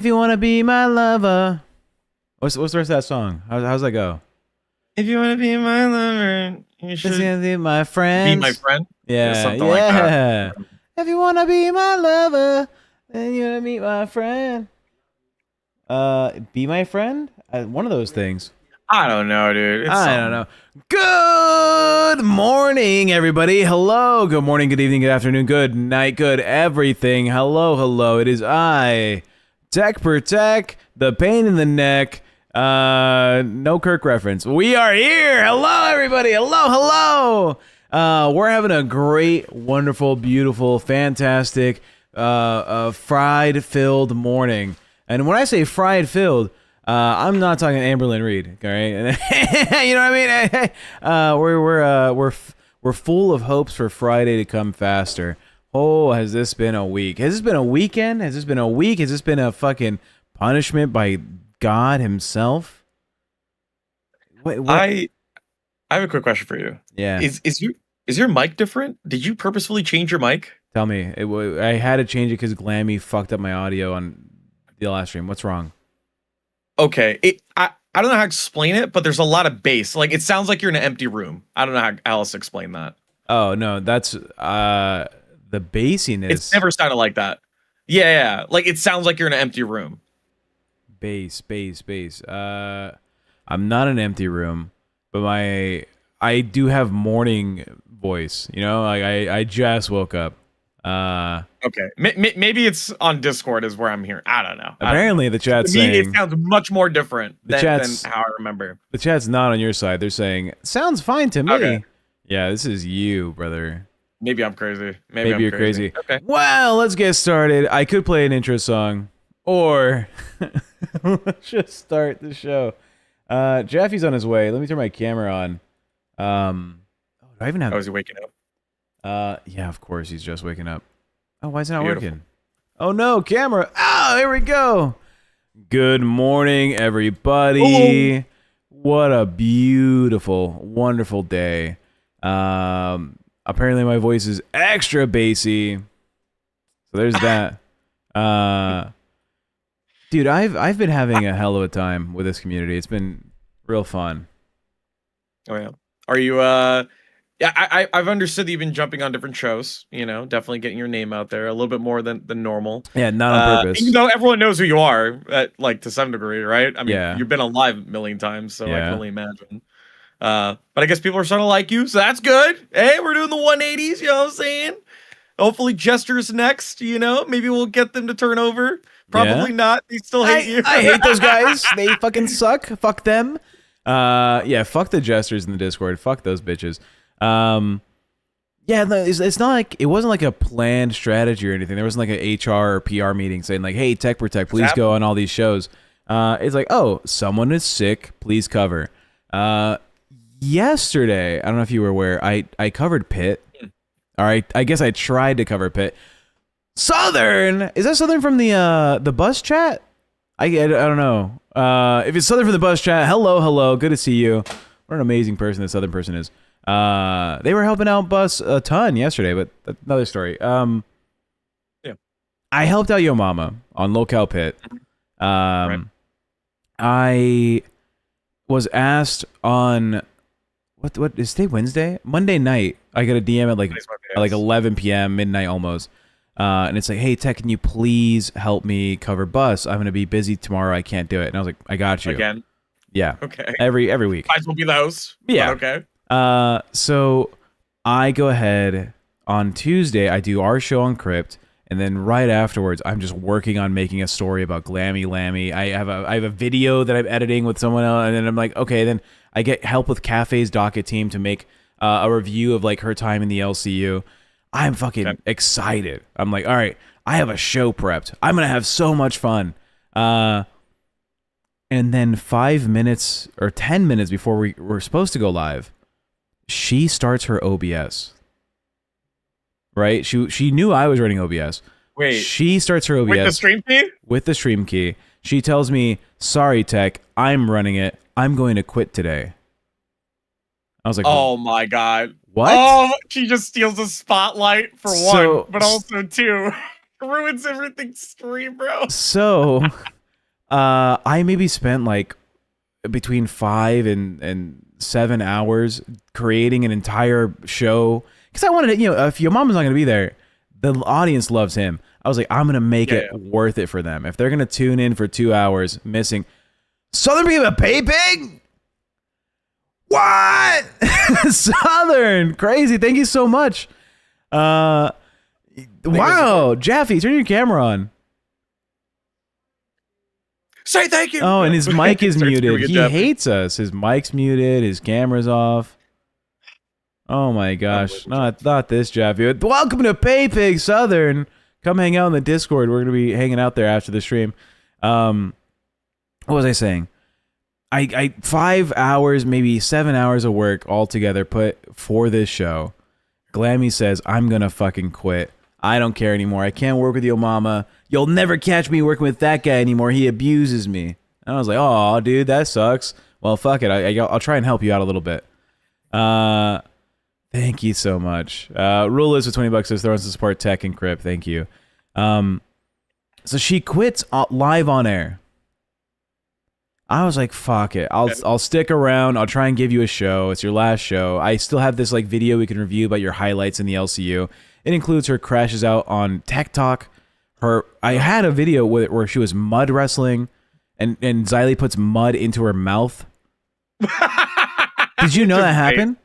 If you wanna be my lover. What's the rest of that song? How's that go? If you want to be my lover, you It's should gonna be my be my friends. friend. Yeah, Yeah, something like that. yeah. If you wanna be my lover, then you wanna meet my friend. Be my friend? One of those things. I don't know, dude. It's I don't something. know. Good morning, everybody. Hello. Good morning, good evening, good afternoon, good night, good everything. Hello, hello. It is I, TechProtect, the pain in the neck. No Kirk reference. We are here. Hello, everybody. Hello, hello. We're having a great, wonderful, beautiful, fantastic, fried-filled morning. And when I say fried-filled, I'm not talking Amberlynn Reed, all right? You know what I mean? We're full of hopes for Friday to come faster. Oh, has this been a week? Has this been a weekend? Has this been a week? Has this been a fucking punishment by God Himself? What? I have a quick question for you. Yeah. Is your mic different? Did you purposefully change your mic? Tell me. I had to change it because Glammy fucked up my audio on the last stream. What's wrong? Okay. I don't know how to explain it, but there's a lot of bass. Like it sounds like you're in an empty room. I don't know how else to explain that. Oh no, that's the bassiness. It's never sounded like that. Yeah. Like it sounds like you're in an empty room. Bass. I'm not in an empty room, but I do have morning voice. You know, like I just woke up. Okay. Maybe it's on Discord is where I'm hearing. I don't know. Apparently, the chat's To me, saying it sounds much more different than how I remember. The chat's not on your side. They're saying sounds fine to me. Okay. Yeah, this is you, brother. Maybe I'm crazy. Maybe I'm you're crazy. Okay. Well, let's get started. I could play an intro song, or let's just start the show. Jaffe's on his way. Let me turn my camera on. Do I even have? Oh, is he waking up? Yeah, of course he's just waking up. Oh, why is it not Beautiful. working? Oh no, camera. Oh, here we go. Good morning, everybody. Ooh. What a beautiful, wonderful day. Apparently my voice is extra bassy. So there's that. Dude, I've been having a hell of a time with this community. It's been real fun. Oh yeah. Are you yeah, I've understood that you've been jumping on different shows, you know, definitely getting your name out there a little bit more than normal. Yeah, not on purpose. Even though everyone knows who you are, like to some degree, right? I mean, Yeah. you've been on live a million times, so I Yeah. can only imagine. But I guess people are starting to like you, so that's good. Hey, we're doing the 180s, you know what I'm saying? Hopefully Jester's next, you know, maybe we'll get them to turn over. Probably not. They still hate you. I hate those guys. They fucking suck. Fuck them. Yeah, fuck the jesters in the Discord. Fuck those bitches. Yeah, no, it's not like it wasn't like a planned strategy or anything. There wasn't like an HR or PR meeting saying like, "Hey, TechProtect, please go on all these shows." It's like, "Oh, someone is sick. Please cover." Yesterday, I don't know if you were aware, I covered Pitt. All right, I guess I tried to cover Pitt. Southern, is that Southern from the bus chat? I don't know. If it's Southern from the bus chat, hello, good to see you. What an amazing person this Southern person is. They were helping out Bus a ton yesterday, but that's another story. Yeah. I helped out Yo Mama on LolCow Pit. Right. I was asked on what is today Wednesday? Monday night. I got a DM at like 11 p.m. midnight almost. And it's like, hey, Tech, can you please help me cover Bus? I'm gonna be busy tomorrow. I can't do it. And I was like, I got you. Again. Yeah. Okay. Every week. Might as well be the host. Yeah. Okay. So I go ahead on Tuesday. I do our show on Crypt, and then right afterwards, I'm just working on making a story about Glammy Lammy. I have a video that I'm editing with someone else, and then I'm like, okay, then I get help with Cafe's docket team to make a review of like her time in the LCU. I'm fucking excited. I'm like, all right, I have a show prepped. I'm gonna have so much fun. And then 5 minutes or 10 minutes before we're supposed to go live, she starts her OBS. Right? She knew I was running OBS. Wait. She starts her OBS with the stream key? With the stream key. She tells me, "Sorry, Tech, I'm running it. I'm going to quit today." I was like, "Oh my god. What?" Oh, she just steals the spotlight for one, but also two. ruins everything's stream, bro. So, I maybe spent like between 5 and 7 hours creating an entire show because I wanted to, if your mama's not going to be there, the audience loves him. I was like, I'm going to make it worth it for them. If they're going to tune in for 2 hours missing Southern became a pay pig? What? Southern. Crazy. Thank you so much. Wow. Jaffe, turn your camera on. Say thank you. Oh, and his mic is muted. He hates us. His mic's muted. His camera's off. Oh my gosh. Not this, Jaffe. Welcome to Pay Pig Southern. Come hang out in the Discord. We're going to be hanging out there after the stream. What was I saying? I 5 hours, maybe 7 hours of work altogether put for this show. Glammy says, I'm going to fucking quit. I don't care anymore. I can't work with your mama. You'll never catch me working with that guy anymore. He abuses me. And I was like, oh, dude, that sucks. Well, fuck it. I'll try and help you out a little bit. Thank you so much. Rule is with $20 says throw on some support tech and Crypt. Thank you. So she quits live on air. I was like, fuck it. I'll stick around. I'll try and give you a show. It's your last show. I still have this like video we can review about your highlights in the LCU. It includes her crashes out on Tech Talk. I had a video where she was mud wrestling, and Xylee puts mud into her mouth. Did you know that happened?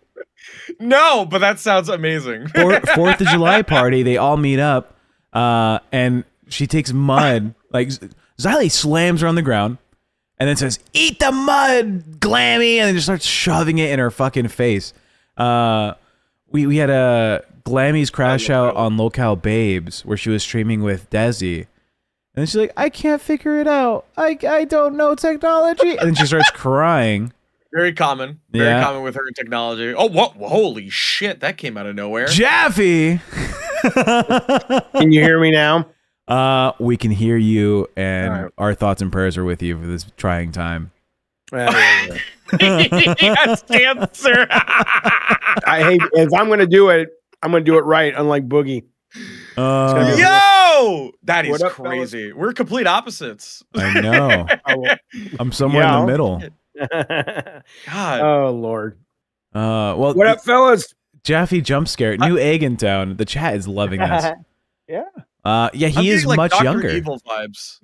No, but that sounds amazing. 4th of July party, they all meet up, and she takes mud. Like Xylee slams her on the ground, and then says, "Eat the mud, Glammy," and then just starts shoving it in her fucking face. We had a Glammy's crash out on LolCow Babes where she was streaming with Desi. And then she's like, I can't figure it out. I don't know technology. And then she starts crying. Very common. Very common with her technology. Oh, what? Holy shit. That came out of nowhere. Jaffe! Can you hear me now? We can hear you, and our thoughts and prayers are with you for this trying time. He has cancer. I hate if I'm going to do it, I'm going to do it right, unlike Boogie. Yo, that is crazy. Fellas? We're complete opposites. I know. I'm somewhere in the middle. God. Oh, Lord. Well, what up, fellas? Jaffe jump scare. New egg in town. The chat is loving this. Yeah. He is like much Dr. younger. Evil vibes.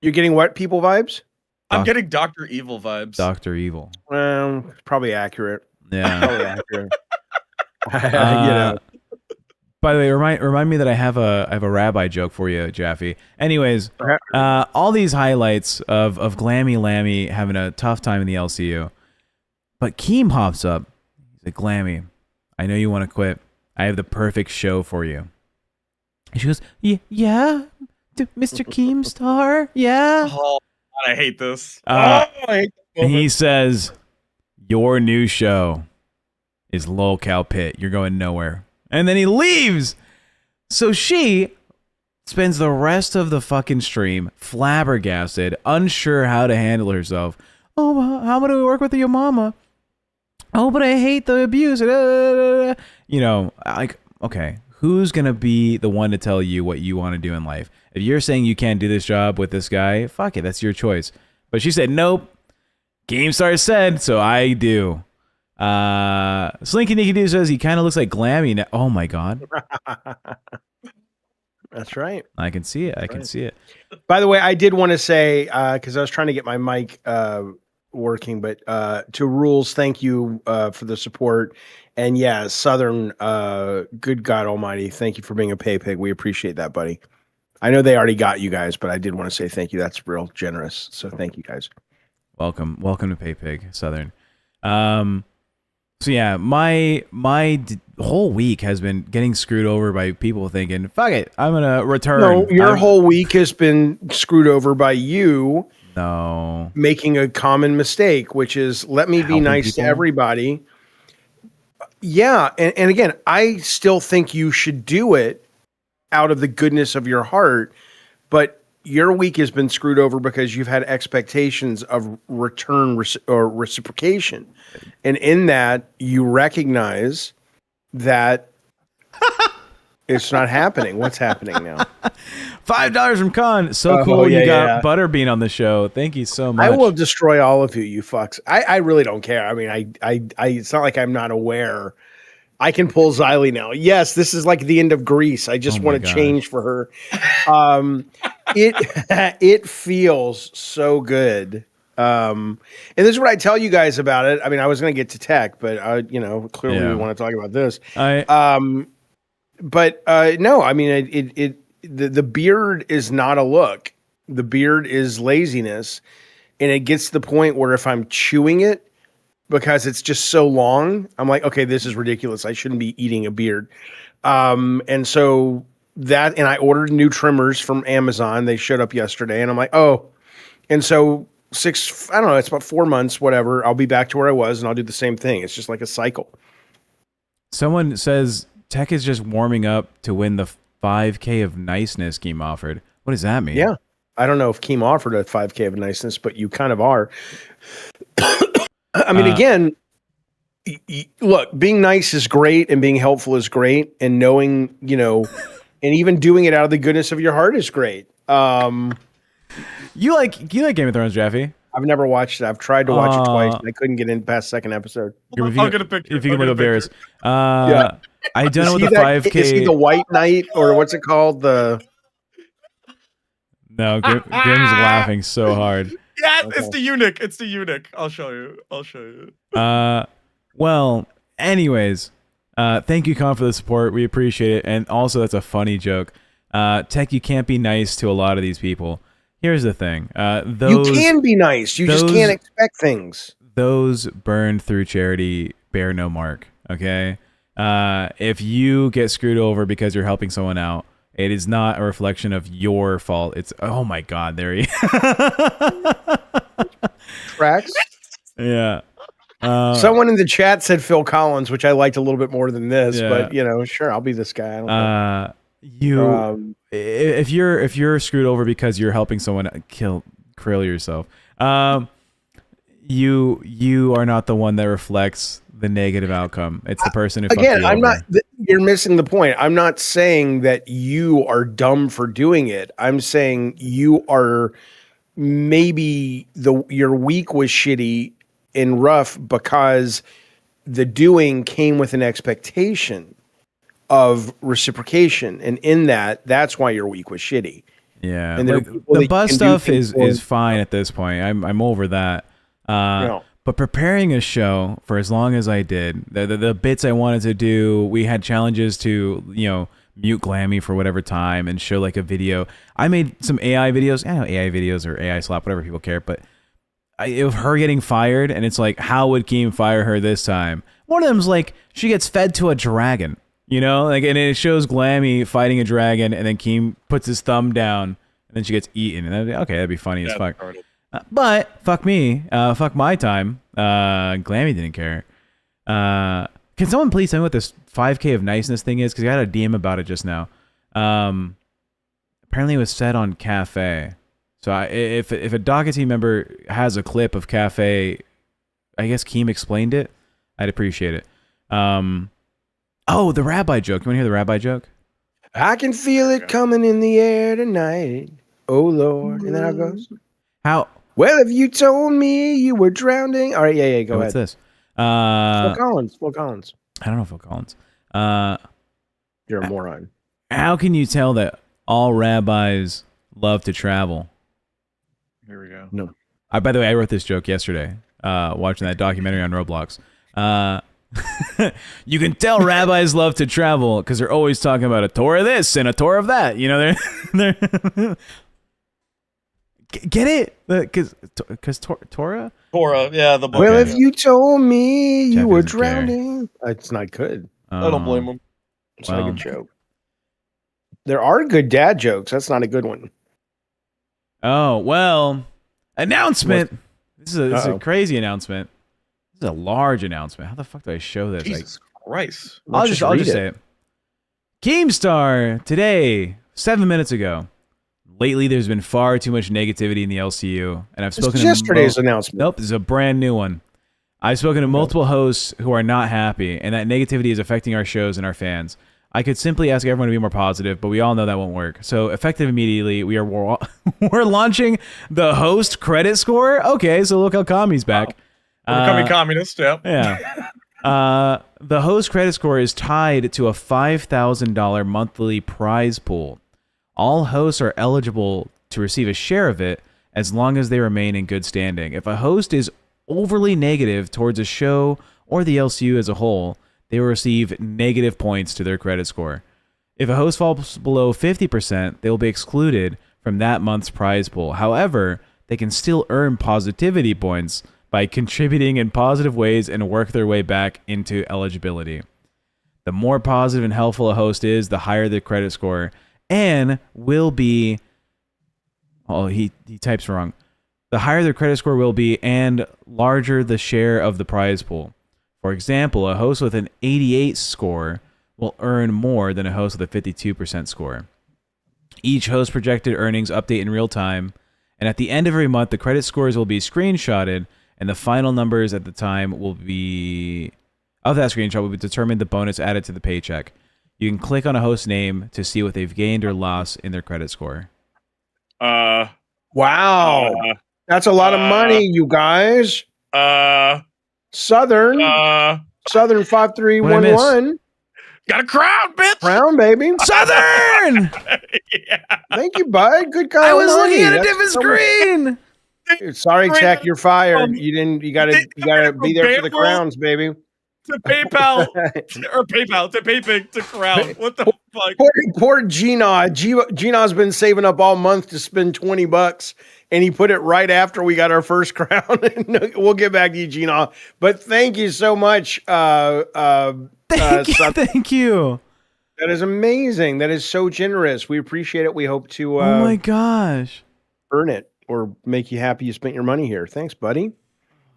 You're getting what people vibes? I'm getting Dr. Evil vibes. Dr. Evil. Probably accurate. Yeah. Probably accurate. By the way, remind me that I have a rabbi joke for you, Jaffe. Anyways, all these highlights of Glammy Lammy having a tough time in the LCU, but Keem hops up. He's like, Glammy, I know you want to quit. I have the perfect show for you. And she goes, yeah, Mr. Keemstar, yeah. Oh, God, I hate this. I hate this. And he says, your new show is LolCow Pit. You're going nowhere. And then he leaves. So she spends the rest of the fucking stream flabbergasted, unsure how to handle herself. Oh, how do we work with your mama? Oh, but I hate the abuse. Like, okay, who's going to be the one to tell you what you want to do in life? If you're saying you can't do this job with this guy, fuck it, that's your choice. But she said, nope. GameStar said, so I do. Slinky Nicky Doo says he kind of looks like Glammy now. Oh my God. That's right. I can see it. I can see it. By the way, I did want to say, because I was trying to get my mic working, but to Rules, thank you for the support. And yeah, Southern, good God Almighty, thank you for being a pay pig. We appreciate that, buddy. I know they already got you guys, but I did want to say thank you. That's real generous. So thank you guys. Welcome to Pay Pig Southern. So yeah, my whole week has been getting screwed over by people thinking, fuck it, I'm gonna return. No, your whole week has been screwed over by you. No, making a common mistake, which is let me be nice to everybody. Yeah, and again, I still think you should do it out of the goodness of your heart, but your week has been screwed over because you've had expectations of return or reciprocation. And in that, you recognize that It's not happening. What's happening now? $5 from Con. So cool you got Butterbean on the show. Thank you so much. I will destroy all of you, you fucks. I really don't care. I mean, I it's not like I'm not aware. I can pull Xylee now. Yes, this is like the end of Grease. I just want to change for her. It feels so good. And this is what I tell you guys about it. I mean, I was going to get to tech, but clearly we want to talk about this. No, I mean, the beard is not a look. The beard is laziness, and it gets to the point where if I'm chewing it because it's just so long, I'm like, okay, this is ridiculous. I shouldn't be eating a beard. And so and I ordered new trimmers from Amazon. They showed up yesterday, and I'm like, oh, and so it's about 4 months, whatever. I'll be back to where I was, and I'll do the same thing. It's just like a cycle. Someone says tech is just warming up to win the 5K of niceness Keem offered. What does that mean? Yeah. I don't know if Keem offered a 5K of niceness, but you kind of are. I mean, again, look, being nice is great and being helpful is great. And knowing, and even doing it out of the goodness of your heart is great. You like Game of Thrones, Jaffe? I've never watched it. I've tried to watch it twice, and I couldn't get in past second episode. I'll get a picture. If you can look up theirs. Yeah. I don't know what the 5K... Is he the White Knight, or what's it called? No, Grim's laughing so hard. Yes, okay. It's the eunuch. It's the eunuch. I'll show you. Well, anyways, thank you, Con, for the support. We appreciate it. And also, that's a funny joke. Tech, you can't be nice to a lot of these people. Here's the thing. You can be nice. You just can't expect things. Those burned through charity bear no mark, okay? If you get screwed over because you're helping someone out, it is not a reflection of your fault. It's, oh my God, there he Tracks? Yeah. Someone in the chat said Phil Collins, which I liked a little bit more than this, but sure, I'll be this guy. I don't know. If you're screwed over because you're helping someone krill yourself, you are not the one that reflects the negative outcome. It's the person who fucked you over. I'm not. You're missing the point. I'm not saying that you are dumb for doing it. I'm saying you are maybe your week was shitty and rough because the doing came with an expectation of reciprocation, and in that's why your week was shitty. Yeah, and the bus stuff is fine at this point. I'm over that. But preparing a show for as long as I did, the bits I wanted to do, we had challenges to mute Glammy for whatever time and show like a video. I made some AI videos. I know AI videos or AI slap, whatever people care, but of her getting fired, and it's like, how would Keem fire her this time? One of them's like, she gets fed to a dragon. And it shows Glammy fighting a dragon, and then Keem puts his thumb down, and then she gets eaten. And that'd be funny as fuck. But fuck me, fuck my time. Glammy didn't care. Can someone please tell me what this 5K of niceness thing is? Because I got a DM about it just now. Apparently, it was said on Cafe. So if a Docket team member has a clip of Cafe, I guess Keem explained it. I'd appreciate it. Oh, the rabbi joke. You want to hear the rabbi joke? I can feel it coming in the air tonight. Oh, Lord. And then how it goes? How? Well, if you told me you were drowning. All right, yeah, go ahead. What's this? Phil Collins. I don't know Phil Collins. You're a moron. How can you tell that all rabbis love to travel? Here we go. No. By the way, I wrote this joke yesterday, watching that documentary on Roblox. You can tell rabbis love to travel because they're always talking about a Torah of this and a Torah of that. They're get it? Because Torah? Torah, yeah, the book. Well, if you told me you were drowning, it's not good. I don't blame him. It's not a good joke. There are good dad jokes. That's not a good one. Oh, well, announcement. This is a crazy announcement. This is a large announcement. How the fuck do I show this? Jesus Christ. I'll just say it. Keemstar today, 7 minutes ago. Lately, there's been far too much negativity in the LCU, and I've spoken to yesterday's announcement. Nope, this is a brand new one. I've spoken to multiple hosts who are not happy, and that negativity is affecting our shows and our fans. I could simply ask everyone to be more positive, but we all know that won't work. So effective immediately, we're launching the host credit score. Okay, so look how Kami's back. We're becoming communist. Yep. Yeah. The host credit score is tied to a $5,000 monthly prize pool. All hosts are eligible to receive a share of it as long as they remain in good standing. If a host is overly negative towards a show or the LCU as a whole, they will receive negative points to their credit score. If a host falls below 50%, they will be excluded from that month's prize pool. However, they can still earn positivity points by contributing in positive ways and work their way back into eligibility. The more positive and helpful a host is, the higher the credit score, and will be... Oh, he types wrong. The higher their credit score will be, and larger the share of the prize pool. For example, a host with an 88 score will earn more than a host with a 52% score. Each host projected earnings update in real time, and at the end of every month, the credit scores will be screenshotted, and the final numbers at the time will be of that screenshot will determine the bonus added to the paycheck. You can click on a host name to see what they've gained or lost in their credit score. Wow, that's a lot of money, you guys. Southern 5311. Got a crown, bitch. Crown, baby. Southern! Yeah. Thank you, bud. Good guy. I was looking at a different screen. Sorry, Tech, you're fired. You gotta be there for the crowns, baby. To PayPal or PayPal to PayPal to crown. What the fuck? Poor Gina. Gina's been saving up all month to spend $20, and he put it right after we got our first crown. We'll get back to you, Gina. But thank you so much. Thank you. That is amazing. That is so generous. We appreciate it. We hope to. Oh my gosh. Earn it or make you happy you spent your money here. Thanks, buddy.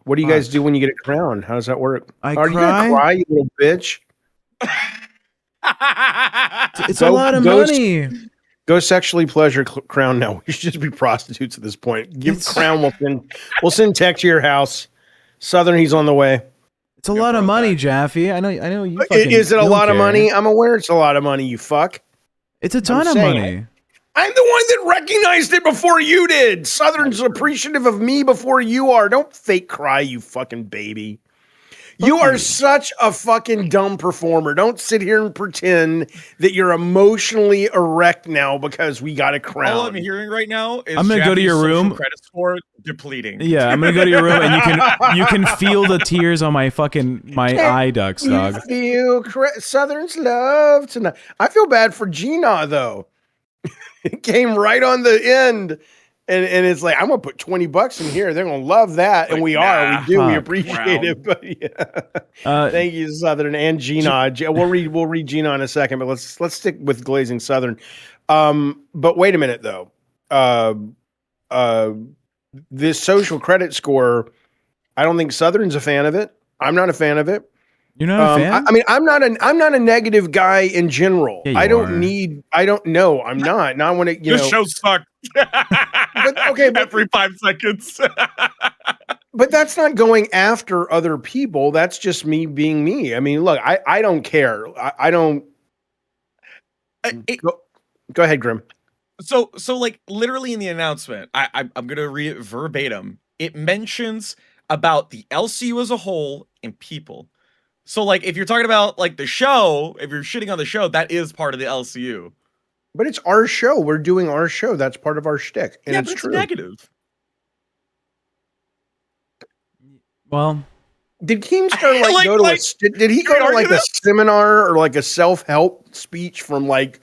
What do you guys do when you get a crown? How does that work? Are you gonna cry, you little bitch? It's a lot of money. Go sexually pleasure crown now. We should just be prostitutes at this point. Give crown. We'll send Tech to your house. Southern, he's on the way. It's a lot of money, Jaffe. I know you. Is it a lot of money? I'm aware it's a lot of money. You fuck. It's a ton of money. I'm the one that recognized it before you did. Southern's appreciative of me before you are. Don't fake cry, you fucking baby. You are such a fucking dumb performer. Don't sit here and pretend that you're emotionally erect now because we got a crown. All I'm hearing right now is I'm gonna go to your room. Credit score depleting. Yeah, I'm gonna go to your room, and you can feel the tears on my eye ducts, dog. Feel Southern's love tonight. I feel bad for Gina though. It came right on the end. And it's like, I'm going to put $20 in here. They're going to love that. And we do. We appreciate it. But yeah. Thank you, Southern and Gina. We'll read Gina in a second, but let's stick with Glazing Southern. But wait a minute though. This social credit score, I don't think Southern's a fan of it. I'm not a fan of it. You're not a fan? I mean, I'm not a negative guy in general. Yeah, I don't know. I'm not. Now I want to, This show sucked. But every 5 seconds. But that's not going after other people. That's just me being me. I mean, look, I don't care. I don't. Go ahead, Grim. So like literally in the announcement, I'm gonna read it verbatim. It mentions about the LCU as a whole and people. So like if you're talking about like the show, if you're shitting on the show, that is part of the LCU. But it's our show. We're doing our show. That's part of our shtick. And it's true. Negative. Well, did Keemstar did he go to like a seminar or like a self-help speech from like,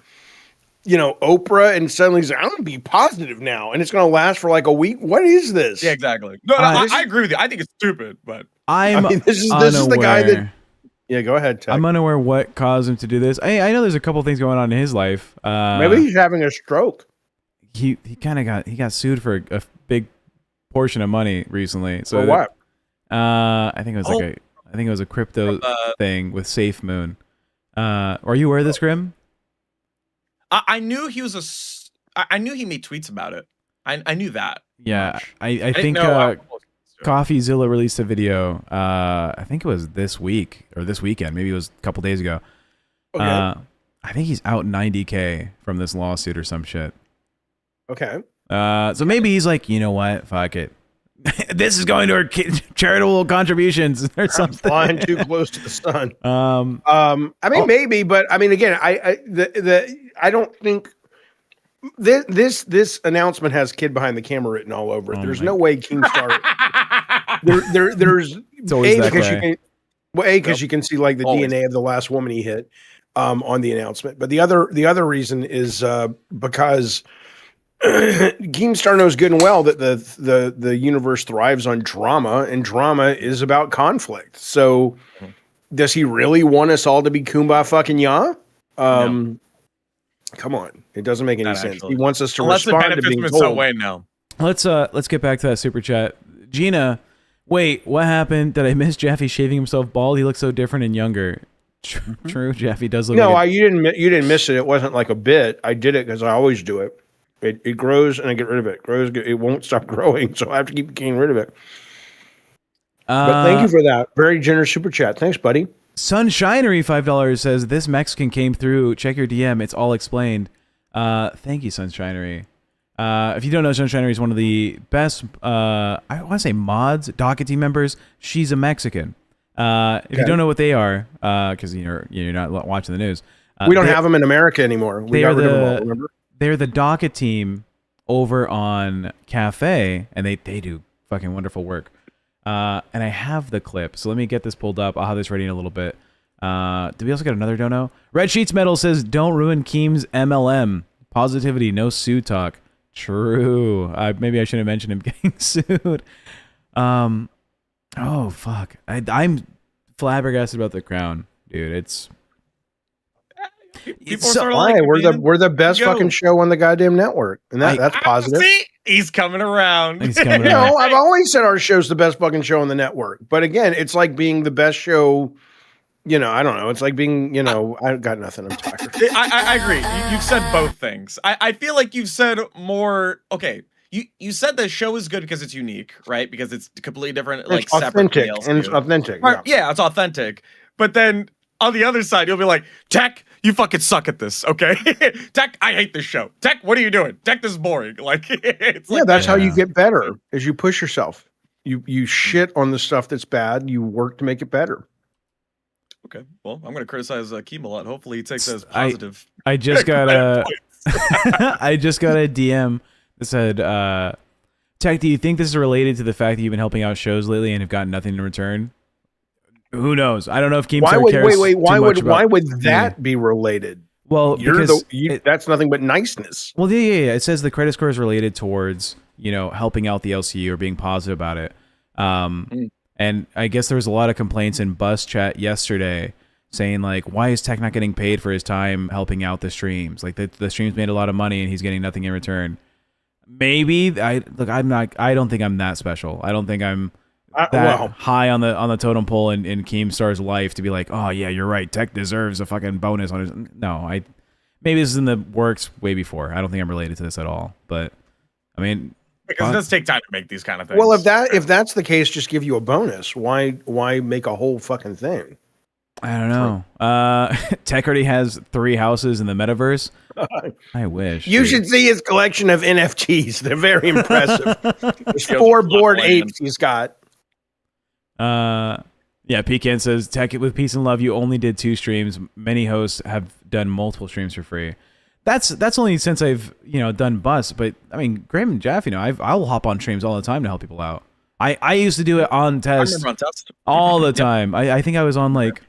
Oprah, and suddenly he's like, I'm gonna be positive now, and it's gonna last for like a week? What is this? Yeah, exactly. No, I agree with you. I think it's stupid, but this is the guy that. Yeah, go ahead, Tech. I'm unaware what caused him to do this. I know there's a couple things going on in his life. Maybe he's having a stroke. He got sued for a big portion of money recently. So for what? I think it was a crypto thing with SafeMoon. Are you aware of this, Grim? I knew he was I knew he made tweets about it. I knew that. Yeah, I think CoffeeZilla released a video. I think it was this week or this weekend. Maybe it was a couple days ago. Okay. I think he's out 90K from this lawsuit or some shit. Okay. So maybe he's like, you know what? Fuck it. This is going to our charitable contributions or something. Flying too close to the sun. I mean, maybe, but I mean, again, I don't think this announcement has "kid behind the camera" written all over it. There's no way Keemstar. There's because you can see like the DNA of the last woman he hit on the announcement, but the other reason is because Keemstar knows good and well that the universe thrives on drama, and drama is about conflict. So, does he really want us all to be kumbaya fucking ya? No. Come on, it doesn't make any sense. He wants us to respond to being told. No. Let's get back to that super chat. Gina, wait, what happened? Did I miss Jaffe shaving himself bald? He looks so different and younger. True, Jaffe does look. No, you didn't miss it. It wasn't like a bit. I did it because I always do it. It grows and I get rid of it. It won't stop growing, so I have to keep getting rid of it. But thank you for that. Very generous super chat. Thanks, buddy. Sunshinery $5 says this Mexican came through. Check your DM. It's all explained. Thank you, Sunshinery. If you don't know, Sunshinery is one of the best. I want to say mods, Docket team members. She's a Mexican. If you don't know what they are, because you're not watching the news, we don't have them in America anymore. We got rid of them all. Remember? They're the Docket team over on Cafe, and they do fucking wonderful work. And I have the clip, so let me get this pulled up. I'll have this ready in a little bit. Did we also get another dono? Red Sheets Metal says, don't ruin Keem's MLM. Positivity, no sue talk. True. Maybe I shouldn't have mentioned him getting sued. Oh, fuck. I'm flabbergasted about The Crown, dude. It's... We're the best fucking show on the goddamn network, and that's positive. See, he's coming around. No, I've always said our show's the best fucking show on the network. But again, it's like being the best show. I don't know. It's like being, I got nothing. I'm tired. I agree. You've said both things. I feel like you've said more. Okay, you said the show is good because it's unique, right? Because it's completely different, like it's authentic and it's authentic. Yeah, it's authentic. But then on the other side, you'll be like, Tech, you fucking suck at this, okay? Tech, I hate this show. Tech, what are you doing? Tech, this is boring. Like, that's how you get better, is you push yourself. You shit on the stuff that's bad. You work to make it better. Okay, well, I'm going to criticize Keem a lot. Hopefully, he takes that as positive. I just got a DM that said, Tech, do you think this is related to the fact that you've been helping out shows lately and have gotten nothing in return? Who knows? I don't know if Keemstar cares. Why would that be related? Well, because that's nothing but niceness. Well, yeah. It says the credit score is related towards helping out the LCU or being positive about it. And I guess there was a lot of complaints in Bus Chat yesterday saying like, why is Tech not getting paid for his time helping out the streams? Like the streams made a lot of money and he's getting nothing in return. Maybe I don't think I'm that special. I don't think I'm high on the totem pole in Keemstar's life to be like, oh yeah, you're right. Tech deserves a fucking bonus on his. No, maybe this is in the works way before. I don't think I'm related to this at all. But I mean, because it does take time to make these kind of things. Well, if that's the case, just give you a bonus. Why make a whole fucking thing? I don't know. Tech already has 3 houses in the metaverse. I wish. You should see his collection of NFTs. They're very impressive. There's 4 Bored Apes he's got. Yeah, Pecan says, Tech, with peace and love, you only did 2 streams. Many hosts have done multiple streams for free. That's only since I've done Bus, but I mean Graham and Jaffe, I'll hop on streams all the time to help people out. I used to do it on test, all the time. I think I was on like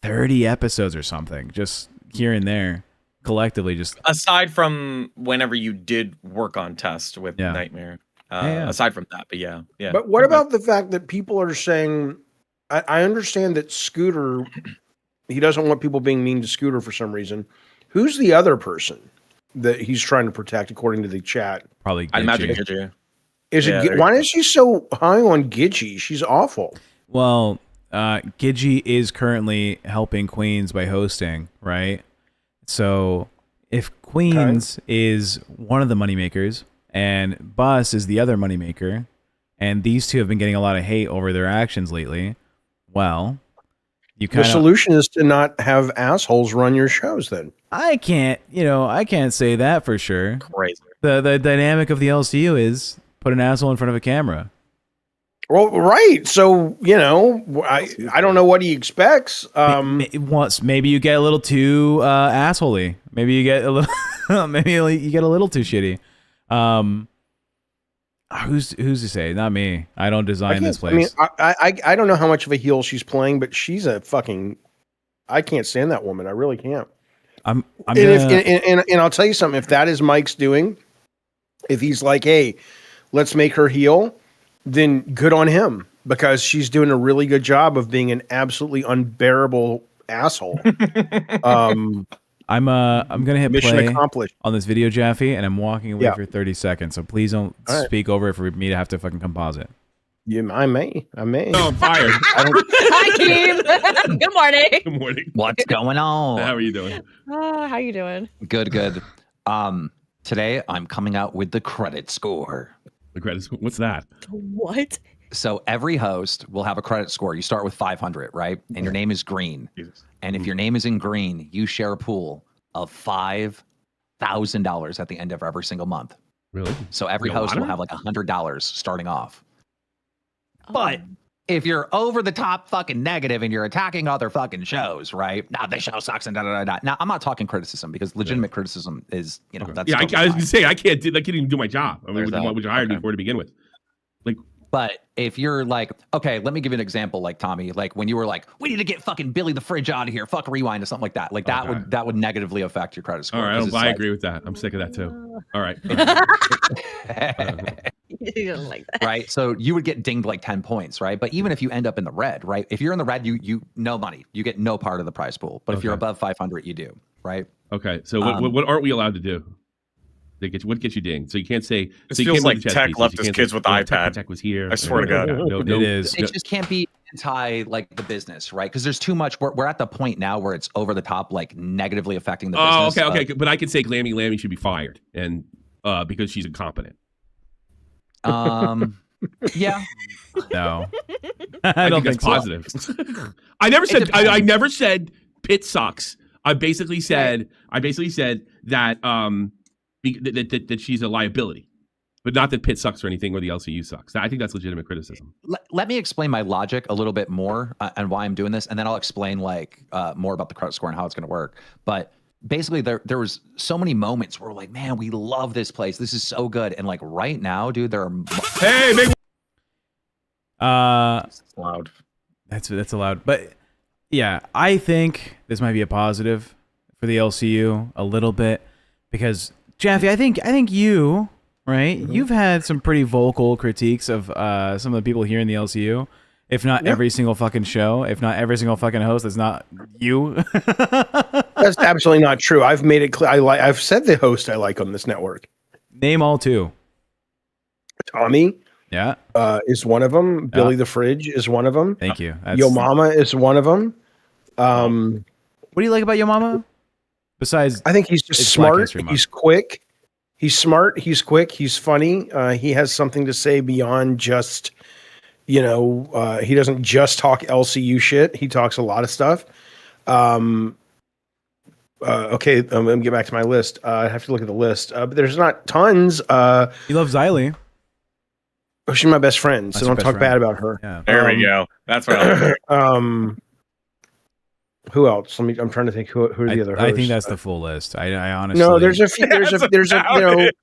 30 episodes or something, just here and there, collectively. Just aside from whenever you did work on test with Nightmare. Aside from that, but yeah. But what about the fact that people are saying? I understand that Scooter, he doesn't want people being mean to Scooter for some reason. Who's the other person that he's trying to protect, according to the chat? Probably Gidgee. I imagine Gidgee. Why is she so high on Gidgee? She's awful. Well, Gidgee is currently helping Queens by hosting, right? So if Queens is one of the moneymakers and Bus is the other moneymaker, and these two have been getting a lot of hate over their actions lately, well, You The kind of. solution is to not have assholes run your shows. Then I can't. I can't say that for sure. Crazy. The dynamic of the LCU is put an asshole in front of a camera. well, right. So I don't know what he expects. Maybe you get a little too assholey. Maybe you get a little. Maybe you get a little too shitty. Who's to say? Not me. I don't design this place. I don't know how much of a heel she's playing, but she's a fucking. I can't stand that woman. I really can't. I'm And, gonna, and I'll tell you something. If that is Mike's doing, if he's like, hey, let's make her heel, then good on him, because she's doing a really good job of being an absolutely unbearable asshole. I'm gonna hit Mission play accomplished. on this video, Jaffe, and I'm walking away Yeah. for 30 seconds. So please don't All right. speak over it for me to have to fucking composite. I may. Oh, I'm fired. Hi, team. Good morning. Good morning. What's going on? How are you doing? How you doing? Good. Today I'm coming out with the credit score. The credits. What's that? What? So every host will have a credit score. You start with 500, right? And your name is green. Jesus. And if your name is in green, you share a pool of $5,000 at the end of every single month. Really? So every Like a host will lottery? have like $100 starting off. Oh. But if you're over the top fucking negative and you're attacking other fucking shows, right? Nah, this show sucks and da da da da. Now I'm not talking criticism, because legitimate criticism is, Okay. that's Yeah, I totally was fine. gonna say I can't even do my job. I mean, There's what you hired me for to begin with. But if you're like, okay, let me give you an example, like Tommy, like when you were like, we need to get fucking Billy the Fridge out of here, fuck Rewind or something like that. Like that Okay. would negatively affect your credit score. All right, 'cause it's I like- agree with that. I'm sick of that too. All right. You don't like that. Right. So you would get dinged like 10 points, right? But even if you end up in the red, right? If you're in the red, you no money. You get no part of the prize pool. But if you're Okay. above 500, you do, right? Okay. So what aren't we allowed to do? What gets you dinged? So you can't say. This so you feels can't like make the chess Tech pieces. left You his can't kids say, with the "Oh, iPad." Tech was here. I swear to God. It is. It just can't be anti like the business, right? Because there's too much. We're at the point now where it's over the top, like negatively affecting the Oh, business. okay. But I could say Glammy Lammy should be fired, and because she's incompetent. Yeah. No. I don't think think that's so. positive. I never said. I never said Pitt sucks. I basically said. That that she's a liability, but not that Pitt sucks or anything, or the LCU sucks. I think that's legitimate criticism. Let me explain my logic a little bit more and why I'm doing this, and then I'll explain like more about the credit score and how it's going to work. But basically, there was so many moments where we're like, man, we love this place. This is so good. And like right now, dude, there are Hey, big. It's loud. That's allowed. But yeah, I think this might be a positive for the LCU a little bit, because Jaffe, I think you, right? Mm-hmm. You've had some pretty vocal critiques of some of the people here in the LCU. If not every single fucking show, if not every single fucking host, that's not you. That's absolutely not true. I've made it clear. I've said the host I like on this network. Name all two. Tommy Yeah. is one of them. Billy the Fridge is one of them. Thank you. Yo Mama is one of them. What do you like about Yo Mama? Besides, I think he's just It's Black smart. History Month. He's quick. He's smart. He's quick. He's funny. He has something to say beyond just, he doesn't just talk LCU shit. He talks a lot of stuff. Okay, I'm going to get back to my list. I have to look at the list. But there's not tons. you love Xylee. She's my best friend, so That's your don't best talk friend. bad about her. Yeah. There we go. That's what I like. Who else? I'm trying to think who are the other hosts. I think that's the full list. I honestly. No, there's a few. There's about it.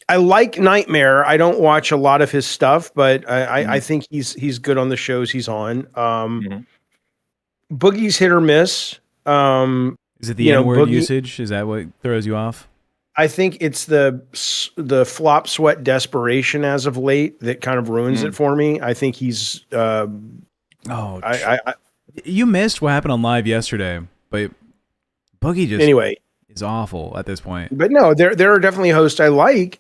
I like Nightmare. I don't watch a lot of his stuff, but Mm-hmm. I think he's good on the shows he's on. Mhm. Boogie's hit or miss. Is it the N-word Boogie- usage? Is that what throws you off? I think it's the flop sweat desperation as of late that kind of ruins it for me. I think he's. Oh, I you missed what happened on live yesterday, but Boogie just anyway. is awful at this point. But no, there are definitely hosts I like,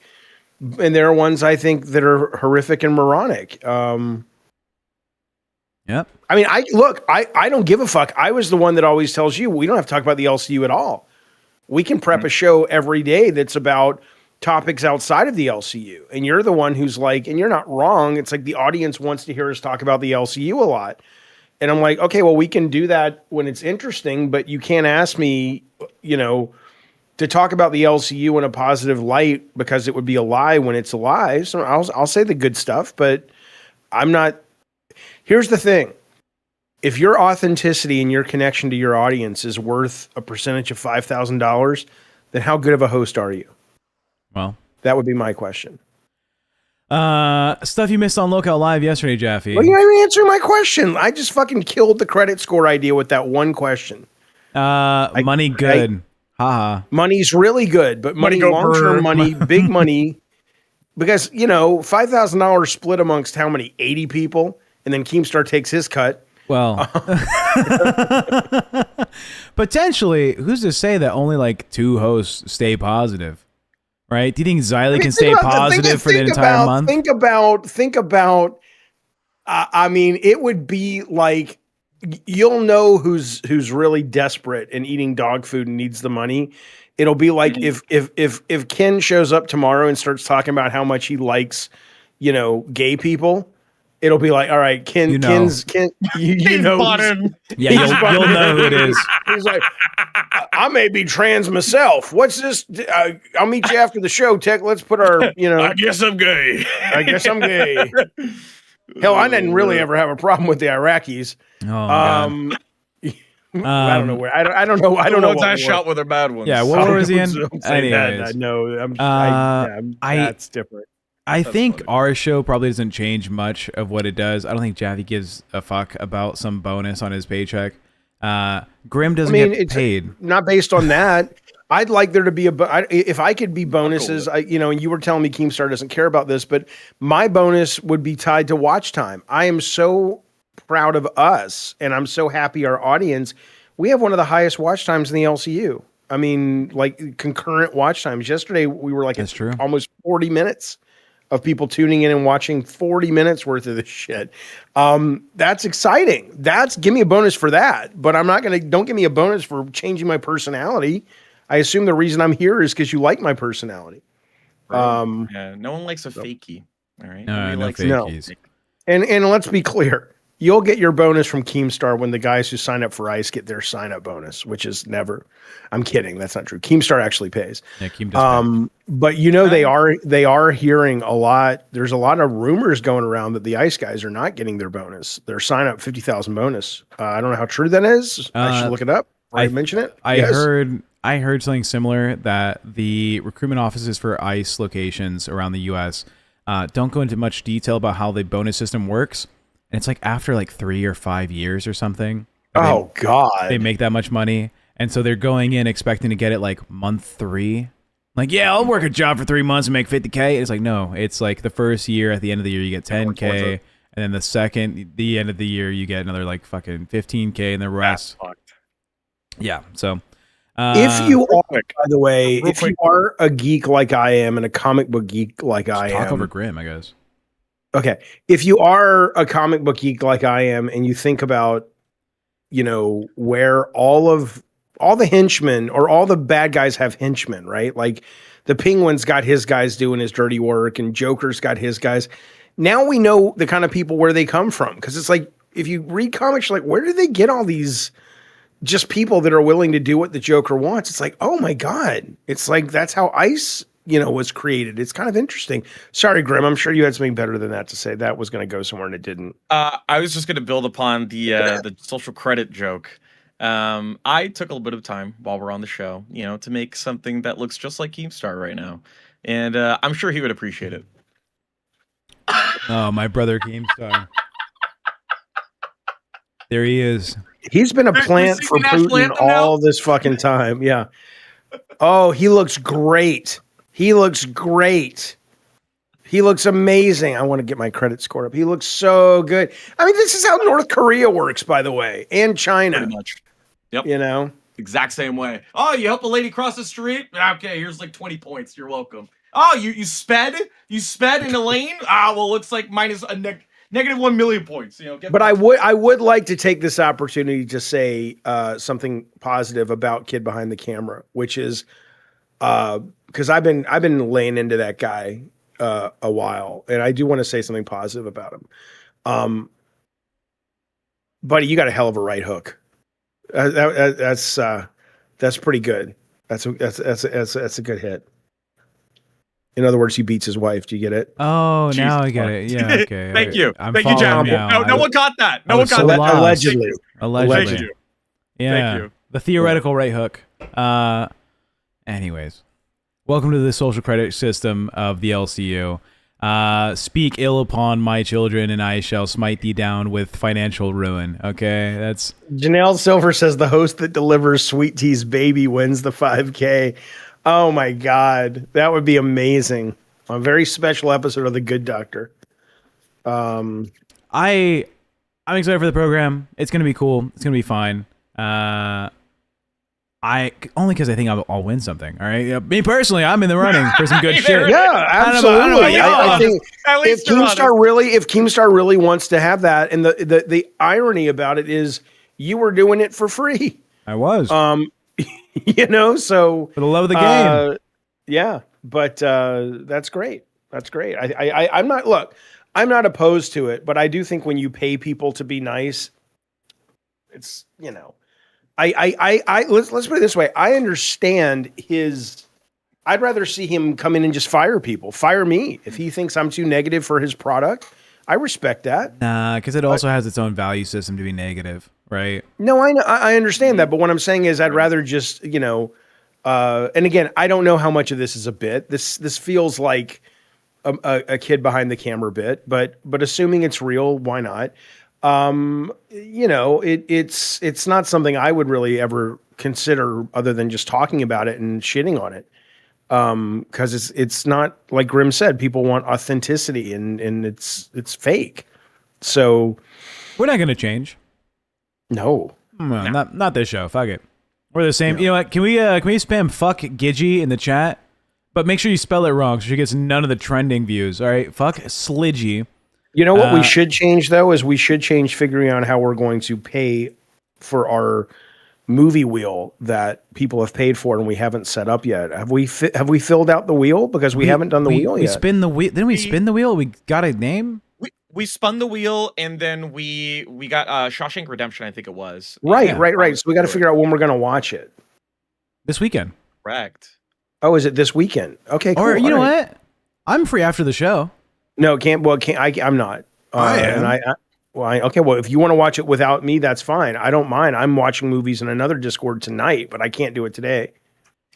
and there are ones I think that are horrific and moronic. Yep. I mean, I don't give a fuck. I was the one that always tells you we don't have to talk about the LCU at all. We can prep a show every day that's about topics outside of the LCU. And you're the one who's like, and you're not wrong. It's like the audience wants to hear us talk about the LCU a lot. And I'm like, okay, well, we can do that when it's interesting, but you can't ask me, to talk about the LCU in a positive light because it would be a lie when it's a lie. So I'll say the good stuff, but I'm not. Here's the thing. If your authenticity and your connection to your audience is worth a percentage of $5,000, then how good of a host are you? Well, that would be my question. Stuff you missed on LolCow Live yesterday, Jaffe. Well, you're not even answering my question. I just fucking killed the credit score idea with that one question. Money good. Haha. Money's really good, but money long-term money, big money, because, $5,000 split amongst how many? 80 people, and then Keemstar takes his cut. Well, potentially, who's to say that only like 2 hosts stay positive? Right? Do you think Xylee can stay positive for the entire month? Think about. I mean, it would be like you'll know who's really desperate and eating dog food and needs the money. It'll be like if Ken shows up tomorrow and starts talking about how much he likes, gay people. It'll be like, all right, Ken, you know you'll know who it is. He's like, I may be trans myself. What's this? I'll meet you after the show, Tech. Let's put our, I guess I'm gay. I guess I'm gay. Hell, I didn't really ever have a problem with the Iraqis. Oh, I don't know where. I don't know. I don't know. Ones I shot with are bad ones. Yeah, what was he in? Anyways, no, that's different. I think our show probably doesn't change much of what it does. I don't think Jaffe gives a fuck about some bonus on his paycheck. Grim doesn't get paid. Not based on that. I'd like there to be if I could be bonuses, and you were telling me Keemstar doesn't care about this, but my bonus would be tied to watch time. I am so proud of us, and I'm so happy our audience. We have one of the highest watch times in the LCU. I mean, like concurrent watch times. Yesterday, we were like almost 40 minutes of people tuning in and watching 40 minutes worth of this shit. That's exciting. Give me a bonus for that, but don't give me a bonus for changing my personality. I assume the reason I'm here is because you like my personality. Right. Yeah, no one likes a fakie. All right. No fakies. And let's be clear. You'll get your bonus from Keemstar when the guys who sign up for ICE get their sign-up bonus, which is never. I'm kidding. That's not true. Keemstar actually pays. Yeah, Keem does pay. But they are hearing a lot. There's a lot of rumors going around that the ICE guys are not getting their bonus. Their sign-up 50,000 bonus. I don't know how true that is. I should look it up. I mention it. I heard something similar that the recruitment offices for ICE locations around the U.S. Don't go into much detail about how the bonus system works. And it's like after like 3 or 5 years or something. Oh, God. They make that much money. And so they're going in expecting to get it like month 3. Like, yeah, I'll work a job for 3 months and make 50K. And it's like, no, it's like the first year, at the end of the year, you get 10K. And then the end of the year, you get another like fucking 15K and the rest. Yeah. So if you are, by the way, if you are a geek like I am and a comic book geek like I am. Talk over Grim, I guess. Okay. If you are a comic book geek like I am and you think about, where all the henchmen or all the bad guys have henchmen, right? Like the Penguin's got his guys doing his dirty work and Joker's got his guys. Now we know the kind of people where they come from. Because it's like, if you read comics, you're like, where do they get all these just people that are willing to do what the Joker wants? It's like, oh my God. It's like, that's how ICE was created. It's kind of interesting. Sorry, Grim. I'm sure you had something better than that to say. That was going to go somewhere and it didn't. I was just going to build upon the social credit joke. I took a little bit of time while we're on the show, to make something that looks just like Keemstar right now. And I'm sure he would appreciate it. Oh, my brother Keemstar. There he is. He's been a plant for Putin all this fucking time. Yeah. Oh, he looks great. He looks great. He looks amazing. I want to get my credit score up. He looks so good. I mean, this is how North Korea works, by the way, and China. Pretty much. Yep. Exact same way. Oh, you help a lady cross the street? Okay, here's like 20 points. You're welcome. Oh, you sped? You sped in a lane? Well, looks like minus a negative 1 million points. But I would like to take this opportunity to say something positive about Kid Behind the Camera, which is because I've been laying into that guy a while, and I do want to say something positive about him. buddy, you got a hell of a right hook. That's pretty good. That's a good hit. In other words, he beats his wife. Do you get it? Oh, Jesus now I get Christ. it. Yeah, okay. Thank you. I'm Thank you, following Jaffe. now. No one caught that. No I one was caught so that. lost. Allegedly. Allegedly. Thank you. Yeah. Thank you. The theoretical right hook. Anyways, welcome to the social credit system of the LCU. Speak ill upon my children, and I shall smite thee down with financial ruin. Okay, that's Janelle Silver says the host that delivers Sweet Tea's baby wins the 5K. Oh my God, that would be amazing. A very special episode of The Good Doctor. I'm excited for the program. It's gonna be cool. It's gonna be fine. I only because I think I'll win something. All right, me personally, I'm in the running for some good shit. Yeah, absolutely. I think At if least you're honest. Keemstar really wants to have that, and the irony about it is you were doing it for free. I was So for the love of the game. Yeah, but that's great. That's great. I'm not opposed to it, but I do think when you pay people to be nice, it's let's put it this way. I understand I'd rather see him come in and just fire people. Fire me if he thinks I'm too negative for his product. I respect that. Nah, because it also has its own value system to be negative, right? No, I understand that, but what I'm saying is I'd rather just and again, I don't know how much of this is a bit. This feels like a kid behind the camera bit, but assuming it's real, why not? It's not something I would really ever consider other than just talking about it and shitting on it. Because it's not like Grim said, people want authenticity and it's fake. So We're not gonna change. no. Well, not this show. Fuck it. We're the same. You know what? Can we spam fuck Gidgy in the chat? But make sure you spell it wrong so she gets none of the trending views. All right. Fuck Slidgy. You know what we should change though is we should change figuring out how we're going to pay for our movie wheel that people have paid for and we haven't set up yet. Have we filled out the wheel because we haven't done the wheel yet? We spin the wheel. Didn't we spin the wheel? We got a name. We spun the wheel and then we got Shawshank Redemption, I think it was. Right. So we got to figure out when we're going to watch it. This weekend. Correct. Oh, is it this weekend? Okay, cool. Or you know right. what? I'm free after the show. No, I'm not. I am. Well, if you want to watch it without me, that's fine. I don't mind. I'm watching movies in another Discord tonight, but I can't do it today.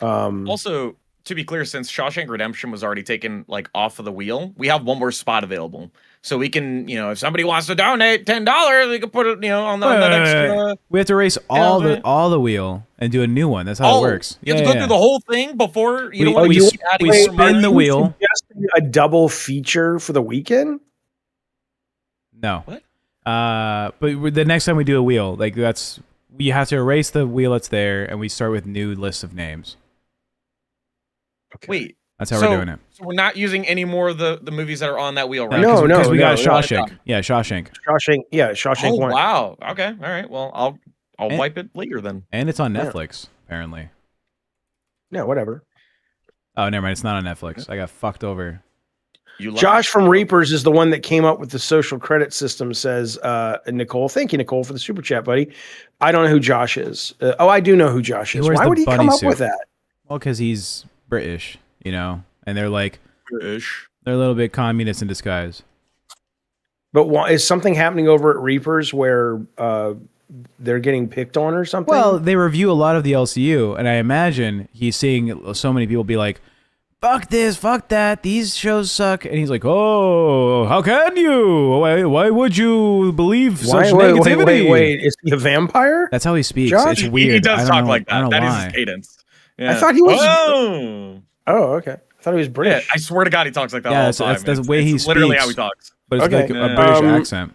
Also, to be clear, since Shawshank Redemption was already taken off of the wheel, we have one more spot available. So we can, if somebody wants to donate $10, we can put it, on the next. We have to erase all the wheel and do a new one. That's how it works. You have to go through the whole thing before we spin the wheel. A double feature for the weekend? No. What? But the next time we do a wheel, you have to erase the wheel that's there, and we start with new lists of names. Okay. Wait. That's how we're doing it. So we're not using any more of the movies that are on that wheel, right? No, because we got Shawshank. Yeah, Shawshank. Shawshank. Oh, wow. Okay. All right. Well, I'll wipe it later then. And it's on Netflix, apparently. No, whatever. Oh, never mind. It's not on Netflix. I got fucked over. Josh from Reapers is the one that came up with the social credit system, says Nicole. Thank you, Nicole, for the super chat, buddy. I don't know who Josh is. I do know who Josh is. Why would he come up with that? Well, because he's British, and they're British. They're a little bit communist in disguise. But is something happening over at Reapers where they're getting picked on or something? Well, they review a lot of the LCU, and I imagine he's seeing so many people be like, fuck this, fuck that, these shows suck. And he's like, oh, how can you? Why would you believe such negativity? Wait, is he a vampire? That's how he speaks. Josh? It's weird. He does talk like that. That is why. his cadence. Yeah. I thought he was... Oh, okay. I thought he was British. Yeah, I swear to God, he talks like that all the time. That's the way he speaks. Literally how he talks. But it's like a British accent.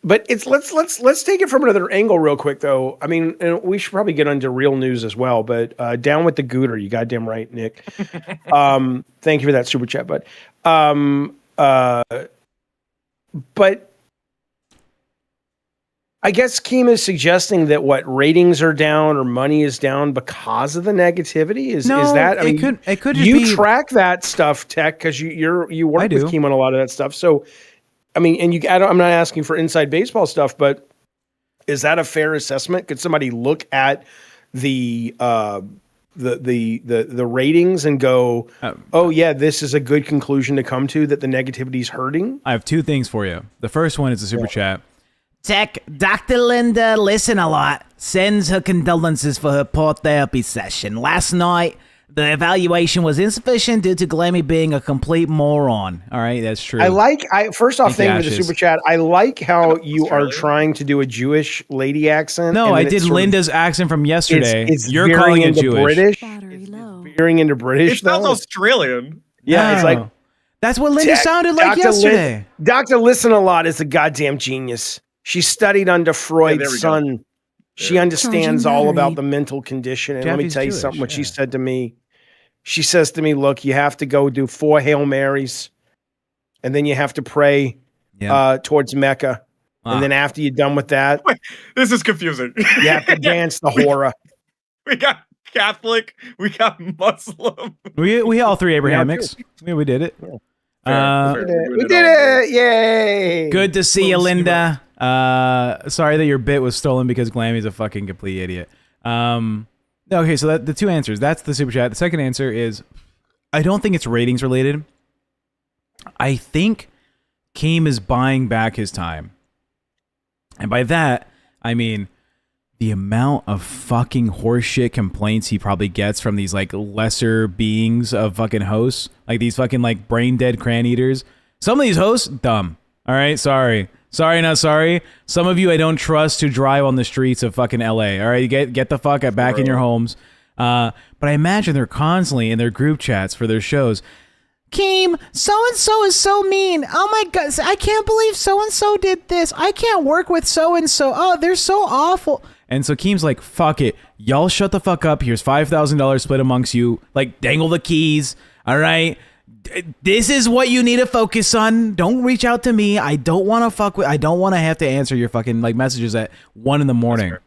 But let's take it from another angle real quick, though. I mean, and we should probably get into real news as well. But down with the Gooter, you goddamn right, Nick. Thank you for that super chat, bud. But I guess Keem is suggesting that ratings are down or money is down because of the negativity. Is that? I mean, it could you be... track that stuff, Tech, because you work with Keem on a lot of that stuff. So. I mean, and I'm not asking for inside baseball stuff, but Is that a fair assessment? Could somebody look at the ratings and go, oh yeah, this is a good conclusion to come to, that the negativity is hurting? I have two things for you. The first one is a super chat. Tech, Dr. Linda Listen a Lot sends her condolences for her poor therapy session. Last night, the evaluation was insufficient due to Glammy being a complete moron. All right, that's true. First off, thank you for the Ashes. super chat. I like how you are Australian? trying to do a Jewish lady accent. No, and I then did it's sort of- Linda's accent from yesterday. It's You're veering calling it into Jewish. British. Battery low. Veering into British, It sounds though. Australian. Yeah, it's No. like That's what Linda sounded like yesterday. Dr. Listen a Lot is a goddamn genius. She studied under there Freud's we go. son. She Yeah. understands Charging all battery. about the mental condition. And let me Jaffe's tell you Jewish, something, what she yeah. said to me. She says to me, look, you have to go do 4 Hail Marys, and then you have to pray towards Mecca. And then after you're done with that, This is confusing. you have to dance the hora. We got Catholic, we got Muslim. We all three Abrahamics. Yeah, we did it. Fair, Uh, fair. We We're did doing all it! Yay! Good to see you, Little Linda. Sorry that your bit was stolen because Glammy's a fucking complete idiot. Okay, so the two answers. That's the super chat. The second answer is, I don't think it's ratings related. I think Keem is buying back his time. And by that, I mean the amount of fucking horseshit complaints he probably gets from these like lesser beings of fucking hosts, like these fucking like brain dead cran eaters. Some of these hosts, dumb. All right, sorry, not sorry. Some of you I don't trust to drive on the streets of fucking LA. All right, get the fuck back in your homes. But I imagine they're constantly in their group chats for their shows. Keem, so-and-so is so mean. Oh my God, I can't believe so-and-so did this. I can't work with so-and-so. Oh, they're so awful. And so Keem's like, fuck it. Y'all shut the fuck up. Here's $5,000 split amongst you. Like, dangle the keys. All right? This is what you need to focus on. Don't reach out to me. I don't want to I don't want to have to answer your fucking like messages at 1 a.m.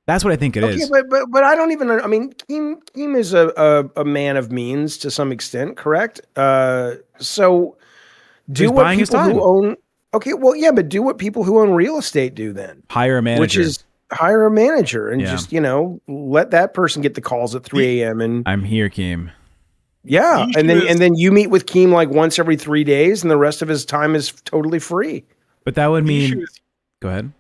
That's what I think it is. But I don't even. I mean, Keem is a man of means to some extent, correct? So do He's what buying his people time. who own. Okay, well, yeah, but do what people who own real estate do then, Hire a manager. which is hire a manager and Yeah. just let that person get the calls at 3 a.m. and I'm here, Keem. yeah, The and issue is- then you meet with Keem like once every 3 days, and the rest of his time is totally free. But that would The issue mean... is- Go ahead.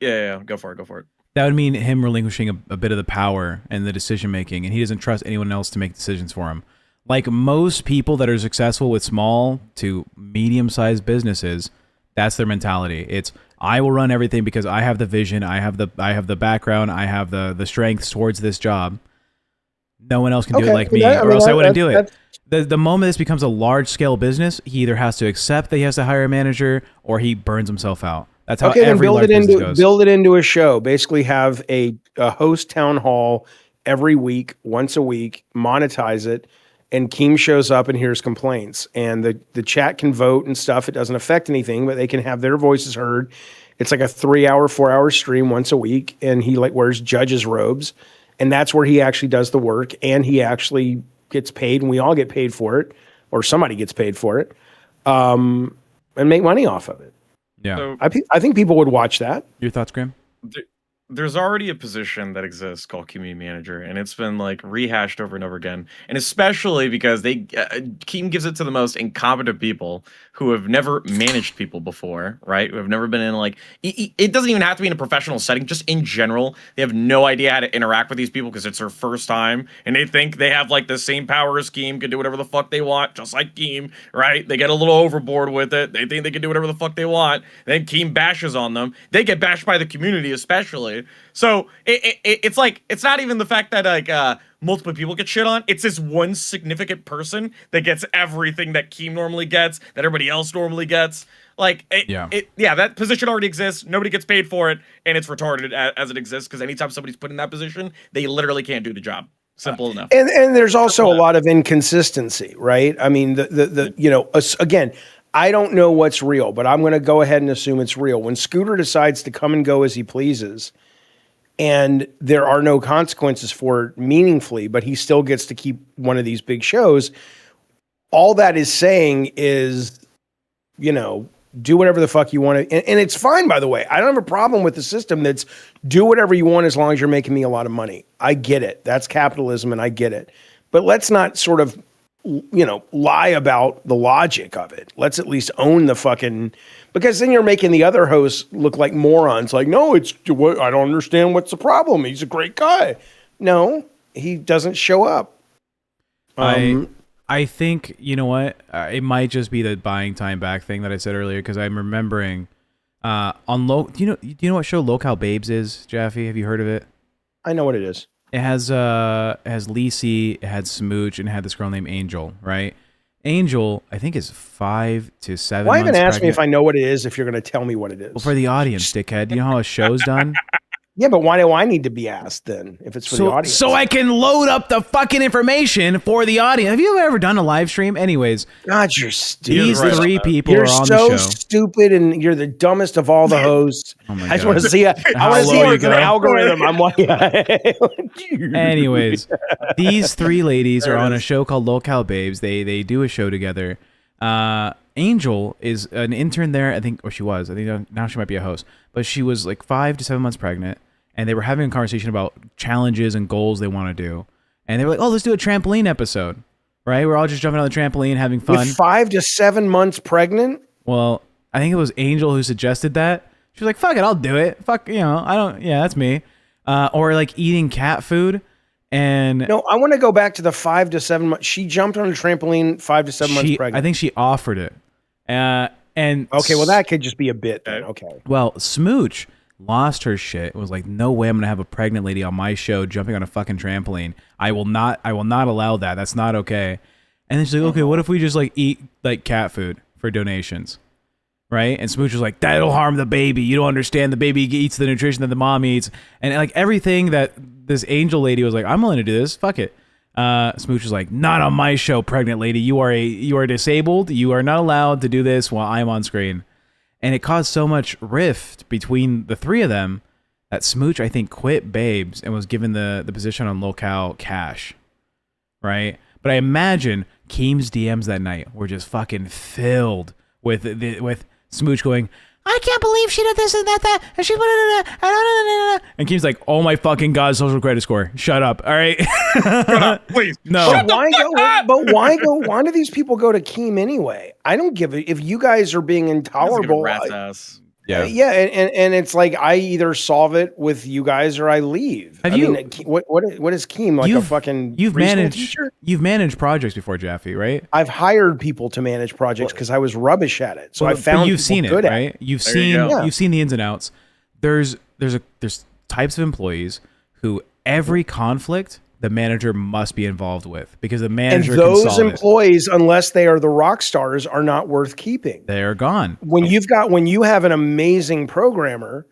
yeah, go for it. That would mean him relinquishing a bit of the power and the decision making, and he doesn't trust anyone else to make decisions for him. Like most people that are successful with small to medium-sized businesses, that's their mentality. It's I will run everything because I have the vision, I have the background, I have the strengths towards this job. No one else can do it like me, or else I wouldn't do it. The moment this becomes a large-scale business, he either has to accept that he has to hire a manager, or he burns himself out. That's how Okay, then every large business goes. build it into a show. Basically, have a host town hall every week, once a week, monetize it, and Keem shows up and hears complaints, and the chat can vote and stuff. It doesn't affect anything, but they can have their voices heard. It's like a 3-hour, 4-hour stream once a week, and he like wears judge's robes, and that's where he actually does the work, and he actually gets paid, and we all get paid for it, or somebody gets paid for it, and make money off of it. Yeah. So I think people would watch that. Your thoughts, Graham? there's already a position that exists called community manager, and it's been like rehashed over and over again. And especially because Keem gives it to the most incompetent people who have never managed people before, right? Who have never been in like it doesn't even have to be in a professional setting. Just in general, they have no idea how to interact with these people because it's their first time, and they think they have like the same power as Keem, can do whatever the fuck they want, just like Keem, right? They get a little overboard with it. They think they can do whatever the fuck they want. Then Keem bashes on them. They get bashed by the community, especially. So it's like it's not even the fact that like multiple people get shit on. It's this one significant person that gets everything that Keem normally gets, that everybody else normally gets. Like, that position already exists. Nobody gets paid for it, and it's retarded as it exists because anytime somebody's put in that position, they literally can't do the job. Simple enough. And there's also a lot of inconsistency, right? I mean, again, I don't know what's real, but I'm going to go ahead and assume it's real. When Scooter decides to come and go as he pleases, and there are no consequences for it meaningfully, but he still gets to keep one of these big shows, all that is saying is, Do whatever the fuck you want to. And it's fine, by the way. I don't have a problem with the system that's do whatever you want as long as you're making me a lot of money. I get it. That's capitalism and I get it. But let's not sort of, lie about the logic of it. Let's at least own the fucking, because then you're making the other hosts look like morons. Like, no, I don't understand what's the problem. He's a great guy. No, he doesn't show up. I think, you know what? It might just be the buying time back thing that I said earlier, because I'm remembering do you know what show LolCow Babes is, Jaffe? Have you heard of it? I know what it is. It has Lisi, it had Smooch, and it had this girl named Angel, right? Angel, I think, is 5 to 7 Why months even ask me pregnant. if I know what it is if you're going to tell me what it is? Well, for the audience, dickhead. You know how a show's done? Yeah, but why do I need to be asked then if it's for the audience? So I can load up the fucking information for the audience. Have you ever done a live stream? Anyways, God, you're stupid. these three people You're are on so the show. stupid, and you're the dumbest of all the hosts. Oh my I just God. want to see. I want to see low you what's an go. algorithm. I'm like, Anyways, these three ladies are on a show called LolCow Babes. They do a show together. Angel is an intern there, I think, or she was. I think now she might be a host. But she was like 5 to 7 months pregnant, and they were having a conversation about challenges and goals they want to do. And they were like, "Oh, let's do a trampoline episode." Right? We're all just jumping on the trampoline, having fun. with 5 to 7 months pregnant. Well, I think it was Angel who suggested that. She was like, "Fuck it, I'll do it. Fuck, I don't. Yeah, that's me." Or like eating cat food. And No, I want to go back to the 5 to 7 months. She jumped on a trampoline 5 to 7 months pregnant. I think she offered it. And okay, well, that could just be a bit then. Okay. Well, Smooch lost her shit. It was like, no way I'm gonna have a pregnant lady on my show jumping on a fucking trampoline. I will not allow that. That's not okay. And then she's like, okay, what if we just like eat like cat food for donations? Right? And Smooch was like, that'll harm the baby. You don't understand. The baby eats the nutrition that the mom eats. And like everything that this Angel lady was like, I'm willing to do this. Fuck it. Smooch was like, not on my show, pregnant lady. You are disabled. You are not allowed to do this while I'm on screen. And it caused so much rift between the three of them that Smooch, I think, quit Babes and was given the position on LolCow Cash. Right? But I imagine Keem's DMs that night were just fucking filled with Smooch going, I can't believe she did this and that, and she and Keem's like, oh my fucking God, social credit score. Shut up. All right. Shut up, please. No. But why go? Why do these people go to Keem anyway? I don't give it. If you guys are being intolerable, Rat's ass. Yeah. yeah, and it's like I either solve it with you guys or I leave. Have I you- mean, what is Keem, like a fucking you've preschool managed teacher? You've managed projects before, Jaffe, right? I've hired people to manage projects because I was rubbish at it. So I But found you've people seen it, good at right? You've There you seen go. you've seen the ins and outs. There's types of employees who every conflict the manager must be involved with because the And manager those can solve it. employees, unless they are the rock stars, are not worth keeping. They are gone. When you have an amazing programmer,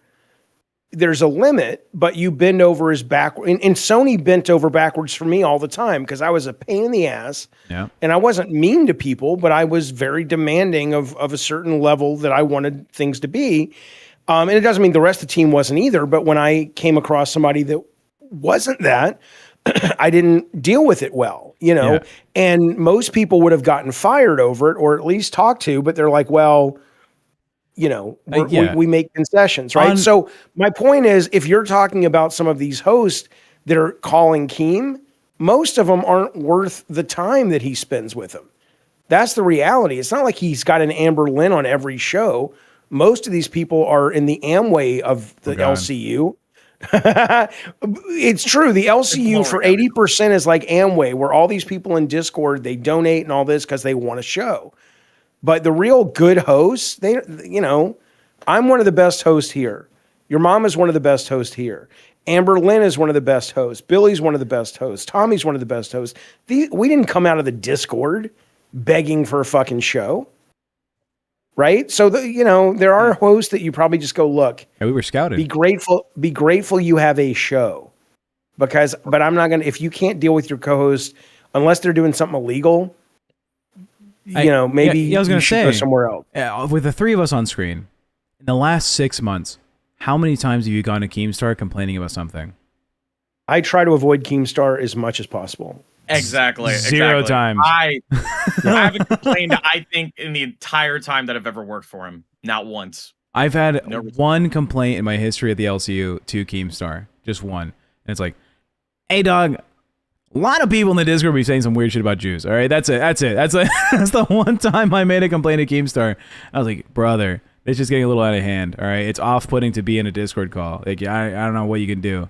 there's a limit, but you bend over his back. And Sony bent over backwards for me all the time because I was a pain in the ass. Yeah. And I wasn't mean to people, but I was very demanding of a certain level that I wanted things to be. And it doesn't mean the rest of the team wasn't either. But when I came across somebody that wasn't that, I didn't deal with it well, Yeah. and most people would have gotten fired over it or at least talked to, but they're like, well, Yeah. we make concessions, right? So my point is, if you're talking about some of these hosts that are calling Keem, most of them aren't worth the time that he spends with them. That's the reality. It's not like he's got an Amber Lynn on every show. Most of these people are in the Amway of the God. LCU. It's true. The LCU for 80% is like Amway, where all these people in Discord, they donate and all this because they want a show. But the real good hosts, I'm one of the best hosts here. Your mom is one of the best hosts here. Amber Lynn is one of the best hosts. Billy's one of the best hosts. Tommy's one of the best hosts. We didn't come out of the Discord begging for a fucking show. Right? So there are hosts that you probably just go, look, Yeah, we were scouted. be grateful you have a show. But I'm not gonna, if you can't deal with your co-host unless they're doing something illegal, maybe I was gonna you should say, go somewhere else. With the three of us on screen, in the last 6 months, how many times have you gone to Keemstar complaining about something? I try to avoid Keemstar as much as possible. Exactly. Zero exactly. times. I haven't complained, I think, in the entire time that I've ever worked for him. Not once. I've had No. one complaint in my history at the LCU to Keemstar. Just one. And it's like, hey, dog, a lot of people in the Discord be saying some weird shit about Jews. All right, that's it. That's the one time I made a complaint to Keemstar. I was like, brother, it's just getting a little out of hand. All right, it's off-putting to be in a Discord call. Like, I don't know what you can do.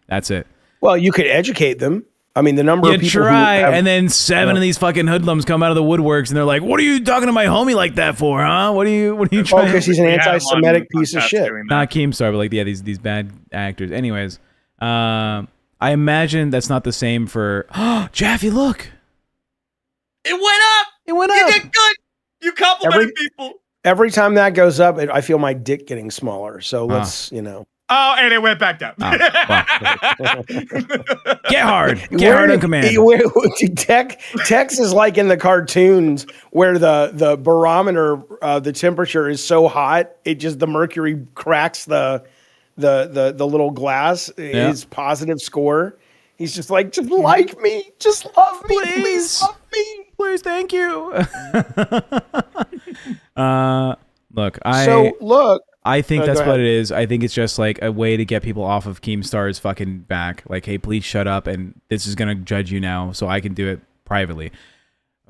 That's it. Well, you could educate them. I mean, the number of people try, who have, and then seven of these fucking hoodlums come out of the woodworks, and they're like, "What are you talking to my homie like that for, huh? What are you trying?" Because he's an We had him on anti-Semitic the piece of podcast shit. doing that. Not Keemstar, but like these bad actors. Anyways, I imagine that's not the same for Jaffe. Look, It went up. it went You up. did good. You complimented people. Every time that goes up, I feel my dick getting smaller. So let's, Oh, and it went back down. Get hard, get hard on command. Tex is like in the cartoons where the barometer, the temperature is so hot, the mercury cracks the little glass. Yeah. His positive score. He's just like, just like me, just love me, please love me. Please, thank you. Look, I think that's what it is. I think it's just like a way to get people off of Keemstar's fucking back. Like, hey, please shut up, and this is gonna judge you now, so I can do it privately.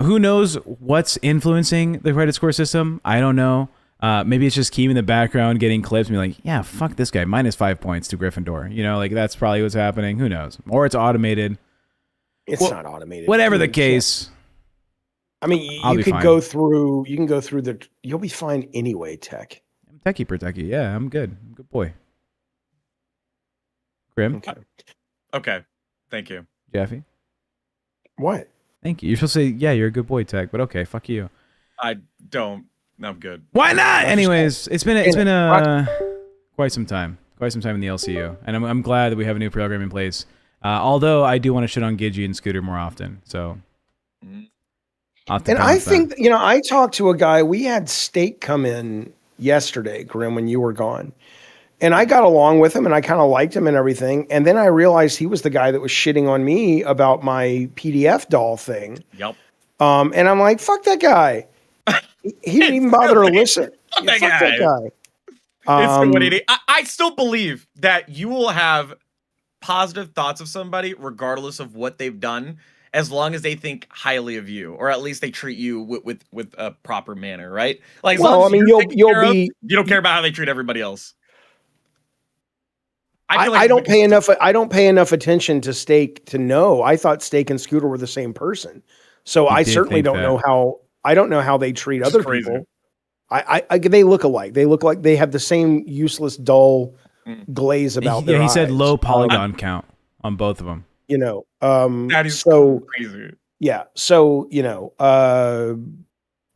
Who knows what's influencing the credit score system? I don't know. Maybe it's just Keem in the background getting clips and be like, yeah, fuck this guy, -5 points to Gryffindor. You know, like that's probably what's happening. Who knows? Or it's automated. It's not automated. Whatever the case. I mean, I'll you be could fine. go through. You can go through you'll be fine anyway, Tech. Techie per techie. Yeah, I'm good. I'm a good boy. Grim, Okay. Okay. Thank you. Jaffe. What? Thank you. You're supposed to say, yeah, you're a good boy, Tech, but okay, fuck you. I don't. I'm good. Why not? Anyways, it's been quite some time in the LCU, and I'm glad that we have a new program in place. Although I do want to shit on Gidgey and Scooter more often, so. And I think I talked to a guy. We had Steak come in yesterday, Grim, when you were gone, and I got along with him, and I kind of liked him and everything. And then I realized he was the guy that was shitting on me about my PDF doll thing. Yep. And I'm like, fuck that guy. He didn't even bother to listen. Fuck that Fuck that guy. It's the 180. I still believe that you will have positive thoughts of somebody regardless of what they've done, as long as they think highly of you, or at least they treat you with a proper manner, right? Like, as long as you'll be. You don't care about how they treat everybody else. I don't pay enough attention to Steak to know. I thought Steak and Scooter were the same person, so I certainly don't know how. I don't know how they treat other people. They look alike. They look like they have the same useless, dull glaze about their he eyes. said low polygon count on both of them. That is so crazy. Yeah. So,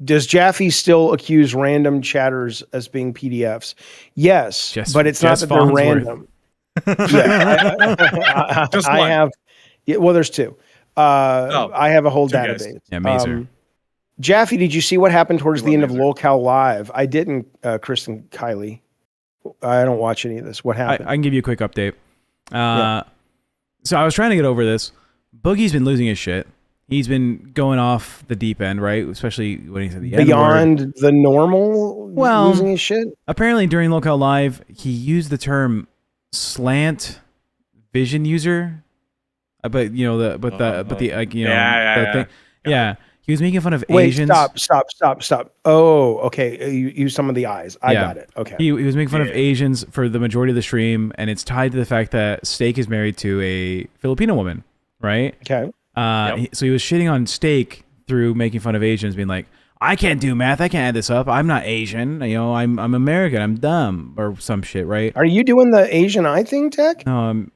does Jaffe still accuse random chatters as being PDFs? Yes, but it's not that they're random. Yeah, Just I one. have. Yeah, well, there's two. I have a whole guys. database. Yeah, Mazer. Jaffe, did you see what happened towards You the end love of Mazer. LolCow Live? I didn't, Kristen Kiley. I don't watch any of this. What I happened? can give you a quick update. So I was trying to get over this. Boogie's been losing his shit. He's been going off the deep end, right? Especially when he said the N-word. Beyond the normal, Well, losing his shit. Apparently, during LolCow Live, he used the term slant vision user. But the thing. Yeah. He was making fun of Wait, Asians. stop. Oh, okay. You use some of the eyes. I got it. Okay. He was making fun of Asians for the majority of the stream, and it's tied to the fact that Steak is married to a Filipino woman, right? Okay. So he was shitting on Steak through making fun of Asians, being like, I can't do math. I can't add this up. I'm not Asian. I'm American. I'm dumb or some shit, right? Are you doing the Asian eye thing, Tech? No,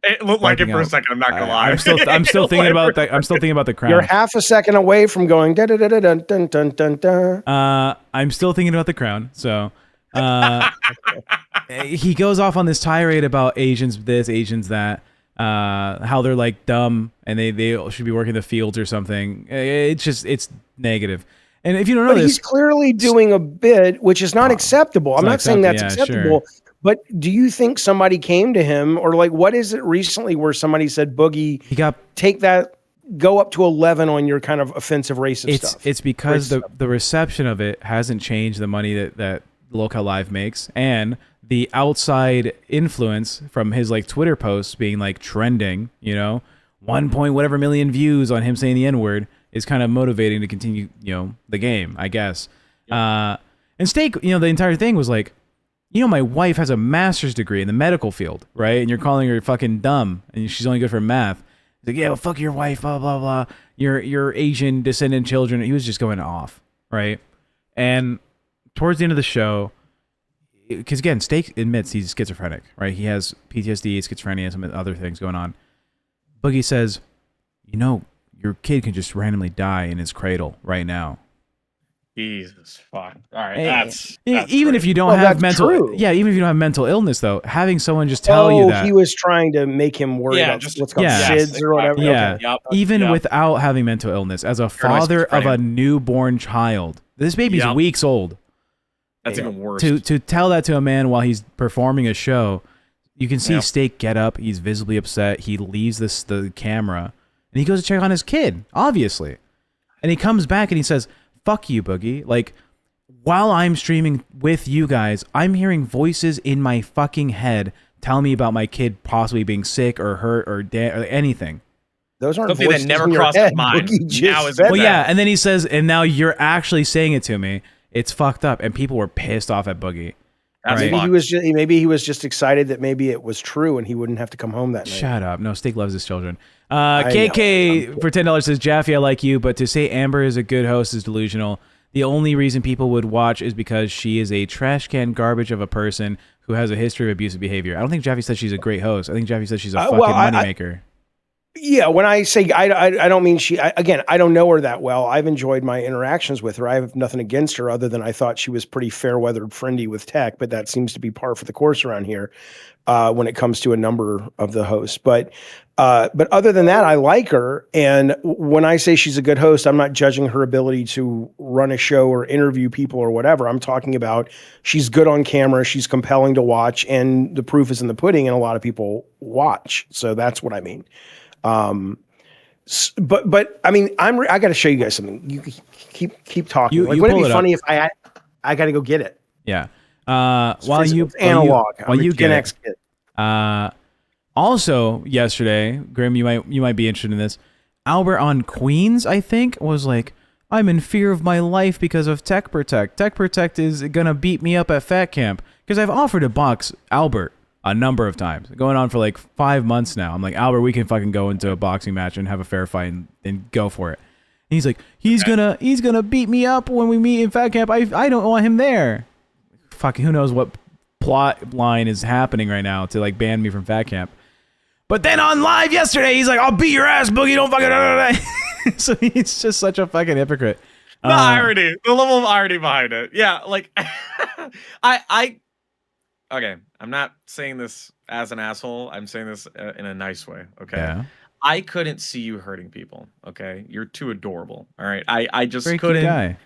It looked like it for a second. I'm not gonna lie. I'm still thinking about that. I'm still thinking about the crown. You're half a second away from going da da da da dun dun dun dun dun. I'm still thinking about the crown. So he goes off on this tirade about Asians this, Asians that, how they're like dumb and they should be working the fields or something. It's negative. And if you don't know But this, he's clearly doing a bit, which is not acceptable. I'm not saying that's acceptable. Sure. But do you think somebody came to him, or like what is it recently where somebody said, Boogie, he got take that go up to 11 on your kind of offensive racist stuff. It's because Racist the reception of it hasn't changed the money that LolCow Live makes, and the outside influence from his like Twitter posts being like trending, 1 point whatever million views on him saying the N-word is kind of motivating to continue, the game, I guess. And Steak, the entire thing was like, my wife has a master's degree in the medical field, right? And you're calling her fucking dumb, and she's only good for math. He's like, yeah, well, fuck your wife, blah, blah, blah. Your Asian descendant children. He was just going off, right? And towards the end of the show, because again, Steak admits he's schizophrenic, right? He has PTSD, schizophrenia, some other things going on. Boogie says, your kid can just randomly die in his cradle right now. Jesus fuck. All right, Hey, that's even if you don't have mental, true. even if you don't have mental illness, though, having someone just tell you that he was trying to make him worry about what's called SIDS or whatever. Yeah, Okay. Yep. even Yep. without having mental illness, as a father of a newborn child, this baby's weeks old. That's even worse. To tell that to a man while he's performing a show, you can see Steak get up. He's visibly upset. He leaves the camera and he goes to check on his kid, obviously, and he comes back and he says, "Fuck you, Boogie." Like, while I'm streaming with you guys, I'm hearing voices in my fucking head telling me about my kid possibly being sick or hurt or or anything. Those aren't something voices that never in your crossed head. my mind. Boogie just Now is said Well, that. yeah, and then he says, and now you're actually saying it to me. It's fucked up, and people were pissed off at Boogie. That's right? Maybe he was just excited that maybe it was true and he wouldn't have to come home that night. Shut up. No, Steak loves his children. know. KK for $10 says, Jaffe, I like you, but to say Amber is a good host is delusional. The only reason people would watch is because she is a trash can garbage of a person who has a history of abusive behavior. I don't think Jaffe says she's a great host. I think Jaffe says she's a fucking moneymaker. Yeah, when I say I don't mean again, I don't know her that well. I've enjoyed my interactions with her. I have nothing against her other than I thought she was pretty fair-weathered, friendly with tech, but that seems to be par for the course around here when it comes to a number of the hosts. But other than that, I like her. And when I say she's a good host, I'm not judging her ability to run a show or interview people or whatever. I'm talking about she's good on camera, she's compelling to watch, and the proof is in the pudding, and a lot of people watch. So that's what I mean. But I mean, I got to show you guys something. You keep talking. Like, wouldn't it be funny if I got to go get it? Yeah. While you Gen X kid. Also yesterday, Grim, you might be interested in this. Albert on Queens, I think, was like, I'm in fear of my life because of TechProtect. TechProtect is gonna beat me up at Fat Camp because I've offered to box Albert a number of times, going on for like 5 months now. I'm like, Albert, we can fucking go into a boxing match and have a fair fight and go for it. And he's like, he's gonna beat me up when we meet in Fat Camp. I don't want him there. Fucking who knows what plot line is happening right now to like ban me from Fat Camp. But then on live yesterday, he's like, I'll beat your ass, Boogie. Don't fucking. So he's just such a fucking hypocrite. The irony, the level of irony behind it. Yeah, like okay, I'm not saying this as an asshole. I'm saying this in a nice way. Okay. Yeah. I couldn't see you hurting people. Okay. You're too adorable. All right. I just Very couldn't cute guy.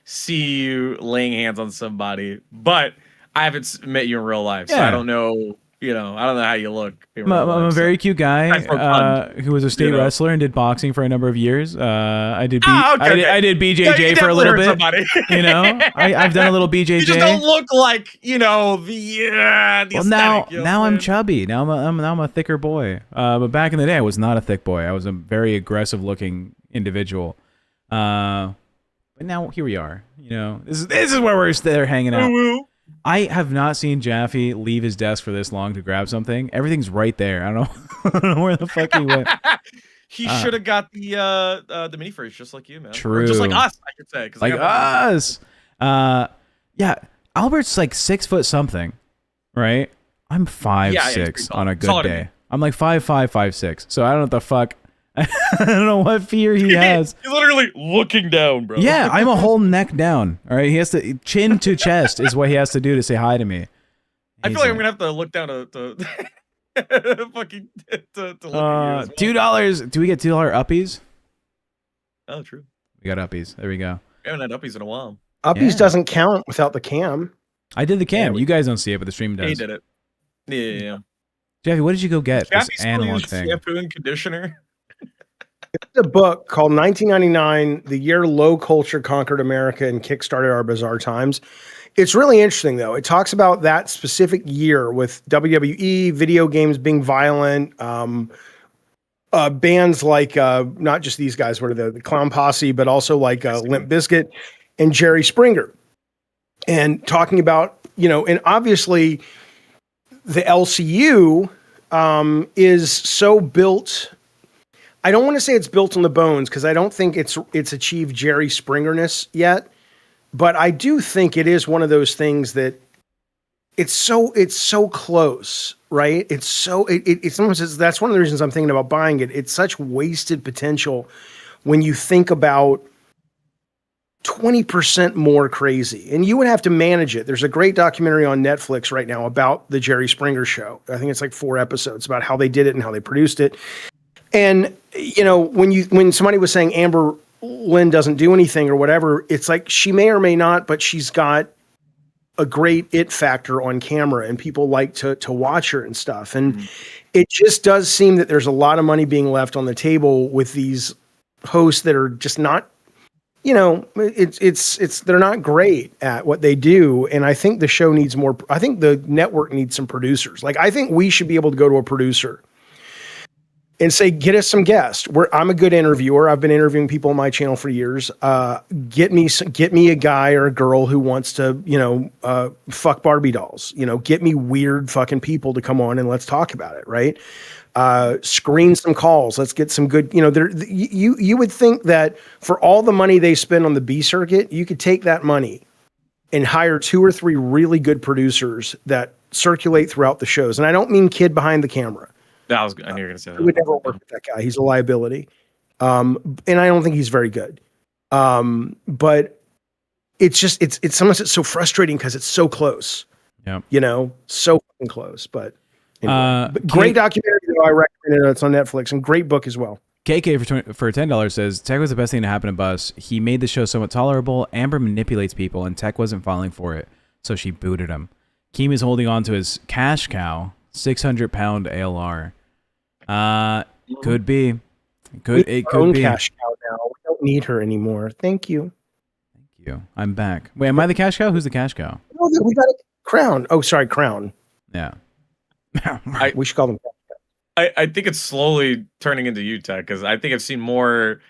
see you laying hands on somebody, but I haven't met you in real life. So Yeah. I don't know. I don't know how you look. I'm a very cute guy who was a state know. wrestler and did boxing for a number of years. I did okay. I did BJJ Yeah, you for a little bit. somebody. I've done a little BJJ. You just don't look like the Well, now I'm chubby. Now I'm a thicker boy. But back in the day, I was not a thick boy. I was a very aggressive looking individual. But now here we are. This is where we're there hanging out. I have not seen Jaffe leave his desk for this long to grab something. Everything right there. I don't know where the fuck he went. He should have got the mini fridge just like you, man. True. Or just like us, I could say. Like us. Yeah. Albert's like 6 foot something, right? I'm 5'6" on a good Solid day. I'm like 5'5", 5'6". So I don't know what the fuck. I don't know what fear he has. He's literally looking down, bro. Yeah, I'm a whole neck down. All right, he has to chin to chest is what he has to do to say hi to me. I feel like I'm gonna have to look down to fucking to look at you as well. $2. Do we get $2 uppies? Oh, true. We got uppies. There we go. We haven't had uppies in a while. Uppies doesn't count without the cam. I did the cam. You guys don't see it, but the stream does. He did it. Yeah. Jaffe, what did you go get? Jaffe This still analog uses thing. shampoo and conditioner. a book called 1999, The Year Low Culture Conquered America and Kickstarted Our Bizarre Times. It's really interesting, though. It talks about that specific year with WWE, video games being violent, bands like not just these guys, what are the Clown Posse, but also like Limp Bizkit and Jerry Springer. And talking about, and obviously the LCU is so built. I don't want to say it's built on the bones because I don't think it's achieved Jerry Springerness yet, but I do think it is one of those things that it's so close, right? It's almost that's one of the reasons I'm thinking about buying it. It's such wasted potential when you think about 20% more crazy, and you would have to manage it. There's a great documentary on Netflix right now about the Jerry Springer show. I think it's like 4 episodes about how they did it and how they produced it. And when somebody was saying Amber Lynn doesn't do anything or whatever, it's like she may or may not, but she's got a great it factor on camera, and people like to watch her and stuff. And it just does seem that there's a lot of money being left on the table with these hosts that are just not. They're not great at what they do. And I think the show needs more. I think the network needs some producers. Like, I think we should be able to go to a producer and say, get us some guests. I'm a good interviewer. I've been interviewing people on my channel for years. Get me a guy or a girl who wants to, fuck Barbie dolls, get me weird fucking people to come on and let's talk about it. Right. Screen some calls. Let's get some good, you would think that for all the money they spend on the B circuit, you could take that money and hire 2 or 3 really good producers that circulate throughout the shows. And I don't mean kid behind the camera. I knew you were going to say that. I would never work with that guy. He's a liability. And I don't think he's very good. But it's just, sometimes it's so frustrating because it's so close. Yeah. So fucking close. But anyway. But great documentary, though. I recommend it. It's on Netflix, and great book as well. KK for $10 says, Tech was the best thing to happen to Bus. He made the show somewhat tolerable. Amber manipulates people, and Tech wasn't falling for it, so she booted him. Keem is holding on to his cash cow, 600-pound ALR. Could be. It could be. Cash cow now. We don't need her anymore. Thank you. Thank you. I'm back. Wait, am I the cash cow? Who's the cash cow? No, we got a Crown. Oh, sorry, Crown. Yeah. We should call them. I think it's slowly turning into you, Tech, because I think I've seen more.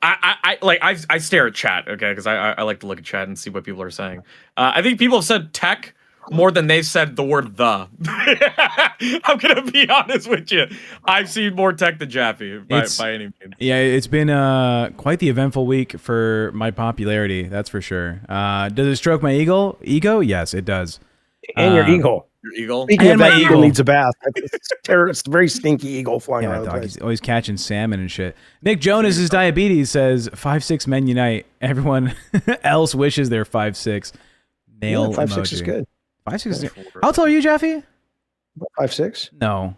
I stare at chat, okay, because I like to look at chat and see what people are saying. I think people have said Tech more than they've said the word the. I'm gonna be honest with you. I've seen more Tech than Jaffe by any means. Yeah, it's been quite the eventful week for my popularity, that's for sure. Does it stroke my ego? Yes, it does. And your eagle. Your eagle? Speaking and of that, my eagle eagle needs a bath. It's a very stinky eagle flying around. Dog, he's always catching salmon and shit. Nick Jonas' diabetes says 5'6" men unite. Everyone else wishes they're 5'6". Nail 5'6" emoji. is good. 5'6" is good. How tall are you, Jaffe? 5'6"? No.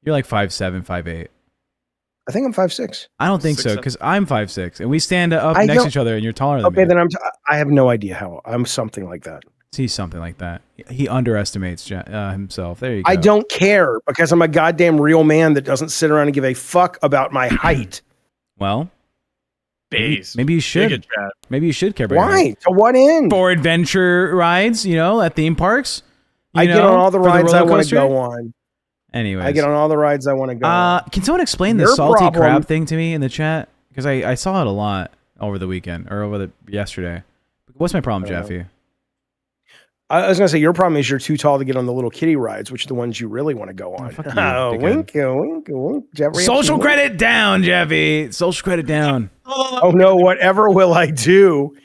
You're like 5'7", 5'8". I think I'm 5'6". I don't think so, because I'm 5'6", and we stand up next to each other, and you're taller than me. Okay, then I have no idea how. I'm something like that. He's something like that. He underestimates himself. There you go. I don't care because I'm a goddamn real man that doesn't sit around and give a fuck about my height. Well, Base. maybe you should. Maybe you should care about your Why? height. To what end? For adventure rides, at theme parks. I get on all the rides I want to go on. Anyways. I get on all the rides I want to go on. Can someone explain the salty crab thing to me in the chat? Because I saw it a lot over the weekend or yesterday. What's my problem, Jaffe? I was going to say, your problem is you're too tall to get on the little kiddie rides, which are the ones you really want to go on. Wink, wink, wink. Jeffrey, social credit down, Jaffe. Social credit down. Oh, no. Whatever will I do?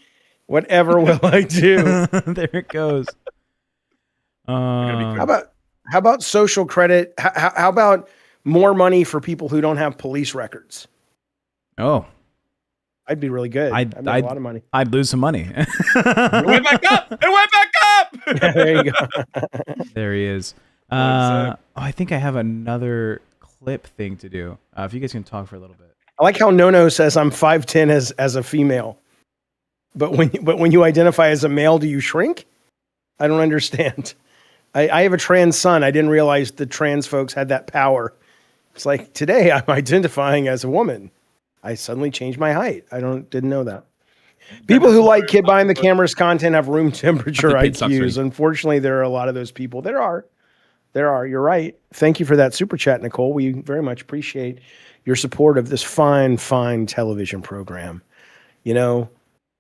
Whatever will I do? There it goes. How about social credit? How about more money for people who don't have police records? Oh. I'd be really good. I'd make a lot of money. I'd lose some money. It went back up. It went back up. There you go. There he is. I think I have another clip thing to do. If you guys can talk for a little bit. I like how Nono says I'm 5'10" as a female, but when you identify as a male, do you shrink? I don't understand. I have a trans son. I didn't realize the trans folks had that power. It's like today I'm identifying as a woman. I suddenly changed my height. Didn't know that. People who like kid behind the cameras content have room temperature The pit sucks IQs. ring. Unfortunately, there are a lot of those people. There are. You're right. Thank you for that super chat, Nicole. We very much appreciate your support of this fine television program. You know,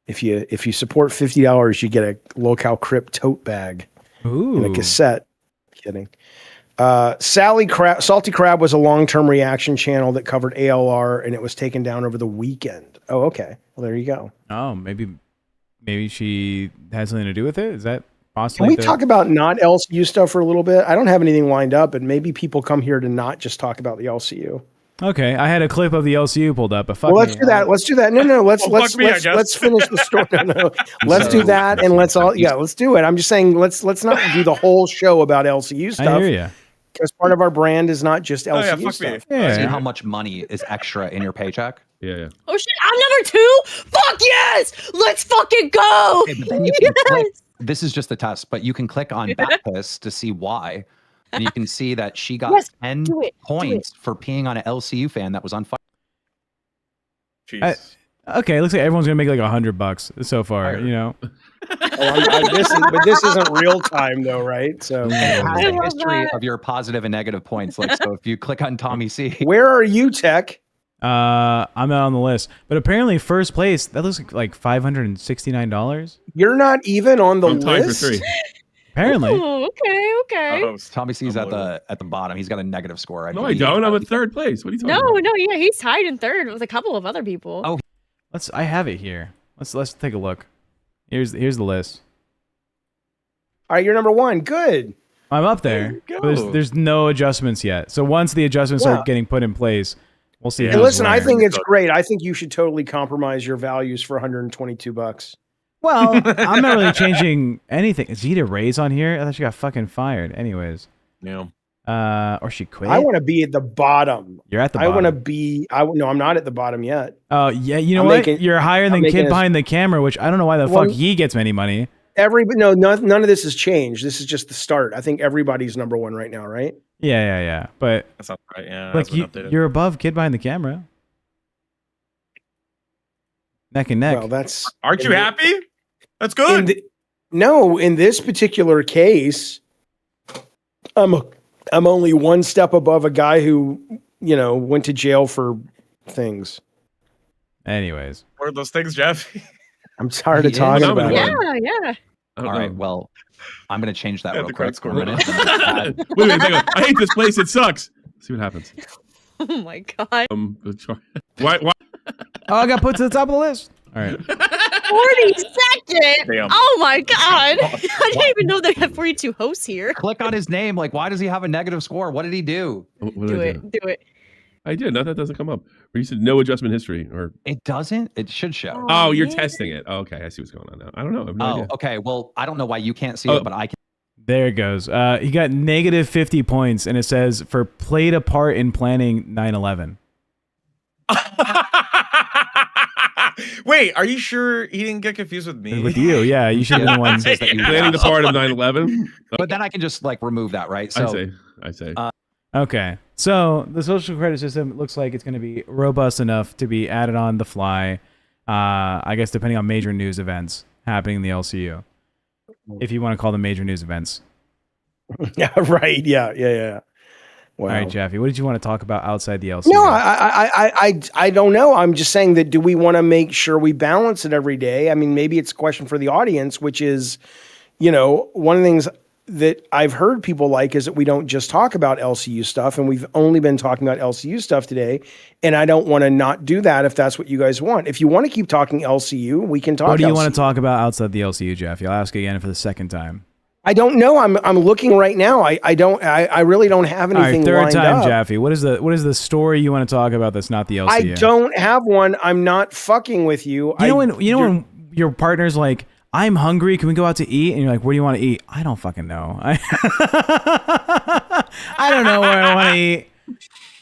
if you support $50, you get a LolCow Crypt tote bag and a cassette. Kidding. Salty Crab was a long-term reaction channel that covered ALR, and it was taken down over the weekend. Oh, okay. Well, there you go. Oh, maybe she has something to do with it. Is that possible? Can we talk about not LCU stuff for a little bit? I don't have anything lined up, but maybe people come here to not just talk about the LCU. Okay, I had a clip of the LCU pulled up, but fuck Well, let's do that. Let's do that. No, let's finish the story. No. Let's do that, and let's do it. I'm just saying, let's not do the whole show about LCU stuff. I hear you. Because part of our brand is not just LCU stuff. See how much money is extra in your paycheck? Yeah. Oh shit! I'm number 2. Fuck yes! Let's fucking go! Okay, but then you can click, this is just a test, but you can click on Baptist to see why. And you can see that she got 10 points for peeing on an LCU fan that was on fire. Okay, looks like everyone's gonna make like $100 so far. You know. This isn't real time though, right? So it has a history of your positive and negative points. Like, so if you click on Tommy C, where are you, Tech? I'm not on the list, but apparently first place, that looks like $569. You're not even on the list. Tied for 3. Apparently. Oh, okay. Tommy C's at the bottom. He's got a negative score. No, I don't. I'm in 3rd place. What are you talking about? No, yeah, he's tied in 3rd with a couple of other people. Oh, I have it here. Let's take a look. Here's the list. All right, you're number 1. Good. I'm up there. But there's no adjustments yet. So once the adjustments start getting put in place, we'll see. And listen, I think it's great. I think you should totally compromise your values for $122. Well, I'm not really changing anything. Is Zeta Ray's on here? I thought she got fucking fired. Anyways. Yeah. Or she quit. I want to be at the bottom. You're at the bottom. I want to be. No, I'm not at the bottom yet. Oh yeah, you know what? You're higher than Kid Behind the Camera, which I don't know why the fuck he gets any money. None of this has changed. This is just the start. I think everybody's number 1 right now, right? Yeah. But that's not right. Yeah, like you're above Kid Behind the Camera. Neck and neck. Well, aren't you happy? That's good. In this particular case, I'm only one step above a guy who, went to jail for things. Anyways. What are those things, Jeff? I'm tired of talking about it. Yeah. All right. Well, I'm going to change that real quick. Wait, hang on. I hate this place. It sucks. Let's see what happens. Oh my god. Why? Oh, I got put to the top of the list. All right. 42nd. Damn. Oh my god. I didn't even know they had 42 hosts here. Click on his name. Like, why does he have a negative score? What did he do? Do it. I did. No, that doesn't come up. Or you said no adjustment history, or it doesn't. It should show. Oh, you're testing it. Oh, okay, I see what's going on now. I don't know. I have no idea. Okay. Well, I don't know why you can't see it, but I can. There it goes. He got negative 50 points, and it says for played a part in planning 9/11. Wait, are you sure he didn't get confused with me? With you, yeah. You should be the one that you planning the part of 9/11. But then I can just remove that, right? So I say. Okay, so the social credit system looks like it's going to be robust enough to be added on the fly. I guess depending on major news events happening in the LCU, if you want to call them major news events. Yeah. Right. Yeah. Wow. All right, Jaffe, what did you want to talk about outside the LCU? No, I don't know. I'm just saying that do we want to make sure we balance it every day? I mean, maybe it's a question for the audience, which is, one of the things that I've heard people like is that we don't just talk about LCU stuff, and we've only been talking about LCU stuff today, and I don't want to not do that if that's what you guys want. If you want to keep talking LCU, we can talk. What do you LCU. want to talk about outside the LCU, Jaffe? I'll ask again for the second time. I don't know. I'm looking right now. I really don't have anything. All right, third time, up. Jaffe. What is the story you want to talk about that's not the LCU? I don't have one. I'm not fucking with you. When your partner's like, I'm hungry, can we go out to eat? And you're like, where do you want to eat? I don't fucking know. I don't know where I want to eat.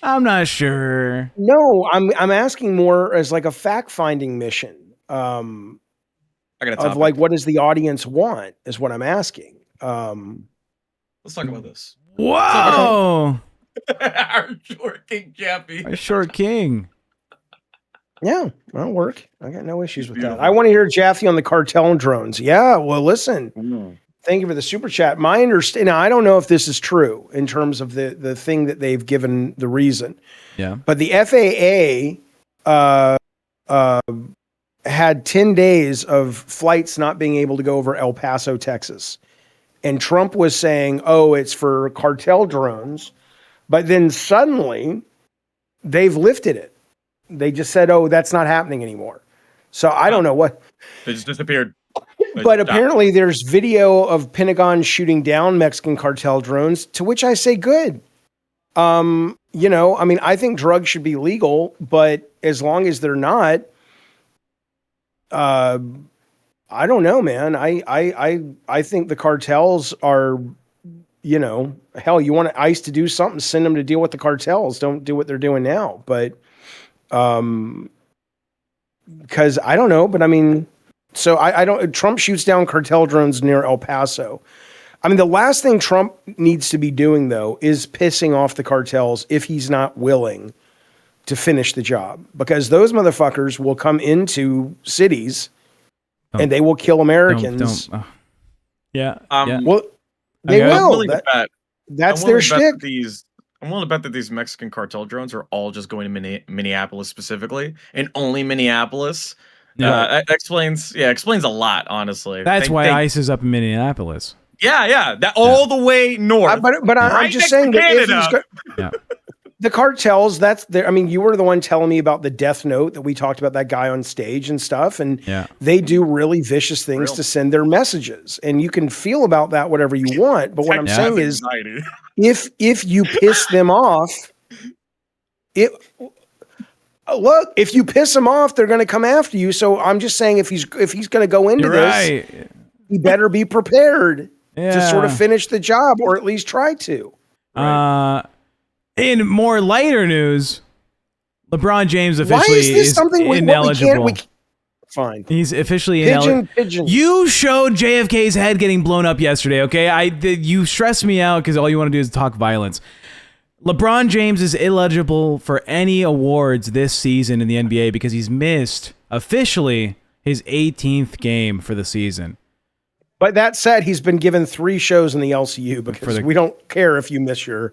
I'm not sure. No, I'm asking more as like a fact-finding mission. Of what does the audience want is what I'm asking. Let's talk about this. Whoa! Our short King Jaffe. A short king. Yeah, that'll work. I got no issues with that. Beautiful. I want to hear Jaffe on the cartel drones. Yeah, well, listen. Thank you for the super chat. My understanding, I don't know if this is true in terms of the thing that they've given the reason, Yeah. but the FAA had 10 days of flights not being able to go over El Paso, Texas. And Trump was saying, oh, it's for cartel drones. But then suddenly they've lifted it. They just said, oh, that's not happening anymore. So I don't know what. They just disappeared. But apparently there's video of Pentagon shooting down Mexican cartel drones, to which I say good. You know, I mean, I think drugs should be legal, but as long as they're not, I don't know, man. I think the cartels are, you know, hell, you want ICE to do something, send them to deal with the cartels. Don't do what they're doing now. But because I don't know, but I mean, so I don't. Trump shoots down cartel drones near El Paso. I mean, the last thing Trump needs to be doing, though, is pissing off the cartels if he's not willing to finish the job, because those motherfuckers will come into cities and they will kill Americans. Yeah. Yeah. Well, they Okay. I'm will. willing to bet. That's I'm their willing to bet shtick. I'm willing to bet that these Mexican cartel drones are all just going to Minneapolis specifically, and only Minneapolis. Explains a lot, honestly. That's why ICE is up in Minneapolis. Yeah, that all the way north. But I'm right just next saying to that if he's Canada. the cartels, that's there. I mean, you were the one telling me about the death note that we talked about, that guy on stage and stuff. And they do really vicious things to send their messages. And you can feel about that whatever you want. But what I'm saying is, if you piss them off, look, if you piss them off, they're going to come after you. So I'm just saying, if he's going to go into this, he better be prepared to sort of finish the job, or at least try to. In more lighter news, LeBron James officially is ineligible. Fine. He's officially ineligible. You showed JFK's head getting blown up yesterday, okay? You stress me out because all you want to do is talk violence. LeBron James is ineligible for any awards this season in the NBA because he's missed officially his 18th game for the season. But that said, he's been given 3 shows in the LCU because we don't care if you miss your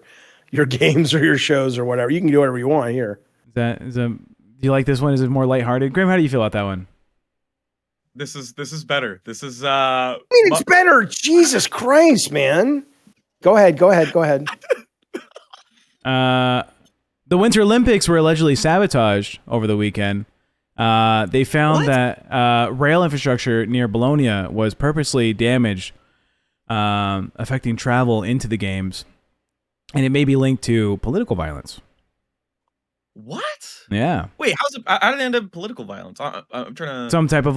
games or your shows or whatever. You can do whatever you want here. Do you like this one? Is it more lighthearted? Grim, how do you feel about that one? This is better. This is I mean, it's better. Jesus Christ, man. Go ahead. The Winter Olympics were allegedly sabotaged over the weekend. They found that rail infrastructure near Bologna was purposely damaged, affecting travel into the games, and it may be linked to political violence. What? Yeah. Wait, how did it end up political violence? I'm trying to... Some type of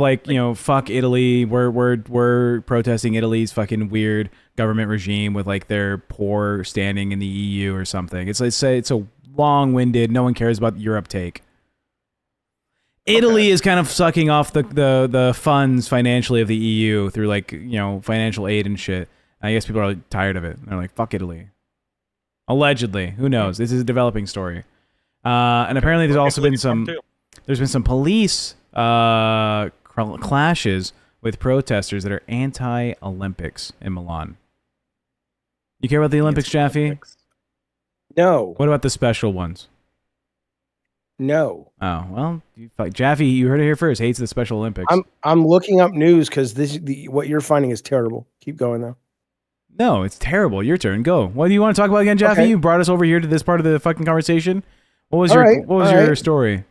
fuck Italy. We're protesting Italy's fucking weird government regime with their poor standing in the EU or something. It's a long-winded, no one cares about Europe take. Italy is kind of sucking off the funds financially of the EU through financial aid and shit. I guess people are tired of it. They're like, fuck Italy. Allegedly. Who knows? This is a developing story. And apparently there's also been some police clashes with protesters that are anti-Olympics in Milan. You care about the Olympics, Jaffe? No. What about the special ones? No. Oh, well, Jaffe, you heard it here first. Hates the Special Olympics. I'm looking up news because what you're finding is terrible. Keep going though. No, it's terrible. Your turn. Go. What do you want to talk about again, Jaffe? Okay. You brought us over here to this part of the fucking conversation. What was your story?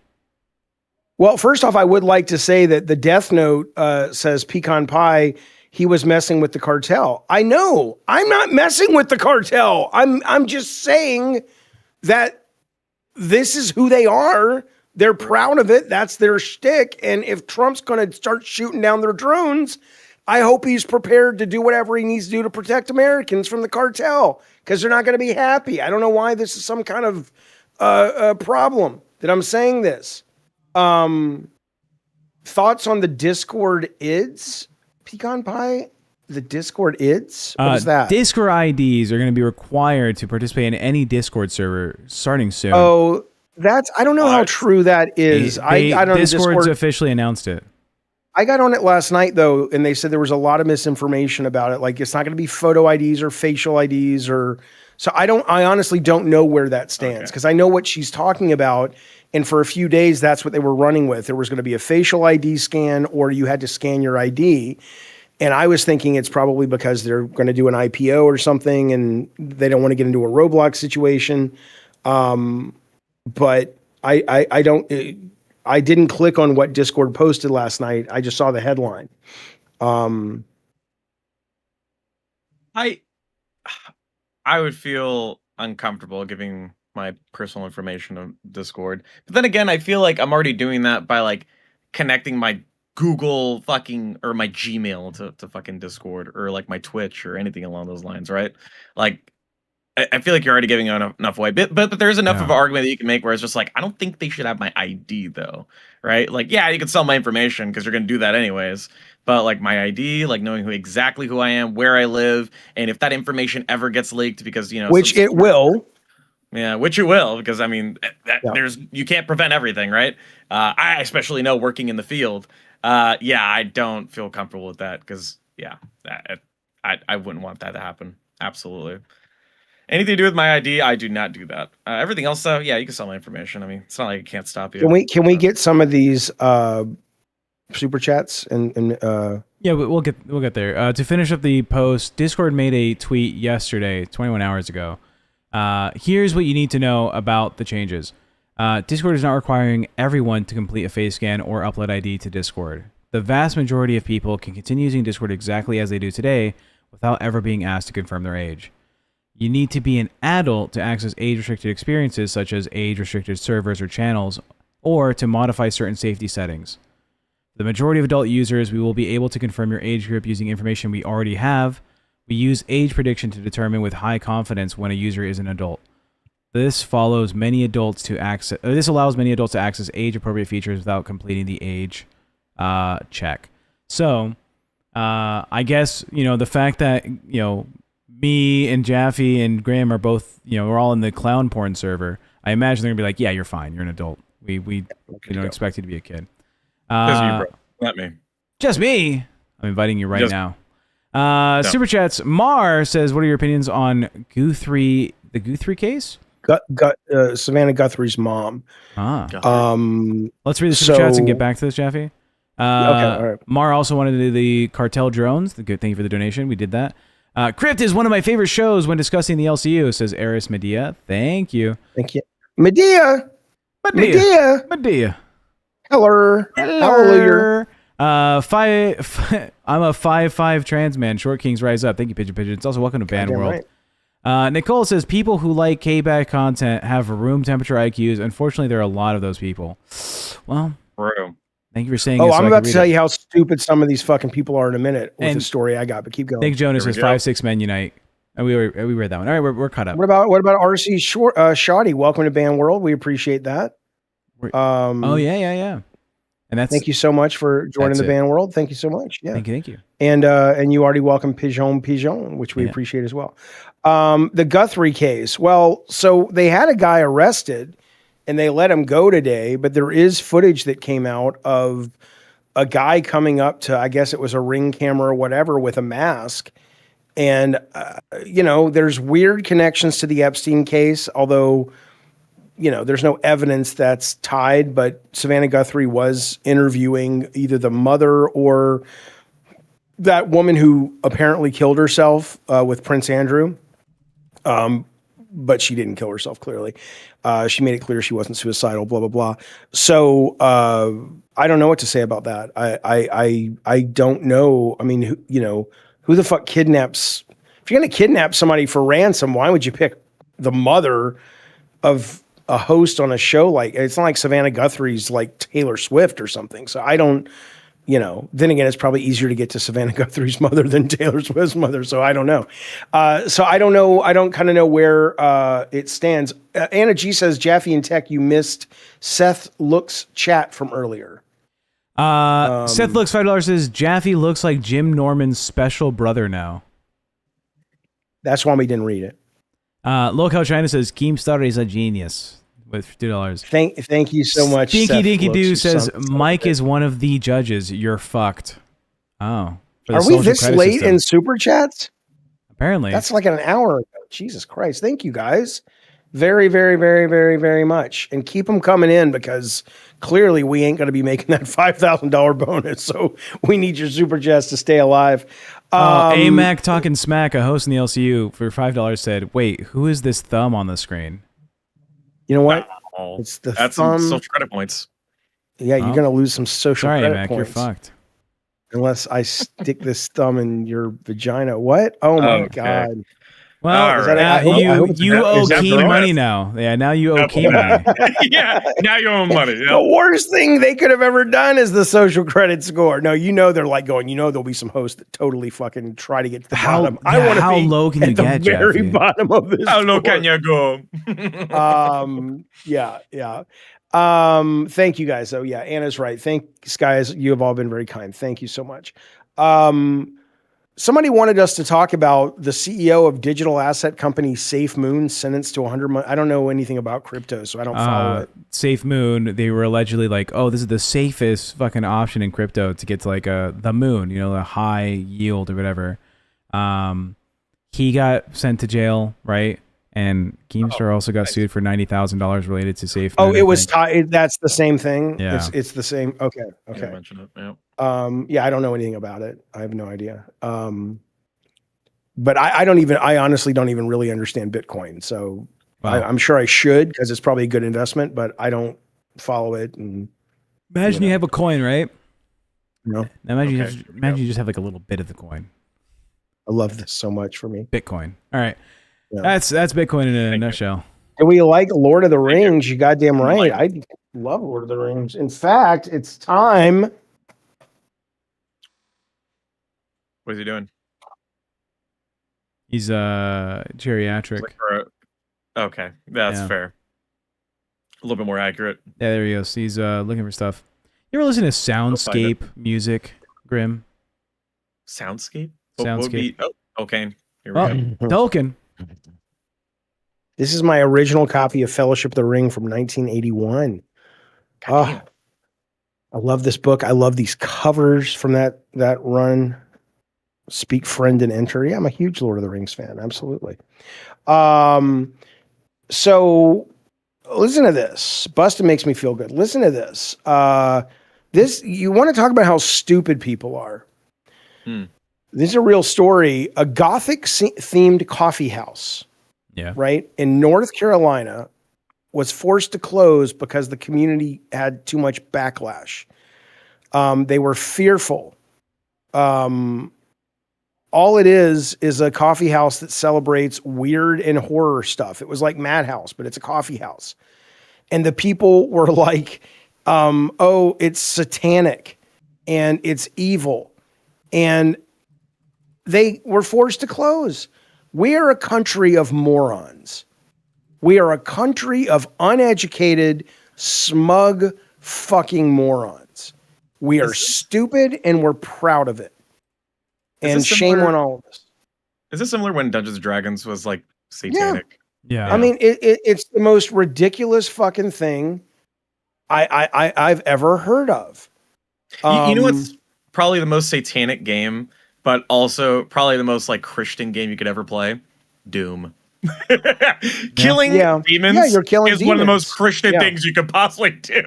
Well, first off, I would like to say that the death note says Pecan Pie. He was messing with the cartel. I know. I'm not messing with the cartel. I'm just saying that this is who they are. They're proud of it. That's their shtick. And if Trump's going to start shooting down their drones, I hope he's prepared to do whatever he needs to do to protect Americans from the cartel, because they're not going to be happy. I don't know why this is some kind of problem that I'm saying this. Thoughts on the Discord ids? Pecan Pie? the Discord IDs? What is that? Discord IDs are going to be required to participate in any Discord server starting soon. Oh, I don't know how true that is. I got on Discord's Discord. officially announced it. I got on it last night though, and they said there was a lot of misinformation about it. Like it's not going to be photo IDs or facial IDs or. So I honestly don't know where that stands because I know what she's talking about. And for a few days, that's what they were running with. There was going to be a facial ID scan or you had to scan your ID. And I was thinking it's probably because they're going to do an IPO or something and they don't want to get into a Roblox situation. But I didn't click on what Discord posted last night. I just saw the headline. I would feel uncomfortable giving my personal information to Discord. But then again, I feel like I'm already doing that by like connecting my Google fucking or my Gmail to fucking Discord or like my Twitch or anything along those lines, right? Like I feel like you're already giving enough away. But there's enough of an argument that you can make where it's just like, I don't think they should have my ID though, right? Like, yeah, you can sell my information because you're going to do that anyways. But like my ID, like knowing exactly who I am, where I live, and if that information ever gets leaked because, you know. Which it will. Yeah, which it will, because I mean, you can't prevent everything, right? I especially know working in the field. I don't feel comfortable with that because, I wouldn't want that to happen. Absolutely. Anything to do with my ID, I do not do that. Everything else, though, yeah, you can sell my information. I mean, it's not like it can't stop you. Can we get some of these super chats and Yeah, we'll get there. To finish up the post, Discord made a tweet yesterday, 21 hours ago. Here's what you need to know about the changes. Discord is not requiring everyone to complete a face scan or upload ID to Discord. The vast majority of people can continue using Discord exactly as they do today without ever being asked to confirm their age. You need to be an adult to access age-restricted experiences such as age-restricted servers or channels, or to modify certain safety settings. The majority of adult users, we will be able to confirm your age group using information we already have. We use age prediction to determine with high confidence when a user is an adult. This allows many adults to access age-appropriate features without completing the age check. So, I guess the fact that me and Jaffe and Graham are both we're all in the clown porn server. I imagine they're gonna be like, yeah, you're fine. You're an adult. We don't expect you to be a kid. Not me. Just me. I'm inviting you right now. Super chats. Mar says, "What are your opinions on Guthrie? The Guthrie case? Savannah Guthrie's mom." Let's read the super chats and get back to this, Jaffe. Okay. All right. Mar also wanted to do the cartel drones. Thank you for the donation. We did that. Crypt is one of my favorite shows when discussing the LCU, says Eris Medea. Thank you. Thank you. Medea. Hello. Hallelujah. I'm a 5'5" trans man. Short Kings rise up. Thank you, Pigeon Pigeon. It's also welcome to Band World. Right. Nicole says people who like K-Bag content have room temperature IQs. Unfortunately, there are a lot of those people. Well, thank you for saying. I'm about to tell you how stupid some of these fucking people are in a minute with the story I got. But keep going. Nick Jonas says 5'6" men unite. And we read that one. All right, we're caught up. What about RC Shoddy? Welcome to Band World. We appreciate that. Yeah. And that's thank you so much for joining the Band World. Thank you so much. Yeah. Thank you. And you already welcomed Pigeon, which we appreciate as well. The Guthrie case. Well, so they had a guy arrested and they let him go today, but there is footage that came out of a guy coming up to, I guess it was a Ring camera or whatever, with a mask. And, there's weird connections to the Epstein case, although, there's no evidence that's tied, but Savannah Guthrie was interviewing either the mother or that woman who apparently killed herself with Prince Andrew. But she didn't kill herself, clearly. She made it clear she wasn't suicidal, blah, blah, blah. So I don't know what to say about that. I don't know. I mean, who the fuck kidnaps? If you're going to kidnap somebody for ransom, why would you pick the mother of a host on a show? Like, it's not like Savannah Guthrie's like Taylor Swift or something. So I don't, then again, it's probably easier to get to Savannah Guthrie's mother than Taylor Swift's mother. So I don't know. So I don't know. I don't kind of know where it stands. Anna G says, Jaffe and Tech, you missed Seth Look's chat from earlier. Seth looks $5 says Jaffe looks like Jim Norman's special brother now. That's why we didn't read it. LolCow China says Keemstar is a genius with $2. Thank you so much. Stinky Seth Dinky Looks, Doo you says son of a Mike bitch. is one of the judges. You're fucked. Oh, for the Are we social this credit late system. in super chats? Apparently, That's like an hour ago. Jesus Christ. Thank you guys. Very, very, very, very, very much. And keep them coming in because clearly we ain't going to be making that $5,000 bonus. So we need your super chats to stay alive. AMAC Talking Smack, a host in the LCU, for $5 said, wait, who is this thumb on the screen? You know what? Oh, It's the that's thumb. some social credit points. Yeah, you're Oh. going to lose some social Sorry, credit AMAC, points. you're fucked. Unless I stick this thumb in your vagina. What? Oh my Okay. God. Well, All right. now I hope it's you a- owe is that Keen girl? money now. Yeah, now you owe Keen money. Yeah, now you owe money. The worst thing they could have ever done is the social credit score. No, they're like going, there'll be some hosts that totally fucking try to get to the bottom. I want to how be low can you at the get, very Jaffe? bottom of this. How low score. can you go? Yeah. Thank you guys. So yeah, Anna's right. Thanks, guys. You have all been very kind. Thank you so much. Somebody wanted us to talk about the CEO of digital asset company Safe Moon sentenced to 100 months. I don't know anything about crypto, so I don't follow it. Safe Moon, they were allegedly like, oh, this is the safest fucking option in crypto to get to like the moon, a high yield or whatever. He got sent to jail, right? And Keemstar also got sued for $90,000 related to Safe Moon. Oh, it was that's the same thing. Yeah. It's the same. Okay. Yeah, mention it. Yeah. Yeah, I don't know anything about it. I have no idea. But I honestly don't even really understand Bitcoin. So Wow. I'm sure I should because it's probably a good investment, but I don't follow it. And Imagine you have a coin, right? No. Now imagine, Okay. you just have like a little bit of the coin. I love this so much for me. Bitcoin. All right. Yeah. That's Bitcoin in a nutshell. And we like Lord of the Rings. You goddamn right. Like- I love Lord of the Rings. In fact, it's time. What is he doing? He's geriatric. Okay, that's Yeah. fair. A little bit more accurate. Yeah, there he goes. He's looking for stuff. You ever listen to Soundscape music, Grim? Soundscape? Soundscape. Okay. Here we Oh, go. Tolkien. This is my original copy of Fellowship of the Ring from 1981. God I love this book. I love these covers from that run. Speak, Friend, and Enter. Yeah, I'm a huge Lord of the Rings fan. Absolutely. So listen to this. Bustin' makes me feel good. Listen to this. You want to talk about how stupid people are. This is a real story. A Gothic themed coffee house. Yeah. Right. In North Carolina was forced to close because the community had too much backlash. They were fearful. All it is a coffee house that celebrates weird and horror stuff. It was like Madhouse, but it's a coffee house. And the people were like, oh, it's satanic and it's evil. And they were forced to close. We are a country of morons. We are a country of uneducated, smug fucking morons. We are stupid and we're proud of it. And shame on all of us. Is this similar when Dungeons and Dragons was like satanic? Yeah. I mean, it's the most ridiculous fucking thing I've ever heard of. You know what's probably the most satanic game, but also probably the most like Christian game you could ever play? Doom. Killing demons Yeah, you're killing is one of the most demons. Christian Yeah. things you could possibly do.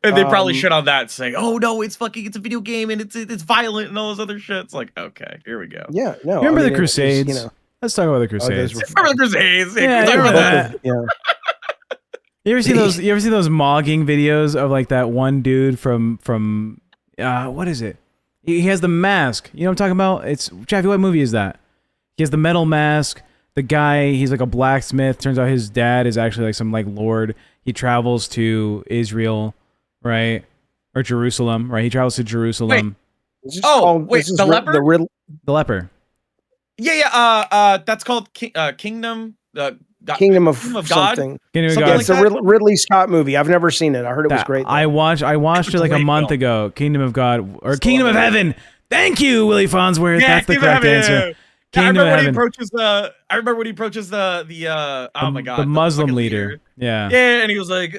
And they probably shit on that, saying, "Oh no, it's a video game and it's violent and all this other shit." It's like, okay, here we go. Yeah, no. Remember I mean, the Crusades? you know, Let's talk about the those Crusades. were Remember the Crusades? Yeah, We're talking remember about that. yeah. You ever see those? You ever see those mogging videos of like that one dude from what is it? He has the mask. You know what I'm talking about? It's Jaffe. What movie is that? He has the metal mask. The guy, he's like a blacksmith. Turns out his dad is actually like some like lord. He travels to Israel, right, or Jerusalem, right? He travels to Jerusalem. This is wait, the leper? The riddle. The leper. Yeah. That's called Kingdom. Kingdom of God? something. Kingdom of Something God. like It's a that? Ridley Scott movie. I've never seen it. I heard it was great. I watched it like a Great month film. ago. Kingdom of God or Still Kingdom of haven't Heaven. Thank you, Willie Farnsworth. That's the Kingdom of correct Heaven, answer. yeah. Yeah, I Kingdom remember of when he Heaven. approaches the. I remember when he approaches the. Oh my god, The Muslim fucking leader. Yeah. Yeah, and he was like,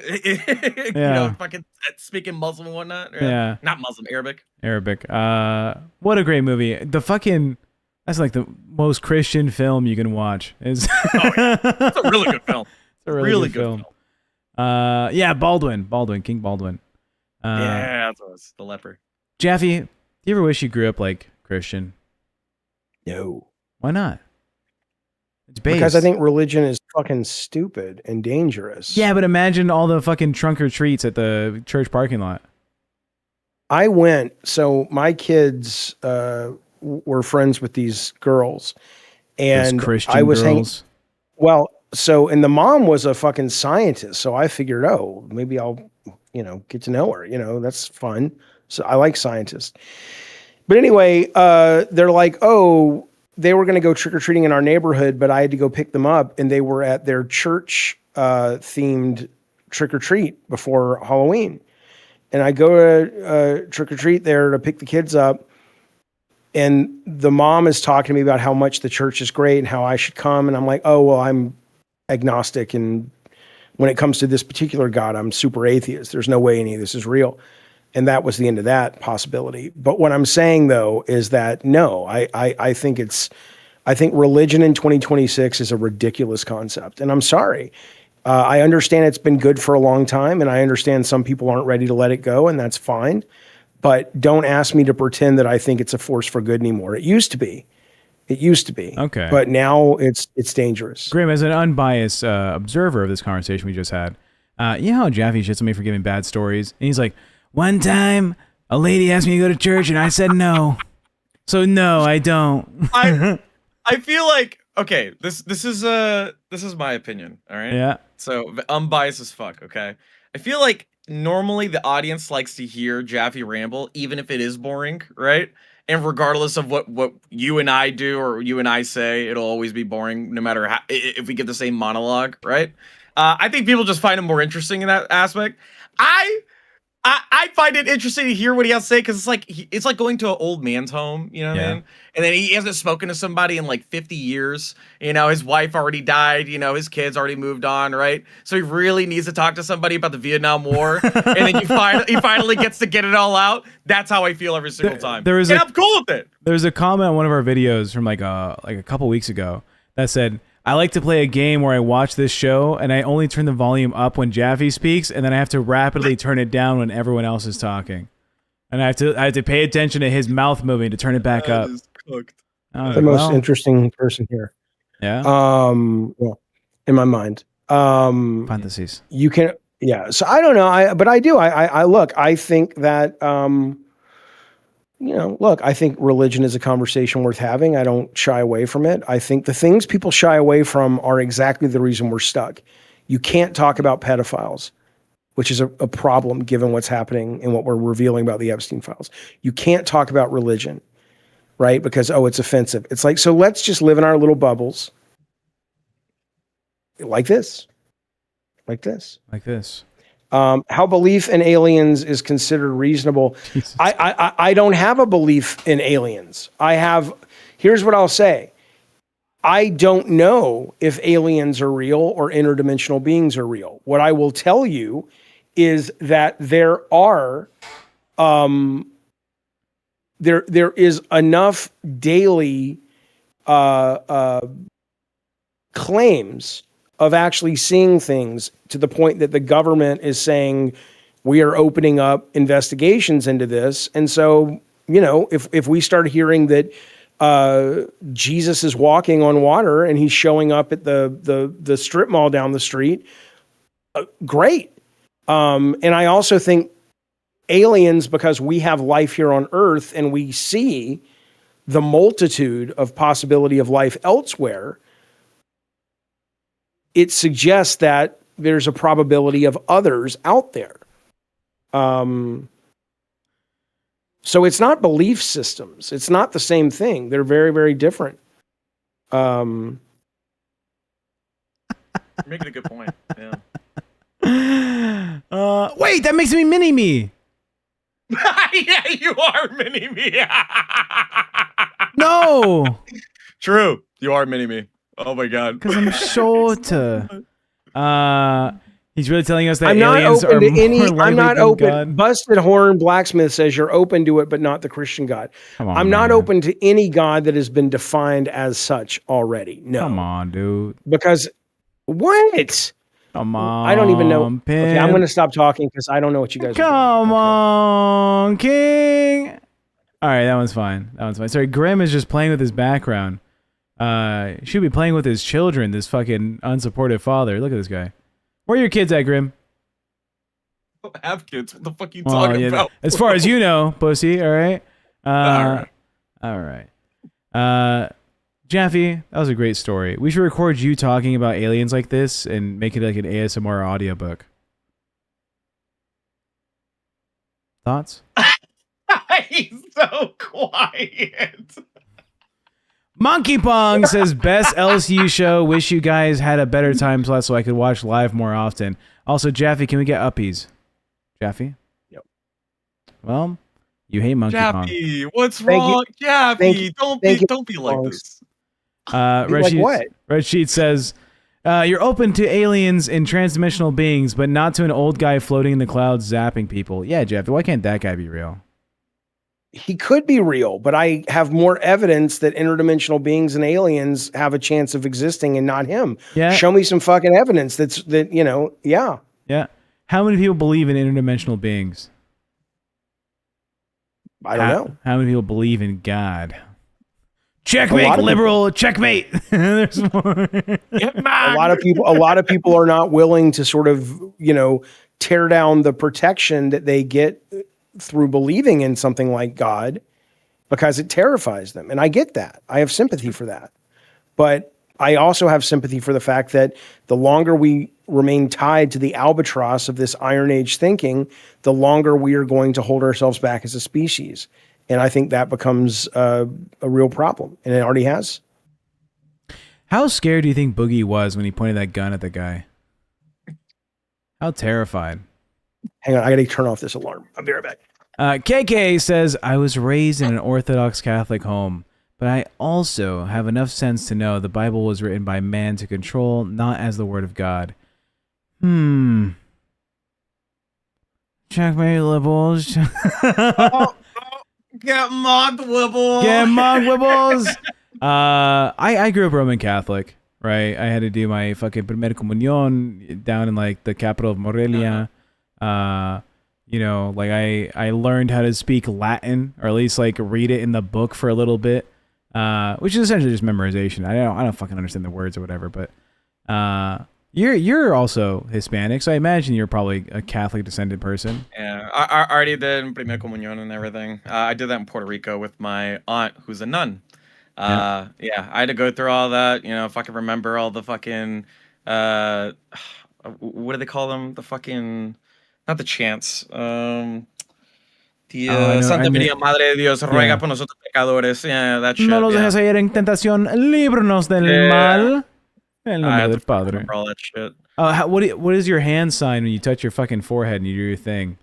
Yeah. fucking speaking Muslim and whatnot. Yeah. Not Muslim, Arabic. Arabic. What a great movie. That's like the most Christian film you can watch. It's It's a really good film. a really good film. Yeah, Baldwin, King Baldwin. Yeah, that's what it was, the leper. Jaffe, do you ever wish you grew up like Christian? No. Why not? It's based. Because I think religion is fucking stupid and dangerous. Yeah, but imagine all the fucking trunk or treats at the church parking lot. I went, so my kids were friends with these girls. And Those Christian I was girls. and the mom was a fucking scientist. So I figured, maybe I'll, get to know her. That's fun. So I like scientists. But anyway, they're like, they were going to go trick-or-treating in our neighborhood, but I had to go pick them up, and they were at their church themed trick-or-treat before Halloween. And I go to trick-or-treat there to pick the kids up, and the mom is talking to me about how much the church is great and how I should come. And I'm like, I'm agnostic, and when it comes to this particular God, I'm super atheist. There's no way any of this is real. And that was the end of that possibility. But what I'm saying, though, is that no, I think religion in 2026 is a ridiculous concept. And I'm sorry. I understand it's been good for a long time, and I understand some people aren't ready to let it go, and that's fine. But don't ask me to pretend that I think it's a force for good anymore. It used to be. Okay. But now it's dangerous. Grim, as an unbiased observer of this conversation we just had, you know how Jaffe shits on me for giving bad stories? And he's like, one time, a lady asked me to go to church, and I said no. So no, I don't. I feel like this is my opinion. All right. Yeah. So unbiased as fuck. Okay. I feel like normally the audience likes to hear Jaffe ramble, even if it is boring, right? And regardless of what you and I do or you and I say, it'll always be boring, no matter how if we get the same monologue, right? I think people just find it more interesting in that aspect. I find it interesting to hear what he has to say because it's like going to an old man's home, you know what I mean? And then he hasn't spoken to somebody in like 50 years. His wife already died. His kids already moved on, right? So he really needs to talk to somebody about the Vietnam War, and then he finally gets to get it all out. That's how I feel every single time. I'm cool with it. There's a comment on one of our videos from like a couple weeks ago that said, I like to play a game where I watch this show and I only turn the volume up when Jaffe speaks, and then I have to rapidly turn it down when everyone else is talking. And I have to pay attention to his mouth moving to turn it back up. Is cooked. The most interesting person here. Yeah. In my mind. Fantasies. You can, yeah. So I don't know. But I do. I look. I think that. I think religion is a conversation worth having. I don't shy away from it. I think the things people shy away from are exactly the reason we're stuck. You can't talk about pedophiles, which is a problem given what's happening and what we're revealing about the Epstein files. You can't talk about religion, right? Because, it's offensive. It's like, so let's just live in our little bubbles like this. How belief in aliens is considered reasonable. I don't have a belief in aliens. Here's what I'll say. I don't know if aliens are real or interdimensional beings are real. What I will tell you is that there is enough daily claims of actually seeing things to the point that the government is saying we are opening up investigations into this. And so, if we start hearing that Jesus is walking on water and he's showing up at the strip mall down the street, great. And I also think aliens, because we have life here on Earth and we see the multitude of possibility of life elsewhere, it suggests that there's a probability of others out there. So it's not belief systems. It's not the same thing. They're very, very different. You're making a good point. Yeah. Wait, that makes me mini-me. Yeah, you are mini me. No, True, you are mini me. Oh my god. because I'm short. He's really telling us that I'm not aliens open are to more any. likely I'm not than open. God. Busted Horn Blacksmith says you're open to it, but not the Christian God. Come on, I'm not man. open to any God that has been defined as such already. No, Come on, dude. because what? Come on. I don't even know. Okay, I'm Pimp. going to stop talking because I don't know what you guys are doing. Come Okay. on, King. All right, that one's fine. Sorry, Grim is just playing with his background. He should be playing with his children, this fucking unsupportive father. Look at this guy. Where are your kids at, Grim? I don't have kids. What the fuck are you Oh, talking yeah, about? as far as you know, pussy, all right? All right. Jaffe, that was a great story. We should record you talking about aliens like this and make it like an ASMR audiobook. Thoughts? He's so quiet. Monkey Pong says, best LCU show. Wish you guys had a better time slot so I could watch live more often. Also, Jaffe, can we get uppies? Jaffe? Yep. Well, you hate Monkey Pong. Jaffe, what's Thank you. wrong? Jaffe, Thank you. don't Thank you. be like this. Like what? Red Sheet says, you're open to aliens and transdimensional beings, but not to an old guy floating in the clouds zapping people. Yeah, Jaffe, why can't that guy be real? He could be real, but I have more evidence that interdimensional beings and aliens have a chance of existing and not him. Yeah. Show me some fucking evidence yeah. Yeah. How many people believe in interdimensional beings? I don't know. How many people believe in God? Checkmate, liberal. Checkmate. There's more. A lot of people are not willing to sort of, tear down the protection that they get through believing in something like God because it terrifies them. And I get that. I have sympathy for that. But I also have sympathy for the fact that the longer we remain tied to the albatross of this Iron Age thinking, the longer we are going to hold ourselves back as a species. And I think that becomes a real problem. And it already has. How scared do you think Boogie was when he pointed that gun at the guy? How terrified? Hang on, I got to turn off this alarm. I'll be right back. KK says, I was raised in an Orthodox Catholic home, but I also have enough sense to know the Bible was written by man to control, not as the word of God. Checkmate, liberals. Get mocked, Wibble. Get mocked, Wibbles. I grew up Roman Catholic, right? I had to do my fucking primer comunión down in like the capital of Morelia. I learned how to speak Latin, or at least like read it in the book for a little bit, which is essentially just memorization. I don't fucking understand the words or whatever, but you're also Hispanic, so I imagine you're probably a Catholic descended person. Yeah, I already did primer comunión and everything. I did that in Puerto Rico with my aunt, who's a nun. I had to go through all that. If I can remember all the fucking what do they call them? The fucking, not the chants. Santa María Madre de Dios, ruega por nosotros pecadores. Yeah, that shit. No los dejes caer en tentación, líbranos del mal. En nombre del Padre. All that shit. What is your hand sign when you touch your fucking forehead and you do your thing?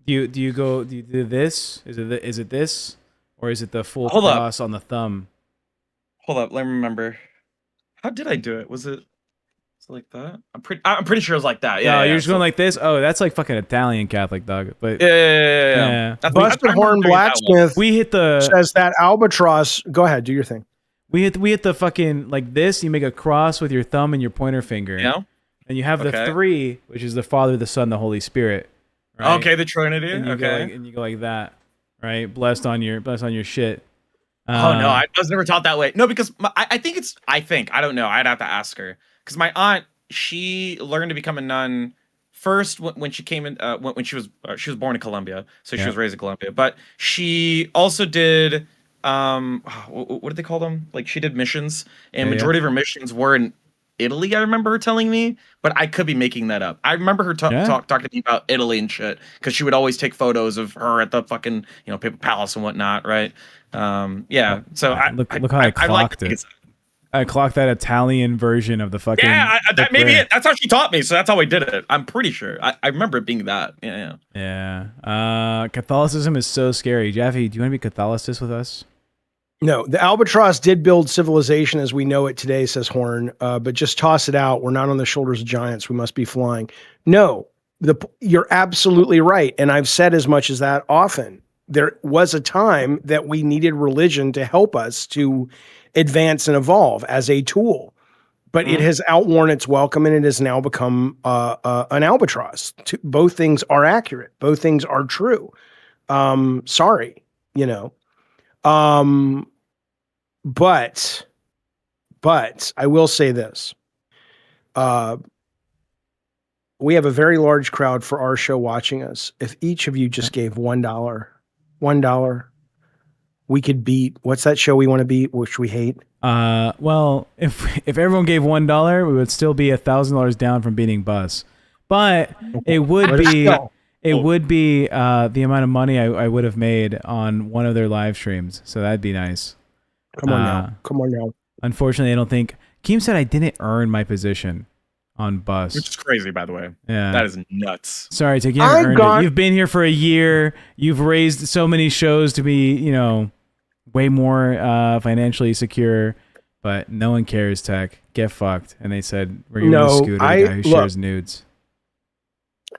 Do you do this? Is it this, or is it the full cross on the thumb? Hold up, let me remember. How did I do it? Was it like that? I'm pretty sure it was like that. Yeah, you're just going like this. Oh, that's like fucking Italian Catholic, dog. But yeah. Busted Horn Blacksmith says that albatross. Go ahead, do your thing. We hit the fucking like this. You make a cross with your thumb and your pointer finger. Yeah. And you have the three, which is the Father, the Son, the Holy Spirit. Right? Okay, the Trinity. And you go like that, right? Blessed on your shit. Oh no, I was never taught that way. No, because I don't know. I'd have to ask her, because my aunt, she learned to become a nun first when she came in. When she was born in Colombia, so she was raised in Colombia. But she also did what do they call them? Like, she did missions, and majority of her missions were in Italy. I remember her telling me, but I could be making that up. I remember her talking to me about Italy and shit, because she would always take photos of her at the fucking Papal Palace and whatnot, right? So look how I clocked it. I clocked that Italian version of the fucking. Yeah, that may be prayer. it. That's how she taught me, so that's how I did it. I'm pretty sure. I remember it being that. Yeah. Yeah. Catholicism is so scary. Jaffe, do you want to be Catholicist with us? No, the albatross did build civilization as we know it today, says Horn. But just toss it out. We're not on the shoulders of giants. We must be flying. No, you're absolutely right. And I've said as much as that often. There was a time that we needed religion to help us to advance and evolve as a tool. But it has outworn its welcome, and it has now become an albatross. Both things are accurate. Both things are true. Sorry, you know. But I will say this. We have a very large crowd for our show watching us. If each of you just gave $1, we could beat, what's that show we want to beat, which we hate? Well, if everyone gave $1, we would still be $1,000 down from beating Bus. But it would be the amount of money I would have made on one of their live streams. So that'd be nice. Come on now. Unfortunately, I don't think Keem said I didn't earn my position on Bus. Which is crazy, by the way. Yeah. That is nuts. Sorry, Tech, you haven't earned it. You've been here for a year. You've raised so many shows to be, way more financially secure, but no one cares, Tech. Get fucked. And they said, we're going to Scooter, the guy who shares nudes.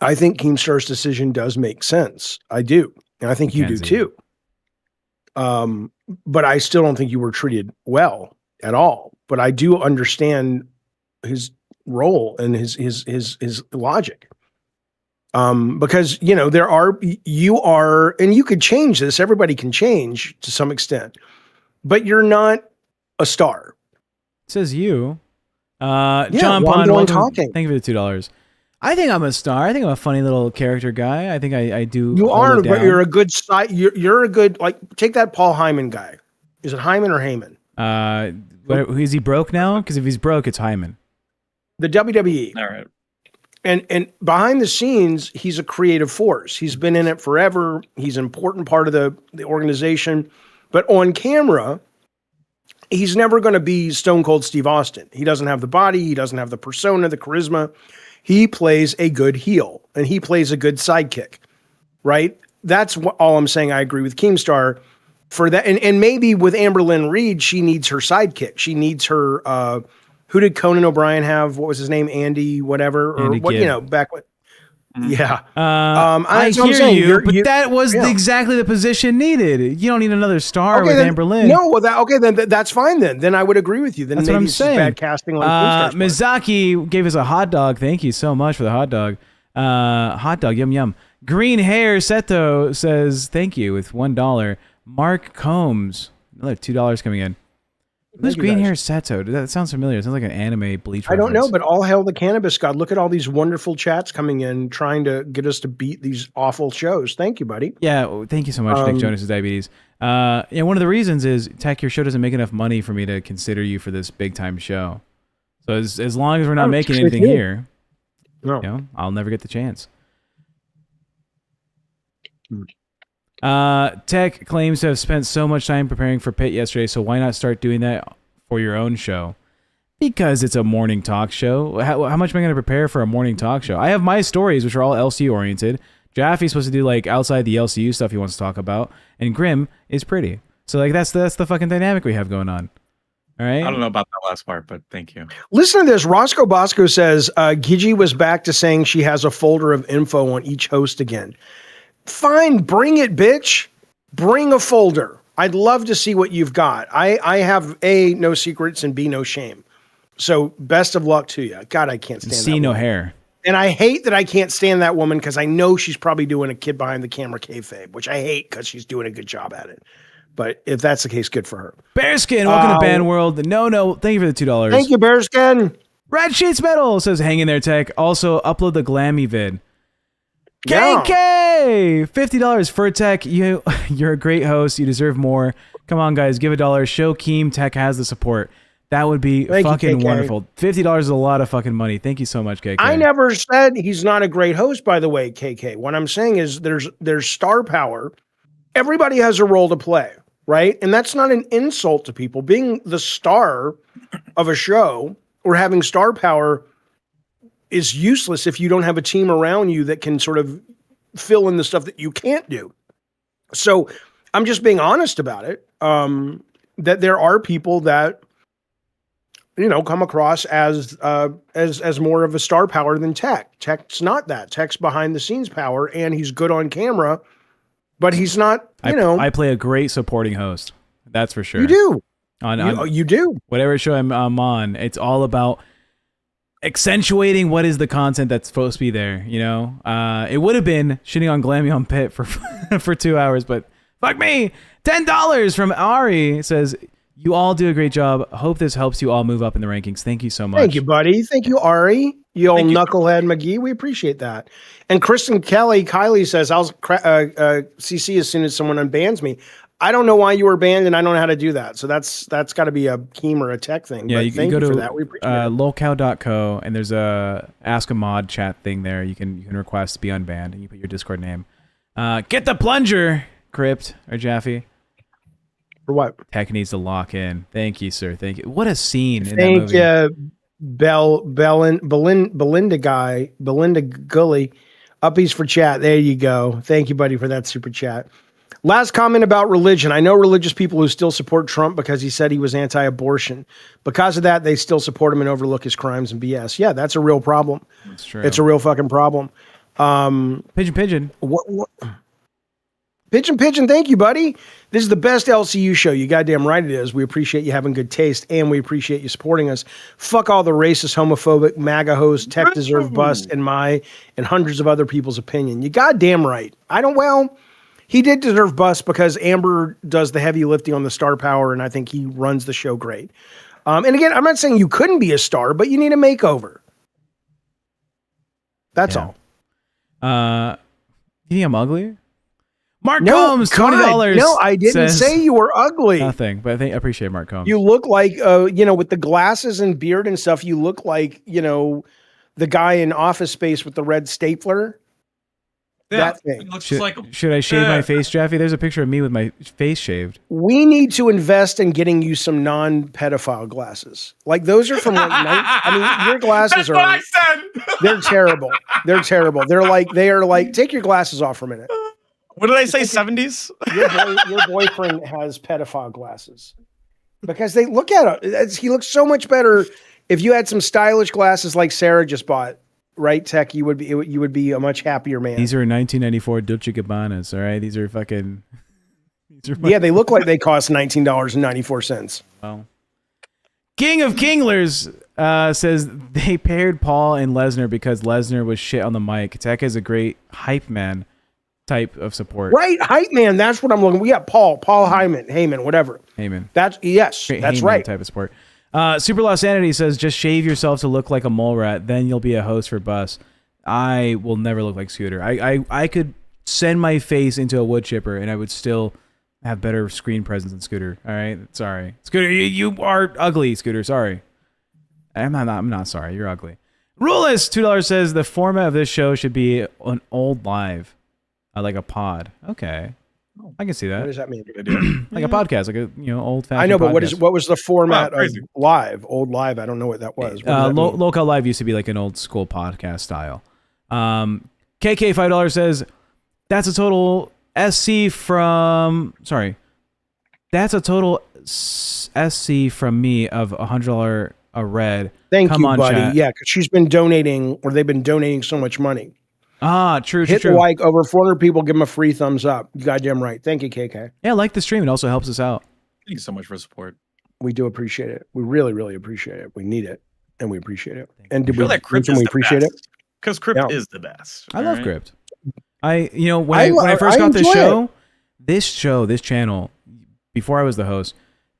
I think Keemstar's decision does make sense. I do. And I think you do too. But I still don't think you were treated well at all. But I do understand his role and his logic. Because you are, and you could change this. Everybody can change to some extent, but you're not a star. It says you. John Pond, thank you for the $2. I think I'm a star. I think I'm a funny little character guy. I think I do. You are, but you're a good side. You're a good, take that Paul Hyman guy. Is it Hyman or Heyman? Is he broke now? Because if he's broke, it's Hyman. The WWE. All right. And behind the scenes, he's a creative force. He's been in it forever. He's an important part of the organization. But on camera, he's never going to be Stone Cold Steve Austin. He doesn't have the body. He doesn't have the persona, the charisma. He plays a good heel, and he plays a good sidekick, right? That's all I'm saying. I agree with Keemstar for that. And maybe with Amber Lynn Reed, she needs her sidekick. She needs her, who did Conan O'Brien have? What was his name? Andy, whatever, or Andy what, Gibb. back when. Yeah. I hear you, but that was exactly the position needed. You don't need another star with Amber Lynn. No, well, then that's fine then. Then I would agree with you. Then that's maybe what I'm it's saying. Bad casting on Mizaki gave us a hot dog. Thank you so much for the hot dog. Hot dog, yum yum. Green Hair Seto says thank you with $1. Mark Combs, another $2 coming in. Who's Green Hair Seto? That sounds familiar. It sounds like an anime Bleach reference. I don't know, but all hail the cannabis god. Look at all these wonderful chats coming in, trying to get us to beat these awful shows. Thank you, buddy. Yeah, thank you so much, Nick Jonas' Diabetes. One of the reasons is, Tech, your show doesn't make enough money for me to consider you for this big-time show. So as long as we're not making anything here, I'll never get the chance. Tech claims to have spent so much time preparing for Pitt yesterday, so why not start doing that for your own show? Because it's a morning talk show. How much am I going to prepare for a morning talk show? I have my stories, which are all LCU oriented. Jaffe's supposed to do outside the LCU stuff he wants to talk about, and Grim is pretty. So that's the fucking dynamic we have going on. All right. I don't know about that last part, but thank you. Listen to this. Roscoe Bosco says Gigi was back to saying she has a folder of info on each host again. Fine, bring it, bitch. Bring a folder. I'd love to see what you've got. I have A, no secrets, and B, no shame. So best of luck to you. God, I can't stand C, no hair. And I hate that I can't stand that woman because I know she's probably doing a kid behind the camera kayfabe, which I hate because she's doing a good job at it. But if that's the case, good for her. Bearskin, welcome to Band World. No, thank you for the $2. Thank you, Bearskin. Red Sheets Metal says, hang in there, Tech. Also, upload the Glammy vid. Yeah. KK! $50 for Tech. You're a great host. You deserve more. Come on, guys. Give $1. Show Keem Tech has the support. That would be fucking wonderful. $50 is a lot of fucking money. Thank you so much, KK. I never said he's not a great host, by the way, KK. What I'm saying is there's star power. Everybody has a role to play, right? And that's not an insult to people. Being the star of a show or having star power is useless if you don't have a team around you that can sort of fill in the stuff that you can't do. So I'm just being honest about it. That there are people that, you know, come across as more of a star power than Tech. Tech's not that. Tech's behind the scenes power, and he's good on camera, but he's not. I play a great supporting host. That's for sure. You do. You do. Whatever show I'm on, it's all about accentuating what is the content that's supposed to be there. You know, it would have been shitting on Glammy on Pit for for 2 hours, but fuck me. $10 from Ari says, you all do a great job. Hope this helps you all move up in the rankings. Thank you so much. Thank you, buddy. Thank you, Ari. You old knucklehead McGee. We appreciate that. And Kristen Kylie says, I'll CC as soon as someone unbans me. I don't know why you were banned, and I don't know how to do that. So that's got to be a Keem or a Tech thing. Yeah, but you thank go you to for that. We appreciate it. LolCow.co, and there's a Ask a Mod chat thing there. You can request to be unbanned, and you put your Discord name. Get the plunger, Crypt or Jaffe. For what? Tech needs to lock in. Thank you, sir. Thank you. What a scene in Thank that movie. Belinda Gully. Uppies for chat. There you go. Thank you, buddy, for that super chat. Last comment about religion. I know religious people who still support Trump because he said he was anti-abortion. Because of that, they still support him and overlook his crimes and BS. Yeah, that's a real problem. That's true. It's a real fucking problem. Pigeon. What? Pigeon, thank you, buddy. This is the best LCU show. You goddamn right it is. We appreciate you having good taste, and we appreciate you supporting us. Fuck all the racist, homophobic, MAGA hosts, Tech deserve bust, and hundreds of other people's opinion. You goddamn right. He did deserve bust because Amber does the heavy lifting on the star power, and I think he runs the show great. And again, I'm not saying you couldn't be a star, but you need a makeover. That's all. You think I'm ugly? Mark Combs, $20. No, I didn't say you were ugly. Nothing, but I appreciate Mark Combs. You look like, with the glasses and beard and stuff, you look like, the guy in Office Space with the red stapler. Yeah, that thing. It looks just like Should I shave my face, Jaffe? There's a picture of me with my face shaved. We need to invest in getting you some non-pedophile glasses. Like those are from your glasses That's what I said. They're terrible. They are like, take your glasses off for a minute. What did I say? 70s? Your boyfriend has pedophile glasses because they look at it. He looks so much better if you had some stylish glasses like Sarah just bought. Right, Tech, you would be a much happier man. These are 1994 Dolce Gabbanas. All right, these are fucking. Yeah, they look like they cost $19.94. Well, King of Kinglers says they paired Paul and Lesnar because Lesnar was shit on the mic. Tech is a great hype man type of support. Right, hype man. That's what I'm looking. We got Paul Heyman, whatever. Heyman. That's Heyman right. Type of support. Super Lost Sanity says, just shave yourself to look like a mole rat, then you'll be a host for Bus. I will never look like Scooter. I could send my face into a wood chipper and I would still have better screen presence than Scooter. All right? Sorry. Scooter, you are ugly, Scooter. Sorry. I'm not sorry. You're ugly. Ruleless, $2 says, the format of this show should be an old live, like a pod. Okay. I can see that. What does that mean? Like a podcast, like a old fashioned. I know, but podcast. what was the format of live? Old live. I don't know what that was. LolCow Live used to be like an old school podcast style. KK $5 says that's a total SC from. Sorry, that's a total SC from me of $100 a red. Thank you, buddy. Chat. Yeah, because she's been donating, or they've been donating so much money. True. Hit the like, over 400 people, give them a free thumbs up. You goddamn right. Thank you, KK. Yeah, like the stream. It also helps us out. Thank you so much for the support. We do appreciate it. We really, really appreciate it. We need it, and we appreciate it. And I feel like Crypt is we the appreciate best, it? because Crypt is the best. I love right? Crypt. When I first got this channel, before I was the host,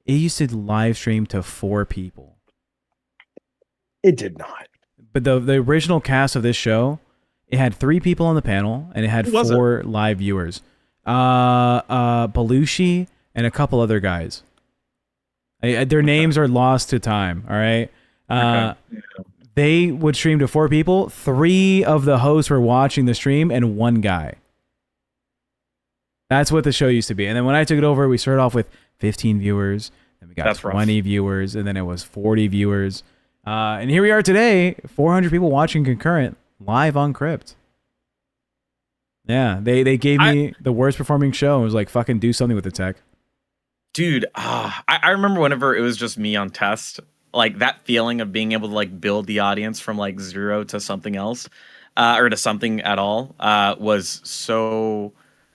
it used to live stream to 4 people. It did not. But the original cast of this show, it had 3 people on the panel, and it had 4 live viewers. Belushi and a couple other guys. Their names are lost to time, all right? They would stream to 4 people. 3 of the hosts were watching the stream, and 1 guy. That's what the show used to be. And then when I took it over, we started off with 15 viewers, Then we got That's rough. 20 viewers, and then it was 40 viewers. And here we are today, 400 people watching concurrent live on Crypt. Yeah, they gave me the worst performing show. It was like, fucking do something with the tech. Dude, I remember whenever it was just me on test, like that feeling of being able to like build the audience from like 0 to something else, or to something at all, was so,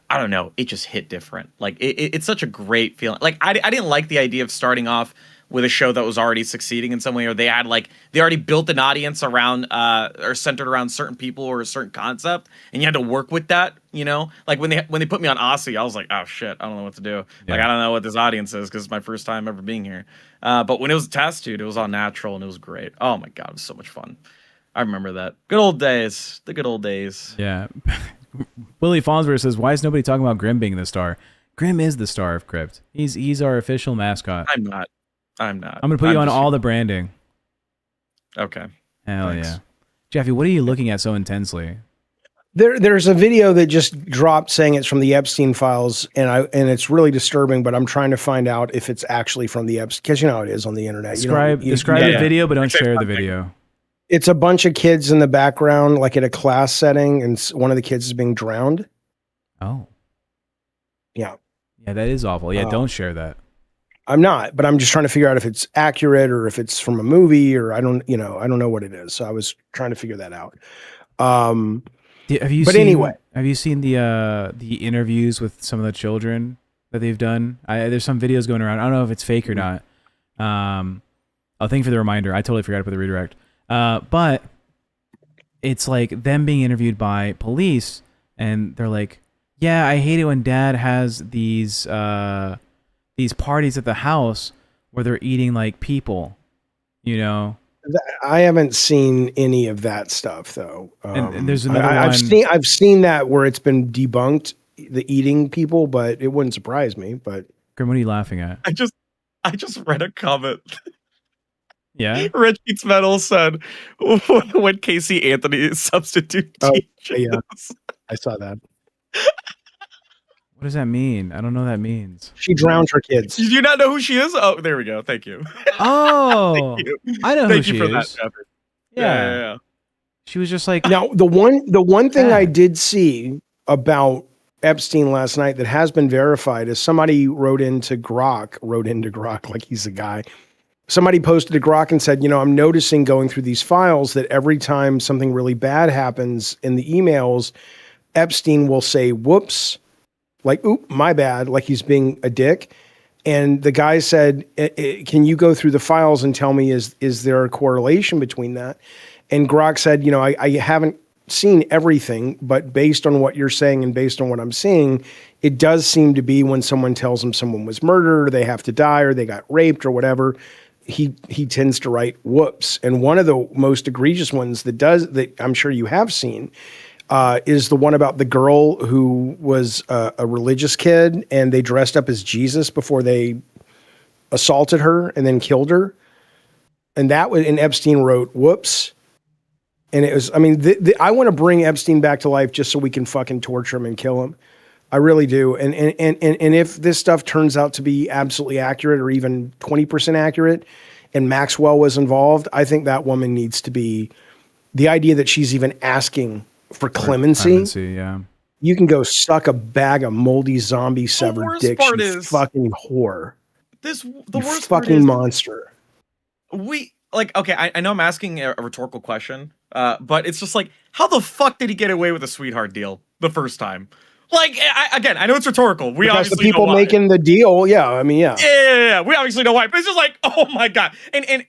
I don't know, it just hit different. Like it's such a great feeling. Like I didn't like the idea of starting off with a show that was already succeeding in some way, or they already built an audience around or centered around certain people or a certain concept, and you had to work with that, you know? Like when they put me on Aussie, I was like, oh shit, I don't know what to do. Yeah. Like I don't know what this audience is because it's my first time ever being here. But when it was a test, dude, it was all natural and it was great. Oh my god, it was so much fun. I remember that. Good old days. The good old days. Yeah. Willie Fonsberg says, why is nobody talking about Grim being the star? Grim is the star of Crypt. He's our official mascot. I'm not. I'm going to put you on all the branding. Okay. Hell Thanks. yeah. Jeffy, what are you looking at so intensely? There's a video that just dropped saying it's from the Epstein files, and it's really disturbing. But I'm trying to find out if it's actually from the Epstein, because you know how it is on the internet. Describe the video, but don't share the video. It's a bunch of kids in the background, like at a class setting, and one of the kids is being drowned. Oh. Yeah. Yeah, that is awful. Yeah, don't share that. I'm not, but I'm just trying to figure out if it's accurate or if it's from a movie, or I don't know what it is. So I was trying to figure that out. Have you seen the interviews with some of the children that they've done? There's some videos going around. I don't know if it's fake or not. Oh, thank you for the reminder. I totally forgot to put the redirect. But it's like them being interviewed by police, and they're like, yeah, I hate it when dad has these parties at the house where they're eating like people, you know? I haven't seen any of that stuff though. And there's another one. I've seen that where it's been debunked, the eating people, but it wouldn't surprise me. But Grim, what are you laughing at? I just read a comment. Yeah. Rich Eats Metal said, when Casey Anthony is substitute teachers. Yeah, I saw that. What does that mean? I don't know what that means. She drowns her kids. Did you not know who she is? Oh, there we go. Thank you. Oh, Thank you. I know Thank who you she for is. that, Pepper. Yeah. She was just like, Now, the one thing I did see about Epstein last night that has been verified is somebody wrote into Grok like he's a guy. Somebody posted to Grok and said, I'm noticing going through these files that every time something really bad happens in the emails, Epstein will say, whoops, like, oop, my bad, like he's being a dick. And the guy said, can you go through the files and tell me, is there a correlation between that? And Grok said, I haven't seen everything, but based on what you're saying and based on what I'm seeing, it does seem to be when someone tells them someone was murdered, or they have to die, or they got raped, or whatever, he tends to write whoops. And one of the most egregious ones that I'm sure you have seen is the one about the girl who was a religious kid, and they dressed up as Jesus before they assaulted her and then killed her. And and Epstein wrote whoops. And it was, I want to bring Epstein back to life just so we can fucking torture him and kill him. I really do. And if this stuff turns out to be absolutely accurate, or even 20% accurate, and Maxwell was involved, I think that woman needs to be, the idea that she's even asking for clemency. Yeah. You can go suck a bag of moldy zombie severed dick, you fucking whore. The you worst fucking part is, monster. Okay, I know I'm asking a rhetorical question, but it's just like, how the fuck did he get away with a sweetheart deal the first time? Like, I know it's rhetorical. We Because obviously the people know why. making the deal, yeah. Yeah. We obviously know why, but it's just like, oh my god. And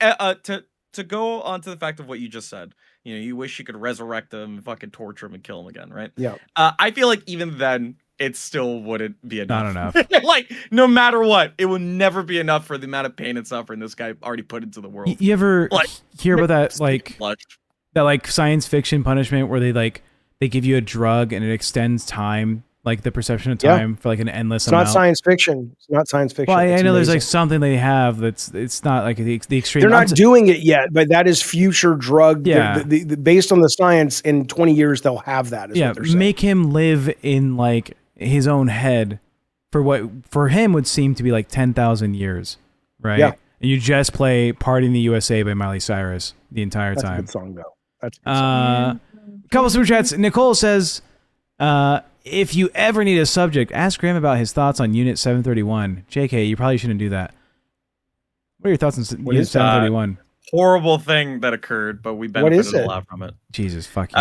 to go on to the fact of what you just said, you wish you could resurrect him and fucking torture him and kill him again, right? Yeah. I feel like even then, it still wouldn't be enough. Not enough. Like, no matter what, it will never be enough for the amount of pain and suffering this guy already put into the world. You ever hear about that, like science fiction punishment where they give you a drug and it extends time, like the perception of time for like an endless amount? It's not science fiction. It's not science fiction. Well, I know amazing. there's like something they have it's not like the extreme. They're not doing it yet, but that is future drug. Yeah. Based on the science, in 20 years they'll have that. Is what they're saying. Make him live in like his own head for what for him would seem to be like 10,000 years. right? Yeah. And you just play "Party in the USA" by Miley Cyrus the entire That's a time. good song, though. That's a good song. Couple super chats. Nicole says, if you ever need a subject, ask Graham about his thoughts on Unit 731. JK, you probably shouldn't do that. What are your thoughts on Unit 731? Horrible thing that occurred, but we benefited a lot from it. Jesus, fuck you.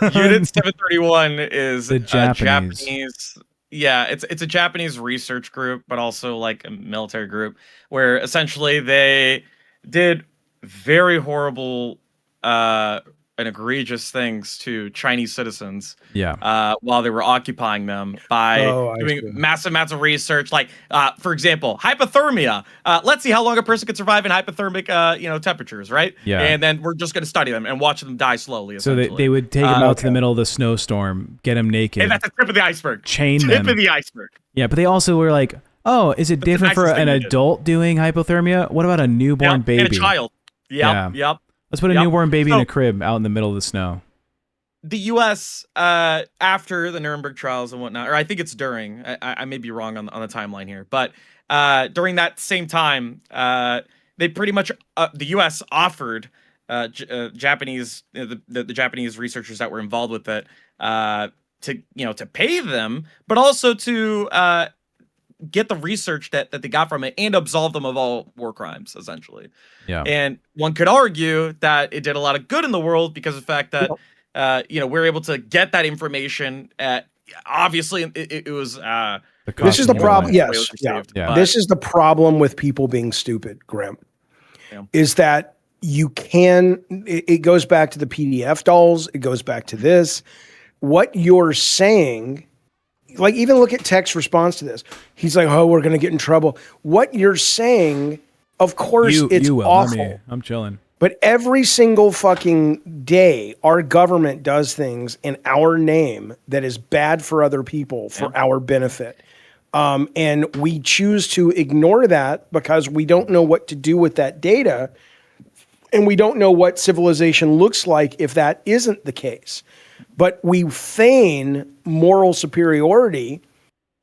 Unit 731 is The a Japanese. Japanese. Yeah, it's a Japanese research group, but also like a military group where essentially they did very horrible and egregious things to Chinese citizens. Yeah. While they were occupying them by doing massive amounts of research, like for example, hypothermia. Let's see how long a person could survive in hypothermic temperatures, right? Yeah. And then we're just going to study them and watch them die slowly. So they would take them out to the middle of the snowstorm, get them naked. And that's the tip of the iceberg. Chain them. Tip of the iceberg. Yeah, but they also were like, oh, is it different for an adult doing hypothermia? What about a newborn baby? And a child. Yep. Let's put a newborn baby in a crib out in the middle of the snow. The U.S. After the Nuremberg trials and whatnot, or I think it's during. I may be wrong on the timeline here, but during that same time, they pretty much the U.S. offered Japanese the Japanese researchers that were involved with it to pay them, but also to get the research that they got from it and absolve them of all war crimes, essentially. Yeah. And one could argue that it did a lot of good in the world because of the fact that we're able to get that information. Obviously, it was. This is the problem. Yes. Yeah. This is the problem with people being stupid, Grim. Yeah. Is that you can? It goes back to the PDF dolls. It goes back to this. What you're saying. Like, even look at Tech's response to this. He's like, oh, we're going to get in trouble. What you're saying, of course, it's awful. I'm chilling. But every single fucking day, our government does things in our name that is bad for other people for our benefit. And we choose to ignore that because we don't know what to do with that data. And we don't know what civilization looks like if that isn't the case. But we feign moral superiority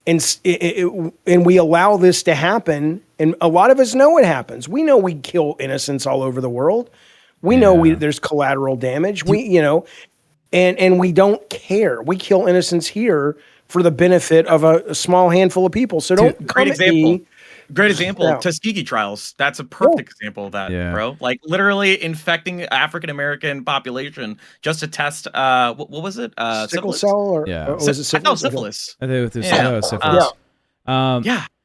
and we allow this to happen. And a lot of us know it happens. We know we kill innocents all over the world. We know there's collateral damage. And we don't care. We kill innocents here for the benefit of a small handful of people. So don't come at me. Great example. Tuskegee trials. That's a perfect example of that, bro. Like literally infecting African American population just to test. What was it? Sickle cell or was it syphilis? I thought syphilis. I think it was syphilis.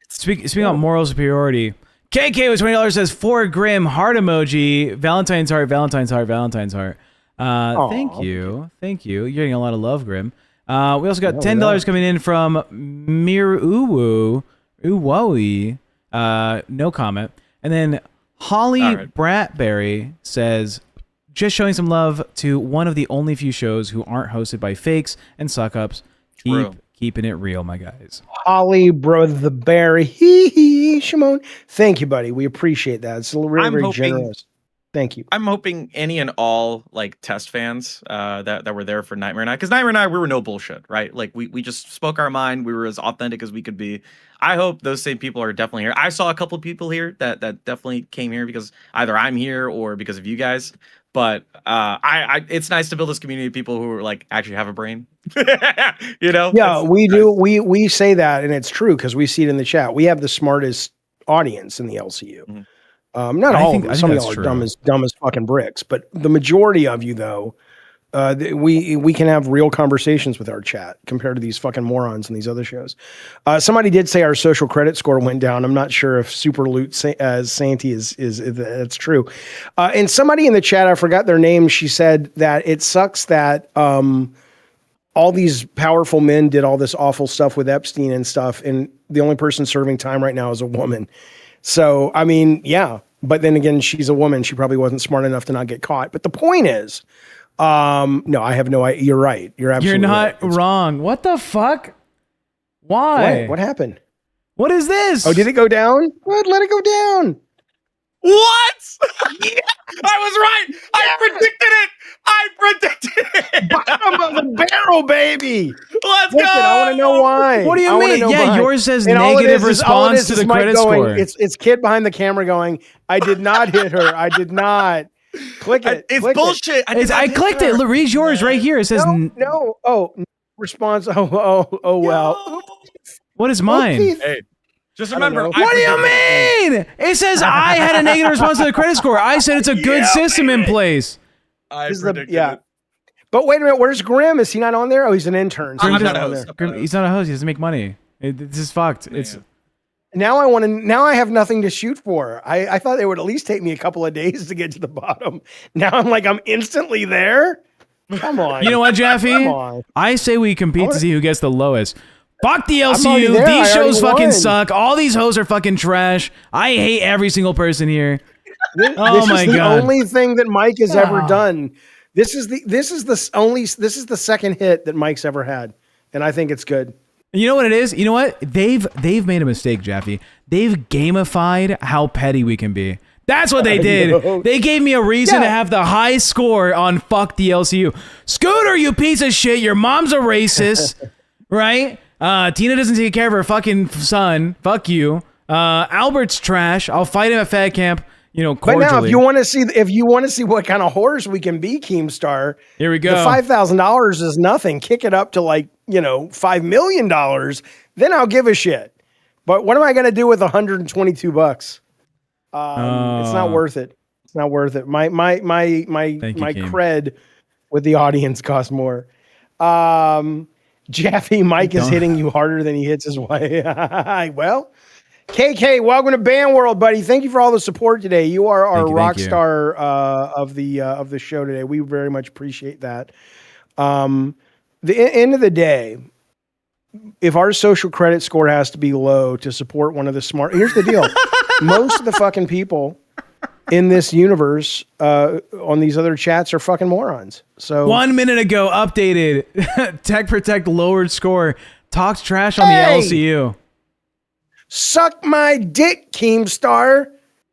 Speaking of moral superiority, KK with $20 says for Grim heart emoji. Valentine's heart. Valentine's heart. Valentine's heart. Thank you. You're getting a lot of love, Grim. We also got $10 coming in from Miruwu Uwowi. No comment. And then Holly Bratberry says, just showing some love to one of the only few shows who aren't hosted by fakes and suck-ups. Keeping it real, my guys. Holly Brotherberry. Shimon. Thank you, buddy. We appreciate that. It's really very generous. Thank you. I'm hoping any and all like test fans that were there for Nightmare Night, because Nightmare Night, we were no bullshit, right? Like we just spoke our mind. We were as authentic as we could be. I hope those same people are definitely here. I saw a couple of people here that definitely came here because either I'm here or because of you guys. But it's nice to build this community of people who are like actually have a brain. Yeah, we do. We say that, and it's true because we see it in the chat. We have the smartest audience in the LCU. Mm-hmm. Not all of them. Some of y'all are dumb as fucking bricks, but the majority of you, though, we can have real conversations with our chat compared to these fucking morons in these other shows. Somebody did say our social credit score went down. I'm not sure if Super Loot Santy is that's true. And somebody in the chat, I forgot their name. She said that it sucks that all these powerful men did all this awful stuff with Epstein and stuff, and the only person serving time right now is a woman. So, I mean, yeah. But then again, she's a woman. She probably wasn't smart enough to not get caught. But the point is, no, I have no idea. You're right. You're absolutely not wrong. What the fuck? Why? What happened? What is this? Oh, did it go down? Good, let it go down. What? Yeah, I was right. I predicted it. I predicted it. Bottom of the barrel, baby. Let's Listen, go. I want to know why. What do you I wanna mean? know Yeah, why. yours says And all it negative is all it response is to is the Mike credit going, score. It's kid behind the camera going, I did not hit her. I did not. Click it. It's click bullshit. It. I clicked it. Read yours right here. It says, No. Oh, response. Oh, well. Yo. what is mine? Oopsies. Hey, just I don't remember. know. What do you predicted it. mean? It says I had a negative response to the credit score. I said it's a good Yeah, system in place. I This is the- predicted yeah. it. But wait a minute. Where's Grim? Is he not on there? Oh, he's an intern. So I'm he's not not a on host. there. He's not a host. He doesn't make money. This is fucked. It's Now I want to. Now I have nothing to shoot for. I thought it would at least take me a couple of days to get to the bottom. Now I'm instantly there. Come on. You know what, Jaffe? Come on. I say we compete to see who gets the lowest. Fuck the already LCU. there. These I shows already fucking won. suck. All these hoes are fucking trash. I hate every single person here. Oh This my is the God. only thing that Mike has ever done. This is the second hit that Mike's ever had, and I think it's good. You know what it is? You know what? They've made a mistake, Jaffe. They've gamified how petty we can be. That's what they did. know. They gave me a reason to Yeah. have the high score on fuck the LCU. Scooter, you piece of shit. Your mom's a racist, right? Tina doesn't take care of her fucking son. Fuck you. Albert's trash. I'll fight him at Fat Camp. You know, But cordially. now, if you want to see what kind of horse we can be, Keemstar, Here we the go. $5,000 is nothing. Kick it up to $5 million, then I'll give a shit. But what am I going to do with $122? It's not worth it. It's not worth it. My Thank you, Keem. cred with the audience costs more. Jaffe, Mike is hitting you harder than he hits his wife. Well, KK, welcome to Band World, buddy. Thank you for all the support today. You are our Thank rock you. star of the show today. We very much appreciate that. The end of the day, if our social credit score has to be low to support one of the smart, here's the deal: most of the fucking people in this universe on these other chats are fucking morons. So 1 minute ago, updated. TechProtect lowered score. Talks trash on the LCU. suck my dick, Keemstar,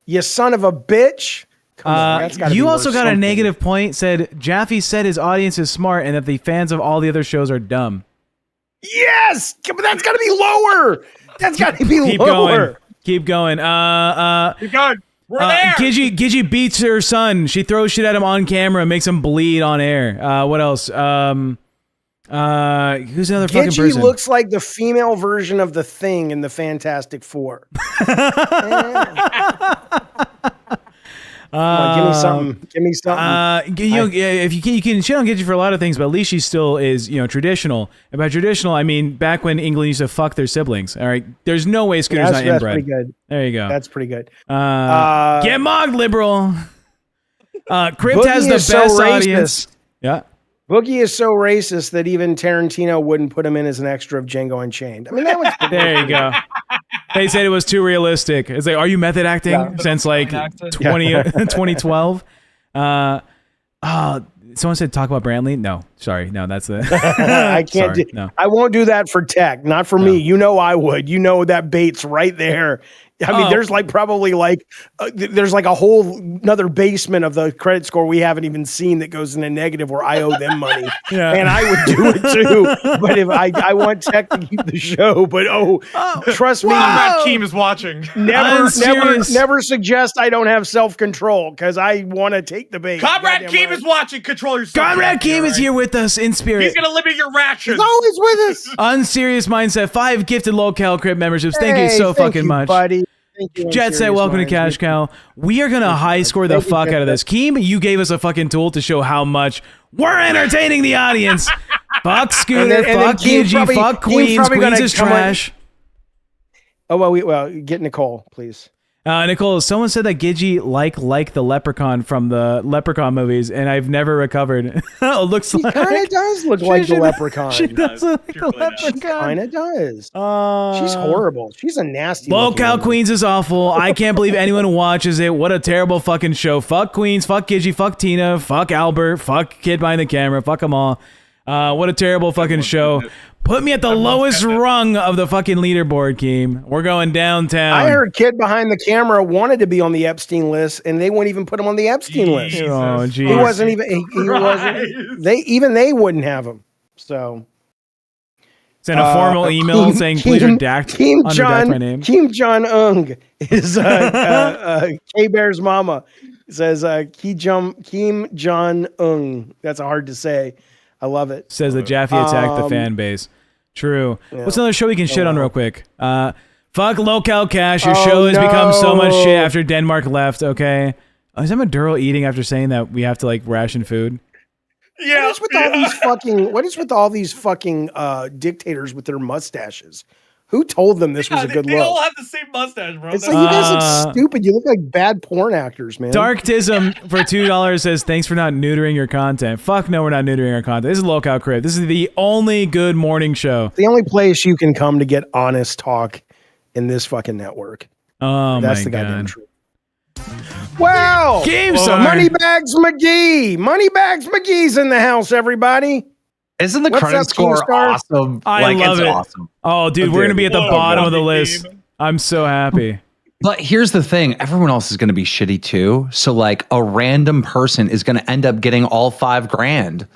you son of a bitch. Come on, that's gotta You be also worth got a something. negative point. Said Jaffe said his audience is smart and that the fans of all the other shows are dumb. Yes, but that's got to be lower. That's got to be Keep lower. going. Keep going. Keep going. We're there. Gigi beats her son. She throws shit at him on camera, makes him bleed on air. What else? Who's another fucking Gigi person? looks like the female version of the Thing in the Fantastic Four. Come on, give me something. Give me something. If you can shit on Gigi for a lot of things, but at least she still is, traditional. And by traditional, I mean back when England used to fuck their siblings. All right, there's no way Scooter's not that's inbred. pretty good. There you go. That's pretty good. Get mocked, liberal. Crypt Boogie has the is best so racist. audience. Yeah. Boogie is so racist that even Tarantino wouldn't put him in as an extra of Django Unchained. I mean, that was There you go. They said it was too realistic. It's like, are you method acting Yeah. since like 2012? Someone said talk about Brantley. No, sorry, no, that's the. I can't Sorry, do. no. I won't do that for tech. Not for me. You know I would. You know that bait's right there. I mean, there's there's like a whole another basement of the credit score we haven't even seen that goes in a negative where I owe them money, Yeah. and I would do it too. But if I want tech to keep the show, but trust me, Comrade Keem is watching. never serious. never suggest I don't have self control because I want to take the bait. Comrade Goddamn Keem right. is watching. Control yourself. Conrad Keem is here with us in spirit. He's gonna limit your rations. He's always with us. Unserious Mindset, 5 gifted LolCow Crypt memberships. Thank you Hey, so thank fucking you, much. buddy. Thank you, Jet Set, Unserious welcome to Minds. Cash Cow. We are going to high score the Thank you, fuck Jet out of this. Keem, you gave us a fucking tool to show how much we're entertaining the audience. Fuck Scooter, And then fuck Keem's Gigi, probably- fuck Keem's Queens. probably Queens gonna is come on- trash. Oh well, get Nicole, please. Nicole, someone said that Gigi like the leprechaun from the Leprechaun movies, and I've never recovered. It looks He like kind of does look like the leprechaun. She does look like the She really does. leprechaun. Kind of does. She's horrible. She's a nasty. LolCow looking woman. Queens is awful. I can't believe anyone watches it. What a terrible fucking show. Fuck Queens, fuck Gigi, fuck Tina, fuck Albert, fuck Kid behind the camera, fuck them all. What a terrible fucking show. Put me at the lowest rung of the fucking leaderboard, Keem. We're going downtown. I heard kid behind the camera wanted to be on the Epstein list, and they wouldn't even put him on the Epstein list. Oh, geez. He wasn't even. He wasn't. They wouldn't have him. So send a formal email saying please redact my name. Kim Jong Un is K Bear's mama. It says Kim Jong Un. That's hard to say. I love it. Says that Jaffe attacked the fan base. True. Yeah. What's another show we can shit on real quick? Fuck LolCow Cash. Your show has become so much shit after Denmark left. Okay. Is that Maduro eating after saying that we have to like ration food? Yeah. What is with all these fucking dictators with their mustaches? Who told them this was a good look? They all have the same mustache, bro. It's like you guys look stupid. You look like bad porn actors, man. Darktism for $2 says, thanks for not neutering your content. Fuck no, we're not neutering our content. This is LolCow Crypt. This is the only good morning show. The only place you can come to get honest talk in this fucking network. Oh, that's my the God. goddamn truth. Wow. Moneybags McGee. Moneybags McGee's in the house, everybody. Isn't the credit score awesome? I love it. Awesome. Oh, dude, we're going to be at the bottom of the list. I'm so happy. But here's the thing. Everyone else is going to be shitty too. So like a random person is going to end up getting all $5,000.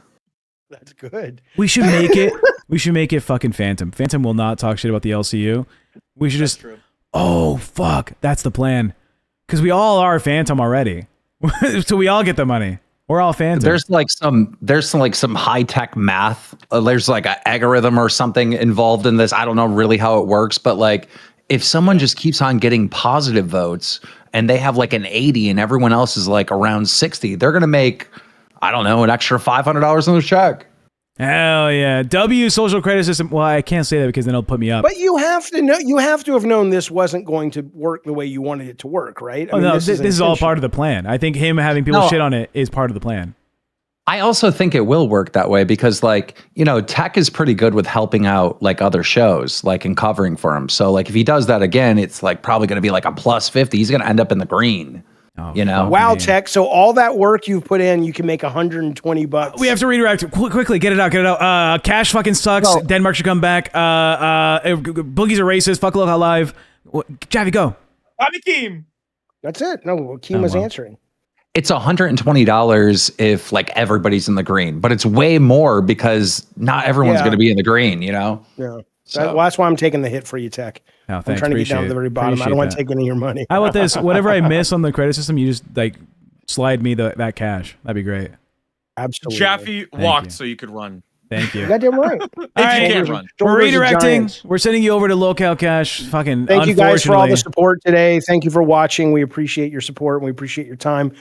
That's good. We should make it. We should make it fucking Phantom. Phantom will not talk shit about the LCU. We should just... Oh, fuck. That's the plan. Because we all are Phantom already. So we all get the money. We're all Phantom. There's some high tech math. There's like an algorithm or something involved in this. I don't know really how it works, but like if someone just keeps on getting positive votes and they have like an 80 and everyone else is like around 60, they're gonna make, I don't know, an extra $500 on their check. Hell yeah. W social credit system. Well, I can't say that because then it'll put me up. But you have to know. You have to have known this wasn't going to work the way you wanted it to work, right? I mean, no, this is all part of the plan. I think him having people shit on it is part of the plan. I also think it will work that way because, like, you know, Tech is pretty good with helping out like other shows, like and covering for him. So, like, if he does that again, it's like probably going to be like a plus 50. He's going to end up in the green. Oh, you know, wow, man. Tech. So all that work you've put in, you can make $120. We have to redirect quickly. Get it out. Cash fucking sucks. Well, Denmark should come back. Boogie's a racist. Fuck LolCow Live. Jaffe, go. I'm Keem. That's it. No, Keem was answering. It's $120 if like everybody's in the green, but it's way more because not everyone's going to be in the green. You know. Yeah. So. That's why I'm taking the hit for you, Tech. No, I'm trying to get down to the very bottom. I don't want to take any of your money. How about this? Whatever I miss on the credit system, you just like slide me that cash. That'd be great. Absolutely. Jaffe walked so you could run. Thank you. Goddamn right. If you can't run. We're redirecting. We're sending you over to LolCow Cash. Fucking. Thank you guys for all the support today. Thank you for watching. We appreciate your support and we appreciate your time.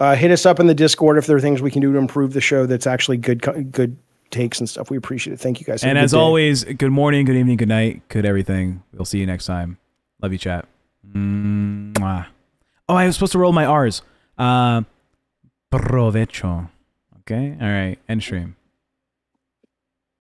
Hit us up in the Discord if there are things we can do to improve the show. That's actually good takes and stuff. We appreciate it. Thank you guys. And as always, good morning, good evening, good night, good everything. We'll see you next time. Love you, chat. Mwah. Oh, I was supposed to roll my R's. Provecho. Okay. All right. End stream.